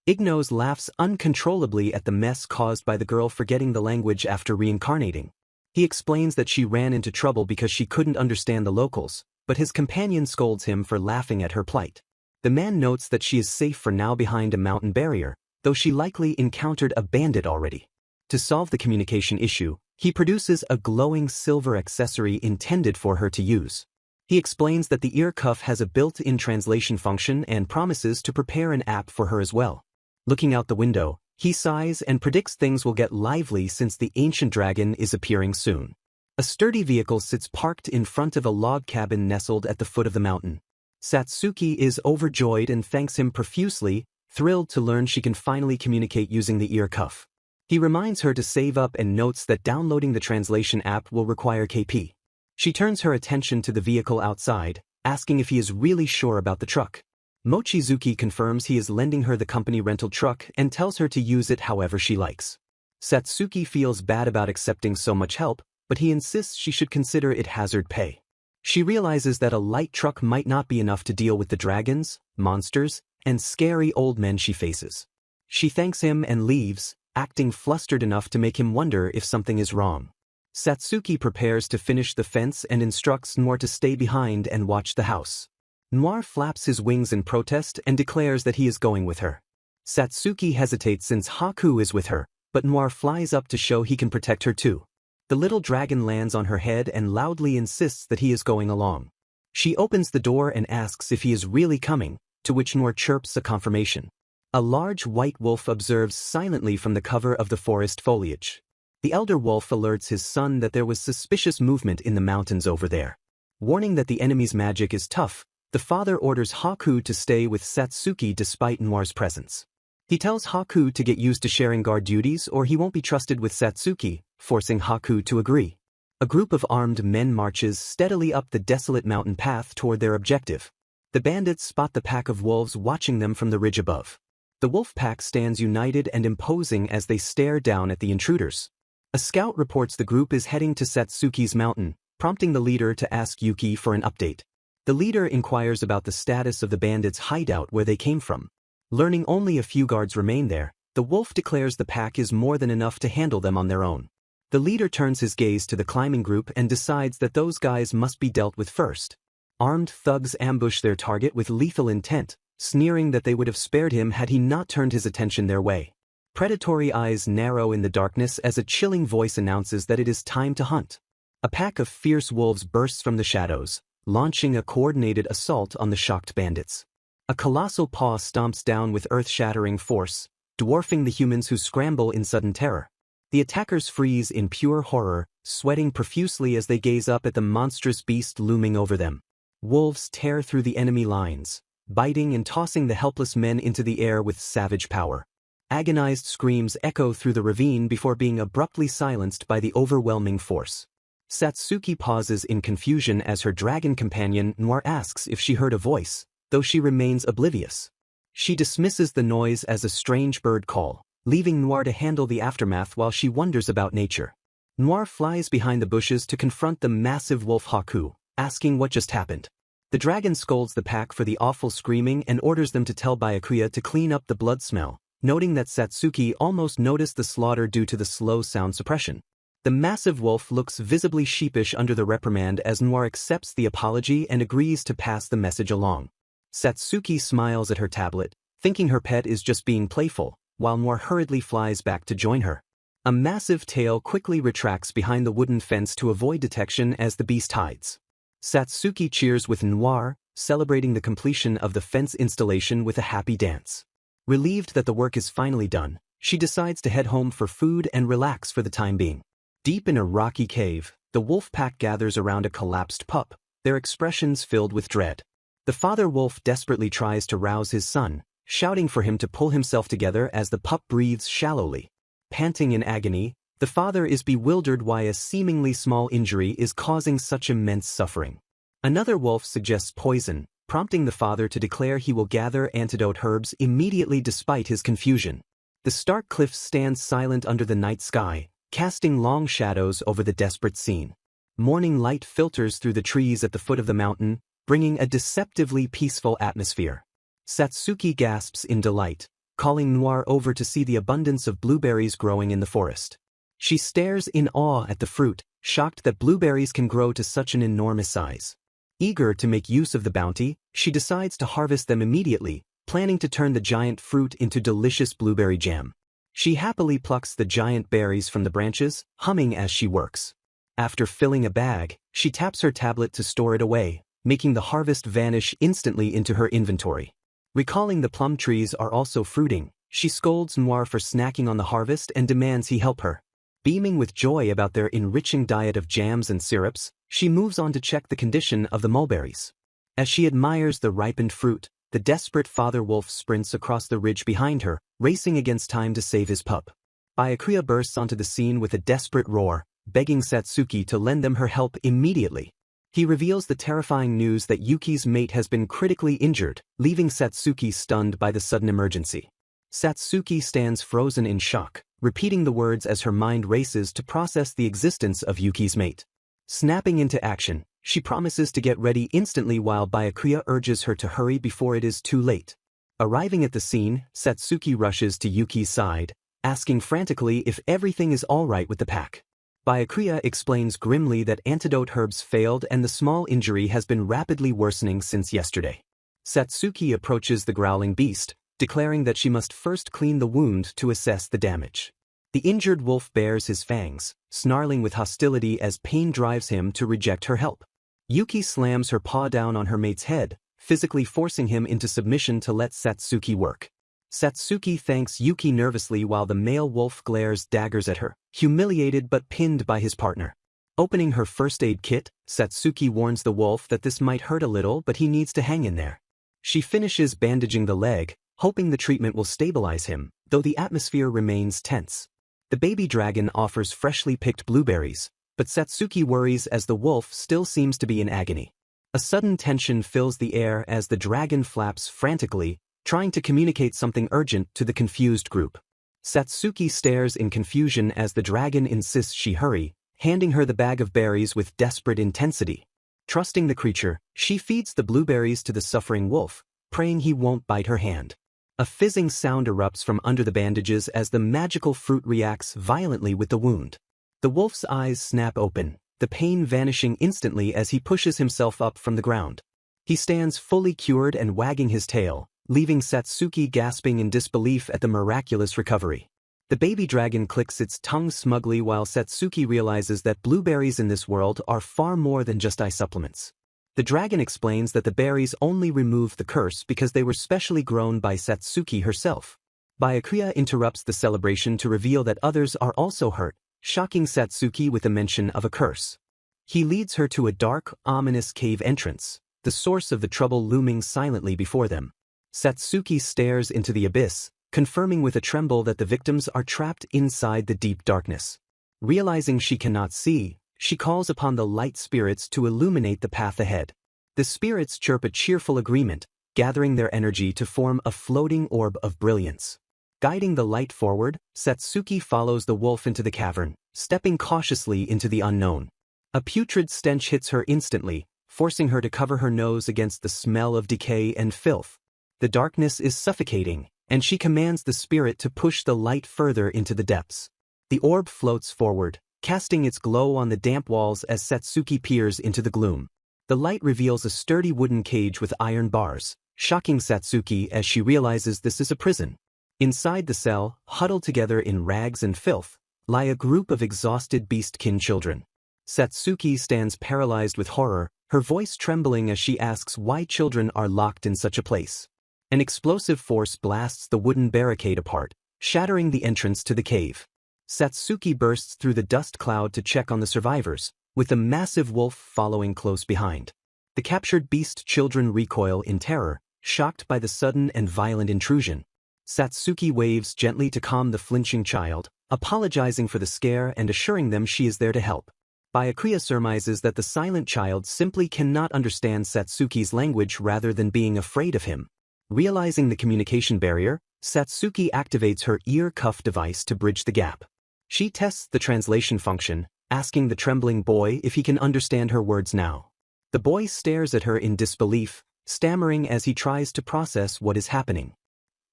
Ignos laughs uncontrollably at the mess caused by the girl forgetting the language after reincarnating. He explains that she ran into trouble because she couldn't understand the locals, but his companion scolds him for laughing at her plight. The man notes that she is safe for now behind a mountain barrier, though she likely encountered a bandit already. To solve the communication issue, he produces a glowing silver accessory intended for her to use. He explains that the earcuff has a built-in translation function and promises to prepare an app for her as well. Looking out the window, he sighs and predicts things will get lively since the ancient dragon is appearing soon. A sturdy vehicle sits parked in front of a log cabin nestled at the foot of the mountain. Satsuki is overjoyed and thanks him profusely, thrilled to learn she can finally communicate using the earcuff. He reminds her to save up and notes that downloading the translation app will require KP. She turns her attention to the vehicle outside, asking if he is really sure about the truck. Mochizuki confirms he is lending her the company rental truck and tells her to use it however she likes. Satsuki feels bad about accepting so much help, but he insists she should consider it hazard pay. She realizes that a light truck might not be enough to deal with the dragons, monsters, and scary old men she faces. She thanks him and leaves, acting flustered enough to make him wonder if something is wrong. Satsuki prepares to finish the fence and instructs Noir to stay behind and watch the house. Noir flaps his wings in protest and declares that he is going with her. Satsuki hesitates since Haku is with her, but Noir flies up to show he can protect her too. The little dragon lands on her head and loudly insists that he is going along. She opens the door and asks if he is really coming, to which Noir chirps a confirmation. A large white wolf observes silently from the cover of the forest foliage. The elder wolf alerts his son that there was suspicious movement in the mountains over there. Warning that the enemy's magic is tough, the father orders Haku to stay with Satsuki despite Noir's presence. He tells Haku to get used to sharing guard duties or he won't be trusted with Satsuki, forcing Haku to agree. A group of armed men marches steadily up the desolate mountain path toward their objective. The bandits spot the pack of wolves watching them from the ridge above. The wolf pack stands united and imposing as they stare down at the intruders. A scout reports the group is heading to Satsuki's mountain, prompting the leader to ask Yuki for an update. The leader inquires about the status of the bandits' hideout where they came from. Learning only a few guards remain there, the wolf declares the pack is more than enough to handle them on their own. The leader turns his gaze to the climbing group and decides that those guys must be dealt with first. Armed thugs ambush their target with lethal intent, sneering that they would have spared him had he not turned his attention their way. Predatory eyes narrow in the darkness as a chilling voice announces that it is time to hunt. A pack of fierce wolves bursts from the shadows, launching a coordinated assault on the shocked bandits. A colossal paw stomps down with earth-shattering force, dwarfing the humans who scramble in sudden terror. The attackers freeze in pure horror, sweating profusely as they gaze up at the monstrous beast looming over them. Wolves tear through the enemy lines, biting and tossing the helpless men into the air with savage power. Agonized screams echo through the ravine before being abruptly silenced by the overwhelming force. Satsuki pauses in confusion as her dragon companion Noir asks if she heard a voice, though she remains oblivious. She dismisses the noise as a strange bird call, leaving Noir to handle the aftermath while she wonders about nature. Noir flies behind the bushes to confront the massive wolf Haku, asking what just happened. The dragon scolds the pack for the awful screaming and orders them to tell Byakuya to clean up the blood smell, noting that Satsuki almost noticed the slaughter due to the slow sound suppression. The massive wolf looks visibly sheepish under the reprimand as Noir accepts the apology and agrees to pass the message along. Satsuki smiles at her tablet, thinking her pet is just being playful, while Noir hurriedly flies back to join her. A massive tail quickly retracts behind the wooden fence to avoid detection as the beast hides. Satsuki cheers with Noir, celebrating the completion of the fence installation with a happy dance. Relieved that the work is finally done, she decides to head home for food and relax for the time being. Deep in a rocky cave, the wolf pack gathers around a collapsed pup, their expressions filled with dread. The father wolf desperately tries to rouse his son, shouting for him to pull himself together as the pup breathes shallowly. Panting in agony, the father is bewildered why a seemingly small injury is causing such immense suffering. Another wolf suggests poison, prompting the father to declare he will gather antidote herbs immediately despite his confusion. The stark cliffs stand silent under the night sky, casting long shadows over the desperate scene. Morning light filters through the trees at the foot of the mountain, bringing a deceptively peaceful atmosphere. Satsuki gasps in delight, calling Noir over to see the abundance of blueberries growing in the forest. She stares in awe at the fruit, shocked that blueberries can grow to such an enormous size. Eager to make use of the bounty, she decides to harvest them immediately, planning to turn the giant fruit into delicious blueberry jam. She happily plucks the giant berries from the branches, humming as she works. After filling a bag, she taps her tablet to store it away, making the harvest vanish instantly into her inventory. Recalling the plum trees are also fruiting, she scolds Noir for snacking on the harvest and demands he help her. Beaming with joy about their enriching diet of jams and syrups, she moves on to check the condition of the mulberries. As she admires the ripened fruit, the desperate father wolf sprints across the ridge behind her, racing against time to save his pup. Byakuya bursts onto the scene with a desperate roar, begging Satsuki to lend them her help immediately. He reveals the terrifying news that Yuki's mate has been critically injured, leaving Satsuki stunned by the sudden emergency. Satsuki stands frozen in shock, repeating the words as her mind races to process the existence of Yuki's mate. Snapping into action, she promises to get ready instantly while Byakuya urges her to hurry before it is too late. Arriving at the scene, Satsuki rushes to Yuki's side, asking frantically if everything is all right with the pack. Byakuya explains grimly that antidote herbs failed and the small injury has been rapidly worsening since yesterday. Satsuki approaches the growling beast, declaring that she must first clean the wound to assess the damage. The injured wolf bares his fangs, snarling with hostility as pain drives him to reject her help. Yuki slams her paw down on her mate's head, physically forcing him into submission to let Satsuki work. Satsuki thanks Yuki nervously while the male wolf glares daggers at her, humiliated but pinned by his partner. Opening her first aid kit, Satsuki warns the wolf that this might hurt a little but he needs to hang in there. She finishes bandaging the leg, hoping the treatment will stabilize him, though the atmosphere remains tense. The baby dragon offers freshly picked blueberries, but Satsuki worries as the wolf still seems to be in agony. A sudden tension fills the air as the dragon flaps frantically, trying to communicate something urgent to the confused group. Satsuki stares in confusion as the dragon insists she hurry, handing her the bag of berries with desperate intensity. Trusting the creature, she feeds the blueberries to the suffering wolf, praying he won't bite her hand. A fizzing sound erupts from under the bandages as the magical fruit reacts violently with the wound. The wolf's eyes snap open, the pain vanishing instantly as he pushes himself up from the ground. He stands fully cured and wagging his tail, leaving Satsuki gasping in disbelief at the miraculous recovery. The baby dragon clicks its tongue smugly while Satsuki realizes that blueberries in this world are far more than just eye supplements. The dragon explains that the berries only removed the curse because they were specially grown by Satsuki herself. Byakuya interrupts the celebration to reveal that others are also hurt, shocking Satsuki with a mention of a curse. He leads her to a dark, ominous cave entrance, the source of the trouble looming silently before them. Satsuki stares into the abyss, confirming with a tremble that the victims are trapped inside the deep darkness. Realizing she cannot see, she calls upon the light spirits to illuminate the path ahead. The spirits chirp a cheerful agreement, gathering their energy to form a floating orb of brilliance. Guiding the light forward, Satsuki follows the wolf into the cavern, stepping cautiously into the unknown. A putrid stench hits her instantly, forcing her to cover her nose against the smell of decay and filth. The darkness is suffocating, and she commands the spirit to push the light further into the depths. The orb floats forward, casting its glow on the damp walls as Satsuki peers into the gloom. The light reveals a sturdy wooden cage with iron bars, shocking Satsuki as she realizes this is a prison. Inside the cell, huddled together in rags and filth, lie a group of exhausted beastkin children. Satsuki stands paralyzed with horror, her voice trembling as she asks why children are locked in such a place. An explosive force blasts the wooden barricade apart, shattering the entrance to the cave. Satsuki bursts through the dust cloud to check on the survivors, with the massive wolf following close behind. The captured beast children recoil in terror, shocked by the sudden and violent intrusion. Satsuki waves gently to calm the flinching child, apologizing for the scare and assuring them she is there to help. Byakuya surmises that the silent child simply cannot understand Satsuki's language rather than being afraid of him. Realizing the communication barrier, Satsuki activates her ear-cuff device to bridge the gap. She tests the translation function, asking the trembling boy if he can understand her words now. The boy stares at her in disbelief, stammering as he tries to process what is happening.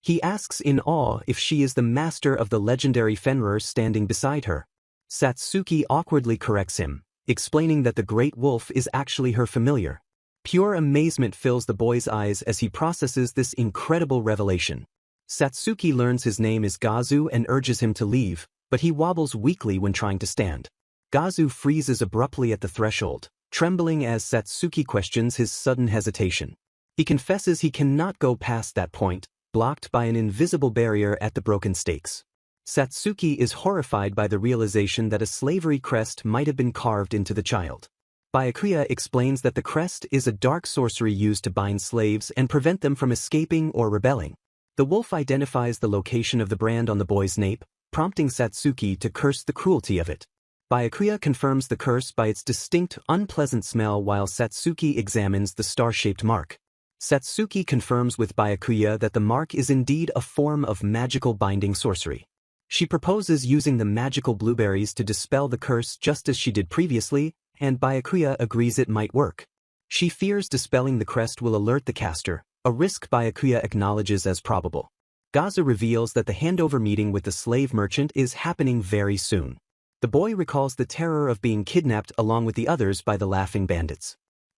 He asks in awe if she is the master of the legendary Fenrir standing beside her. Satsuki awkwardly corrects him, explaining that the great wolf is actually her familiar. Pure amazement fills the boy's eyes as he processes this incredible revelation. Satsuki learns his name is Gazu and urges him to leave, but he wobbles weakly when trying to stand. Gazu freezes abruptly at the threshold, trembling as Satsuki questions his sudden hesitation. He confesses he cannot go past that point, blocked by an invisible barrier at the broken stakes. Satsuki is horrified by the realization that a slavery crest might have been carved into the child. Byakuya explains that the crest is a dark sorcery used to bind slaves and prevent them from escaping or rebelling. The wolf identifies the location of the brand on the boy's nape, prompting Satsuki to curse the cruelty of it. Byakuya confirms the curse by its distinct, unpleasant smell while Satsuki examines the star-shaped mark. Satsuki confirms with Byakuya that the mark is indeed a form of magical binding sorcery. She proposes using the magical blueberries to dispel the curse just as she did previously, and Byakuya agrees it might work. She fears dispelling the crest will alert the caster, a risk Byakuya acknowledges as probable. Gazu reveals that the handover meeting with the slave merchant is happening very soon. The boy recalls the terror of being kidnapped along with the others by the laughing bandits.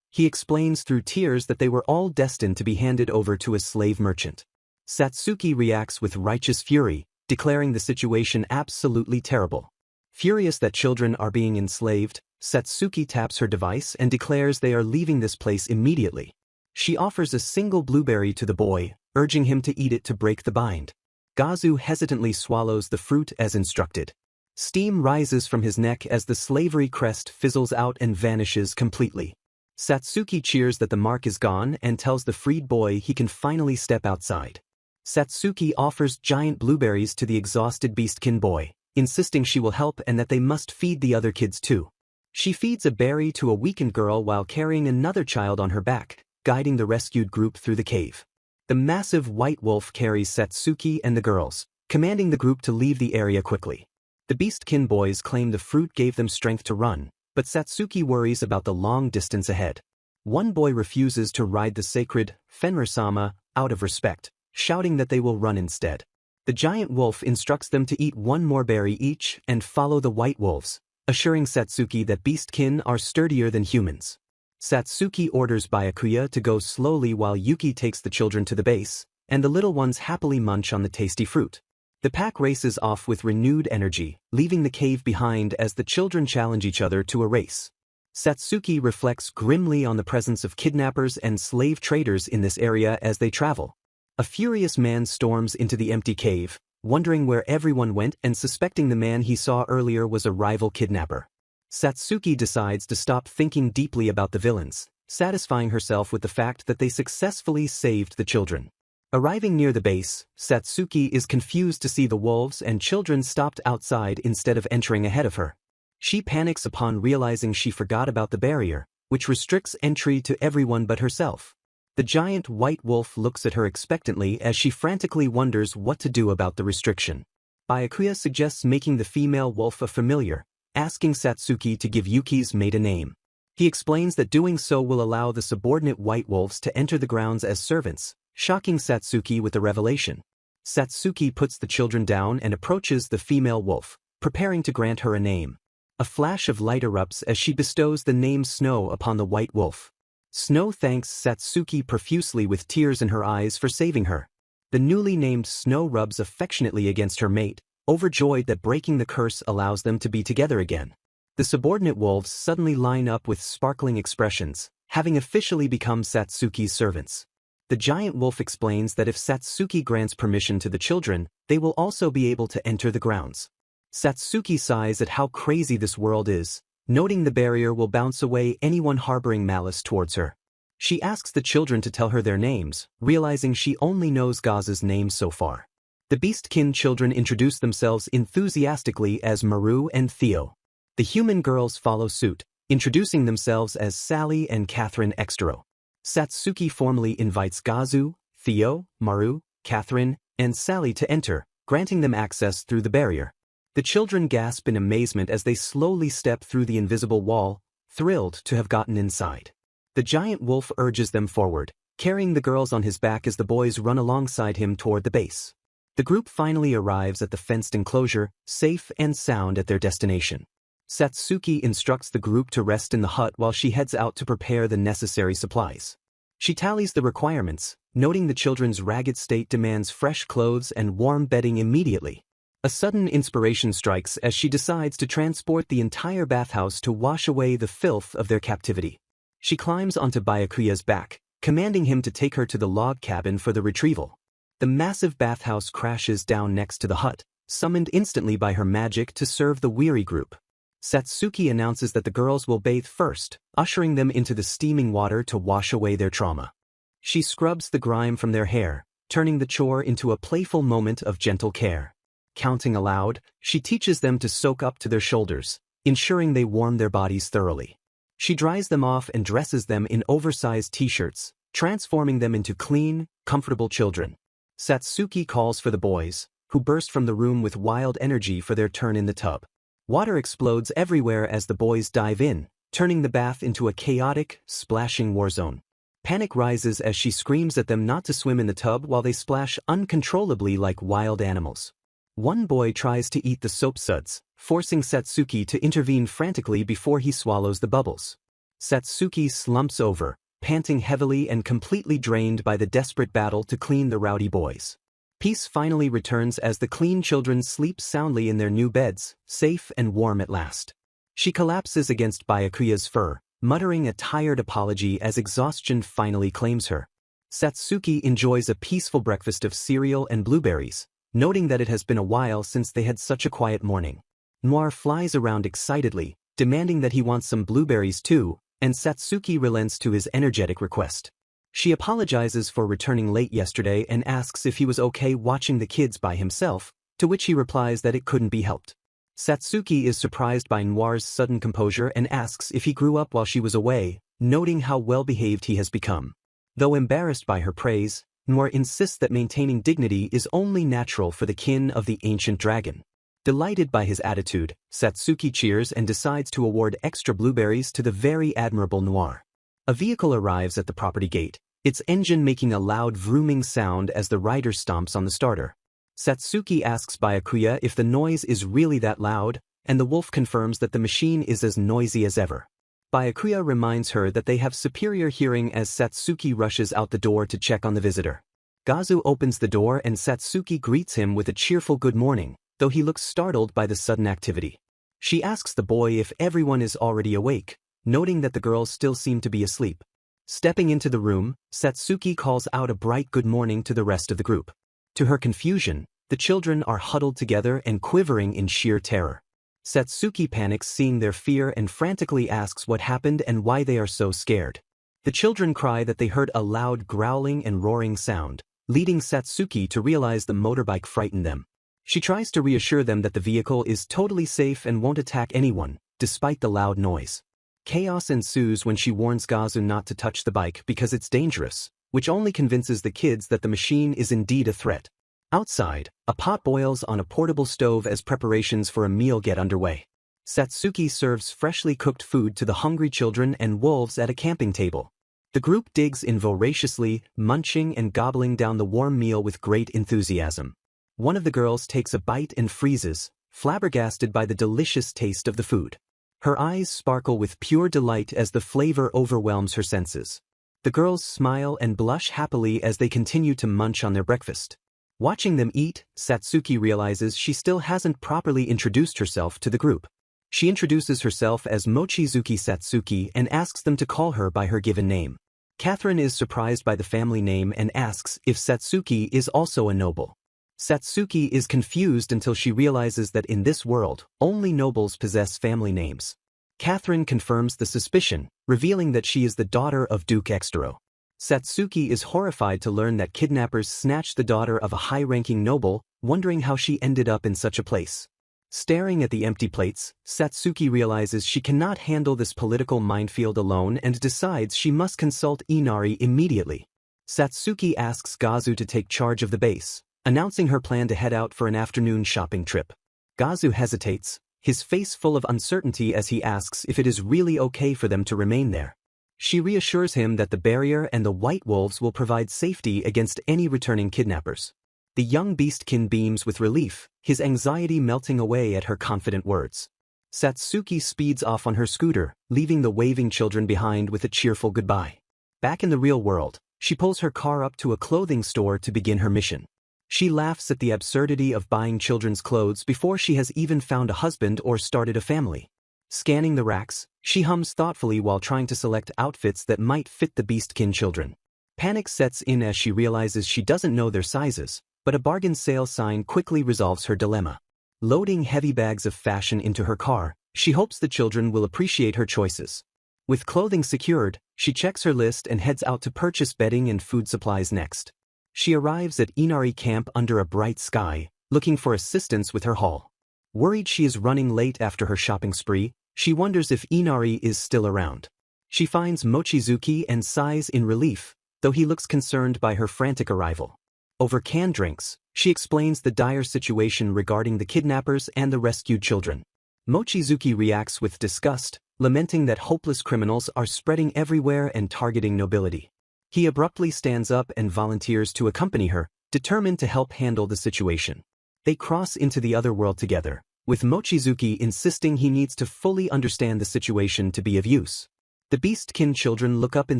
He explains through tears that they were all destined to be handed over to a slave merchant. Satsuki reacts with righteous fury, declaring the situation absolutely terrible. Furious that children are being enslaved, Satsuki taps her device and declares they are leaving this place immediately. She offers a single blueberry to the boy, urging him to eat it to break the bind. Gazu hesitantly swallows the fruit as instructed. Steam rises from his neck as the slavery crest fizzles out and vanishes completely. Satsuki cheers that the mark is gone and tells the freed boy he can finally step outside. Satsuki offers giant blueberries to the exhausted beastkin boy, insisting she will help and that they must feed the other kids too. She feeds a berry to a weakened girl while carrying another child on her back, guiding the rescued group through the cave. The massive white wolf carries Satsuki and the girls, commanding the group to leave the area quickly. The beastkin boys claim the fruit gave them strength to run, but Satsuki worries about the long distance ahead. One boy refuses to ride the sacred Fenrir-sama out of respect, shouting that they will run instead. The giant wolf instructs them to eat one more berry each and follow the white wolves, assuring Satsuki that beastkin are sturdier than humans. Satsuki orders Byakuya to go slowly while Yuki takes the children to the base, and the little ones happily munch on the tasty fruit. The pack races off with renewed energy, leaving the cave behind as the children challenge each other to a race. Satsuki reflects grimly on the presence of kidnappers and slave traders in this area as they travel. A furious man storms into the empty cave, wondering where everyone went and suspecting the man he saw earlier was a rival kidnapper. Satsuki decides to stop thinking deeply about the villains, satisfying herself with the fact that they successfully saved the children. Arriving near the base, Satsuki is confused to see the wolves and children stopped outside instead of entering ahead of her. She panics upon realizing she forgot about the barrier, which restricts entry to everyone but herself. The giant white wolf looks at her expectantly as she frantically wonders what to do about the restriction. Byakuya suggests making the female wolf a familiar, asking Satsuki to give Yuki's mate a name. He explains that doing so will allow the subordinate white wolves to enter the grounds as servants, shocking Satsuki with the revelation. Satsuki puts the children down and approaches the female wolf, preparing to grant her a name. A flash of light erupts as she bestows the name Snow upon the white wolf. Snow thanks Satsuki profusely with tears in her eyes for saving her. The newly named Snow rubs affectionately against her mate, overjoyed that breaking the curse allows them to be together again. The subordinate wolves suddenly line up with sparkling expressions, having officially become Satsuki's servants. The giant wolf explains that if Satsuki grants permission to the children, they will also be able to enter the grounds. Satsuki sighs at how crazy this world is, noting the barrier will bounce away anyone harboring malice towards her. She asks the children to tell her their names, realizing she only knows Gaza's name so far. The beastkin children introduce themselves enthusiastically as Maru and Theo. The human girls follow suit, introducing themselves as Sally and Catherine Extero. Satsuki formally invites Gazu, Theo, Maru, Catherine, and Sally to enter, granting them access through the barrier. The children gasp in amazement as they slowly step through the invisible wall, thrilled to have gotten inside. The giant wolf urges them forward, carrying the girls on his back as the boys run alongside him toward the base. The group finally arrives at the fenced enclosure, safe and sound at their destination. Satsuki instructs the group to rest in the hut while she heads out to prepare the necessary supplies. She tallies the requirements, noting the children's ragged state demands fresh clothes and warm bedding immediately. A sudden inspiration strikes as she decides to transport the entire bathhouse to wash away the filth of their captivity. She climbs onto Byakuya's back, commanding him to take her to the log cabin for the retrieval. The massive bathhouse crashes down next to the hut, summoned instantly by her magic to serve the weary group. Satsuki announces that the girls will bathe first, ushering them into the steaming water to wash away their trauma. She scrubs the grime from their hair, turning the chore into a playful moment of gentle care. Counting aloud, she teaches them to soak up to their shoulders, ensuring they warm their bodies thoroughly. She dries them off and dresses them in oversized t-shirts, transforming them into clean, comfortable children. Satsuki calls for the boys, who burst from the room with wild energy for their turn in the tub. Water explodes everywhere as the boys dive in, turning the bath into a chaotic, splashing war zone. Panic rises as she screams at them not to swim in the tub while they splash uncontrollably like wild animals. One boy tries to eat the soap suds, forcing Satsuki to intervene frantically before he swallows the bubbles. Satsuki slumps over, panting heavily and completely drained by the desperate battle to clean the rowdy boys. Peace finally returns as the clean children sleep soundly in their new beds, safe and warm at last. She collapses against Byakuya's fur, muttering a tired apology as exhaustion finally claims her. Satsuki enjoys a peaceful breakfast of cereal and blueberries, noting that it has been a while since they had such a quiet morning. Noir flies around excitedly, demanding that he wants some blueberries too, and Satsuki relents to his energetic request. She apologizes for returning late yesterday and asks if he was okay watching the kids by himself, to which he replies that it couldn't be helped. Satsuki is surprised by Noir's sudden composure and asks if he grew up while she was away, noting how well-behaved he has become. Though embarrassed by her praise, Noir insists that maintaining dignity is only natural for the kin of the ancient dragon. Delighted by his attitude, Satsuki cheers and decides to award extra blueberries to the very admirable Noir. A vehicle arrives at the property gate, its engine making a loud vrooming sound as the rider stomps on the starter. Satsuki asks Byakuya if the noise is really that loud, and the wolf confirms that the machine is as noisy as ever. Byakuya reminds her that they have superior hearing as Satsuki rushes out the door to check on the visitor. Gazu opens the door and Satsuki greets him with a cheerful good morning, though he looks startled by the sudden activity. She asks the boy if everyone is already awake, noting that the girls still seem to be asleep. Stepping into the room, Satsuki calls out a bright good morning to the rest of the group. To her confusion, the children are huddled together and quivering in sheer terror. Satsuki panics seeing their fear and frantically asks what happened and why they are so scared. The children cry that they heard a loud growling and roaring sound, leading Satsuki to realize the motorbike frightened them. She tries to reassure them that the vehicle is totally safe and won't attack anyone, despite the loud noise. Chaos ensues when she warns Gazu not to touch the bike because it's dangerous, which only convinces the kids that the machine is indeed a threat. Outside, a pot boils on a portable stove as preparations for a meal get underway. Satsuki serves freshly cooked food to the hungry children and wolves at a camping table. The group digs in voraciously, munching and gobbling down the warm meal with great enthusiasm. One of the girls takes a bite and freezes, flabbergasted by the delicious taste of the food. Her eyes sparkle with pure delight as the flavor overwhelms her senses. The girls smile and blush happily as they continue to munch on their breakfast. Watching them eat, Satsuki realizes she still hasn't properly introduced herself to the group. She introduces herself as Mochizuki Satsuki and asks them to call her by her given name. Catherine is surprised by the family name and asks if Satsuki is also a noble. Satsuki is confused until she realizes that in this world, only nobles possess family names. Catherine confirms the suspicion, revealing that she is the daughter of Duke Extero. Satsuki is horrified to learn that kidnappers snatched the daughter of a high-ranking noble, wondering how she ended up in such a place. Staring at the empty plates, Satsuki realizes she cannot handle this political minefield alone and decides she must consult Inari immediately. Satsuki asks Gazu to take charge of the base, announcing her plan to head out for an afternoon shopping trip. Gazu hesitates, his face full of uncertainty as he asks if it is really okay for them to remain there. She reassures him that the barrier and the white wolves will provide safety against any returning kidnappers. The young beastkin beams with relief, his anxiety melting away at her confident words. Satsuki speeds off on her scooter, leaving the waving children behind with a cheerful goodbye. Back in the real world, she pulls her car up to a clothing store to begin her mission. She laughs at the absurdity of buying children's clothes before she has even found a husband or started a family. Scanning the racks, she hums thoughtfully while trying to select outfits that might fit the beastkin children. Panic sets in as she realizes she doesn't know their sizes, but a bargain sale sign quickly resolves her dilemma. Loading heavy bags of fashion into her car, she hopes the children will appreciate her choices. With clothing secured, she checks her list and heads out to purchase bedding and food supplies next. She arrives at Inari camp under a bright sky, looking for assistance with her haul. Worried she is running late after her shopping spree, she wonders if Inari is still around. She finds Mochizuki and sighs in relief, though he looks concerned by her frantic arrival. Over canned drinks, she explains the dire situation regarding the kidnappers and the rescued children. Mochizuki reacts with disgust, lamenting that hopeless criminals are spreading everywhere and targeting nobility. He abruptly stands up and volunteers to accompany her, determined to help handle the situation. They cross into the other world together, with Mochizuki insisting he needs to fully understand the situation to be of use. The Beastkin children look up in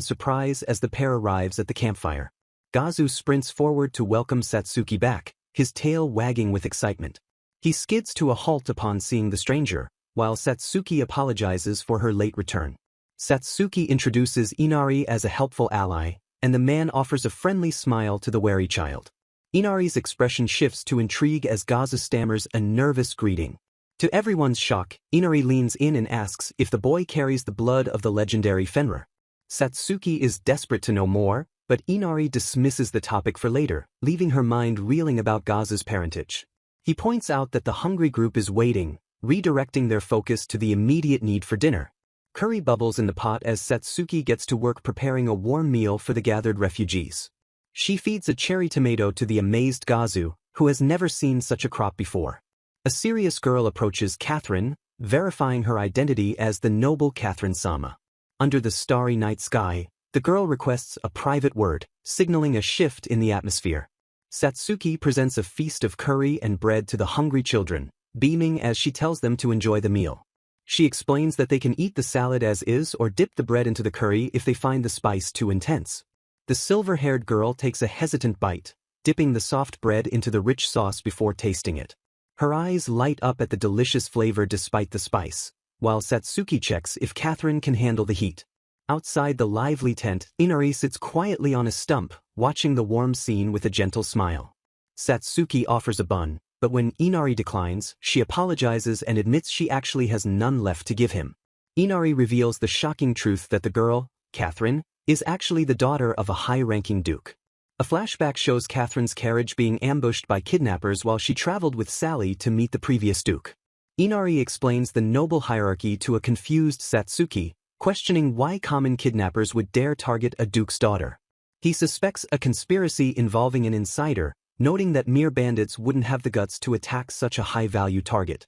surprise as the pair arrives at the campfire. Gazu sprints forward to welcome Satsuki back, his tail wagging with excitement. He skids to a halt upon seeing the stranger, while Satsuki apologizes for her late return. Satsuki introduces Inari as a helpful ally, and the man offers a friendly smile to the wary child. Inari's expression shifts to intrigue as Gazu stammers a nervous greeting. To everyone's shock, Inari leans in and asks if the boy carries the blood of the legendary Fenrir. Satsuki is desperate to know more, but Inari dismisses the topic for later, leaving her mind reeling about Gazu's parentage. He points out that the hungry group is waiting, redirecting their focus to the immediate need for dinner. Curry bubbles in the pot as Satsuki gets to work preparing a warm meal for the gathered refugees. She feeds a cherry tomato to the amazed Gazu, who has never seen such a crop before. A serious girl approaches Catherine, verifying her identity as the noble Catherine Sama. Under the starry night sky, the girl requests a private word, signaling a shift in the atmosphere. Satsuki presents a feast of curry and bread to the hungry children, beaming as she tells them to enjoy the meal. She explains that they can eat the salad as is or dip the bread into the curry if they find the spice too intense. The silver-haired girl takes a hesitant bite, dipping the soft bread into the rich sauce before tasting it. Her eyes light up at the delicious flavor despite the spice, while Satsuki checks if Catherine can handle the heat. Outside the lively tent, Inari sits quietly on a stump, watching the warm scene with a gentle smile. Satsuki offers a bun, but when Inari declines, she apologizes and admits she actually has none left to give him. Inari reveals the shocking truth that the girl, Catherine, is actually the daughter of a high-ranking duke. A flashback shows Catherine's carriage being ambushed by kidnappers while she traveled with Sally to meet the previous duke. Inari explains the noble hierarchy to a confused Satsuki, questioning why common kidnappers would dare target a duke's daughter. He suspects a conspiracy involving an insider, noting that mere bandits wouldn't have the guts to attack such a high-value target.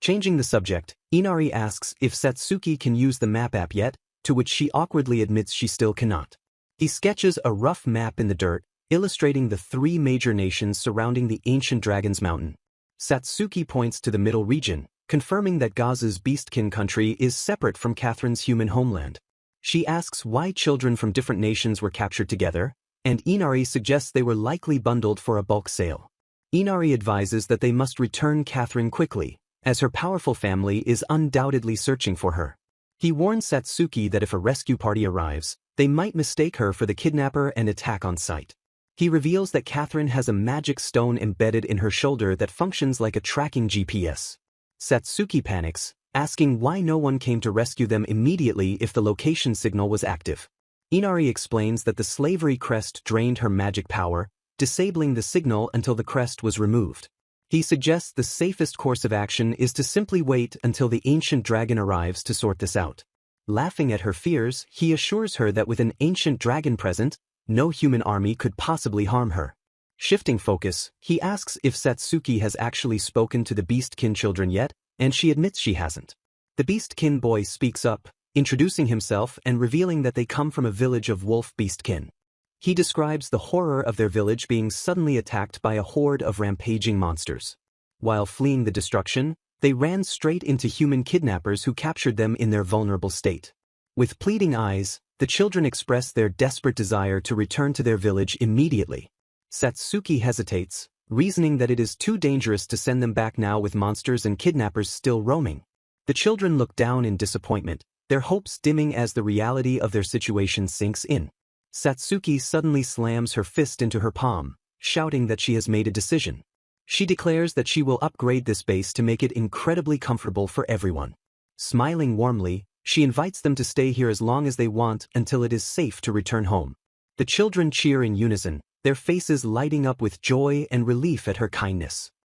Changing the subject, Inari asks if Satsuki can use the map app yet, to which she awkwardly admits she still cannot. He sketches a rough map in the dirt, illustrating the 3 major nations surrounding the ancient Dragon's Mountain. Satsuki points to the middle region, confirming that Gazu's Beastkin country is separate from Catherine's human homeland. She asks why children from different nations were captured together, and Inari suggests they were likely bundled for a bulk sale. Inari advises that they must return Catherine quickly, as her powerful family is undoubtedly searching for her. He warns Satsuki that if a rescue party arrives, they might mistake her for the kidnapper and attack on sight. He reveals that Catherine has a magic stone embedded in her shoulder that functions like a tracking GPS. Satsuki panics, asking why no one came to rescue them immediately if the location signal was active. Inari explains that the slavery crest drained her magic power, disabling the signal until the crest was removed. He suggests the safest course of action is to simply wait until the ancient dragon arrives to sort this out. Laughing at her fears, he assures her that with an ancient dragon present, no human army could possibly harm her. Shifting focus, he asks if Satsuki has actually spoken to the Beastkin children yet, and she admits she hasn't. The Beastkin boy speaks up, introducing himself and revealing that they come from a village of wolf Beastkin. He describes the horror of their village being suddenly attacked by a horde of rampaging monsters. While fleeing the destruction, they ran straight into human kidnappers who captured them in their vulnerable state. With pleading eyes, the children express their desperate desire to return to their village immediately. Satsuki hesitates, reasoning that it is too dangerous to send them back now with monsters and kidnappers still roaming. The children look down in disappointment, their hopes dimming as the reality of their situation sinks in. Satsuki suddenly slams her fist into her palm, shouting that she has made a decision. She declares that she will upgrade this base to make it incredibly comfortable for everyone. Smiling warmly, she invites them to stay here as long as they want until it is safe to return home. The children cheer in unison, their faces lighting up with joy and relief at her kindness.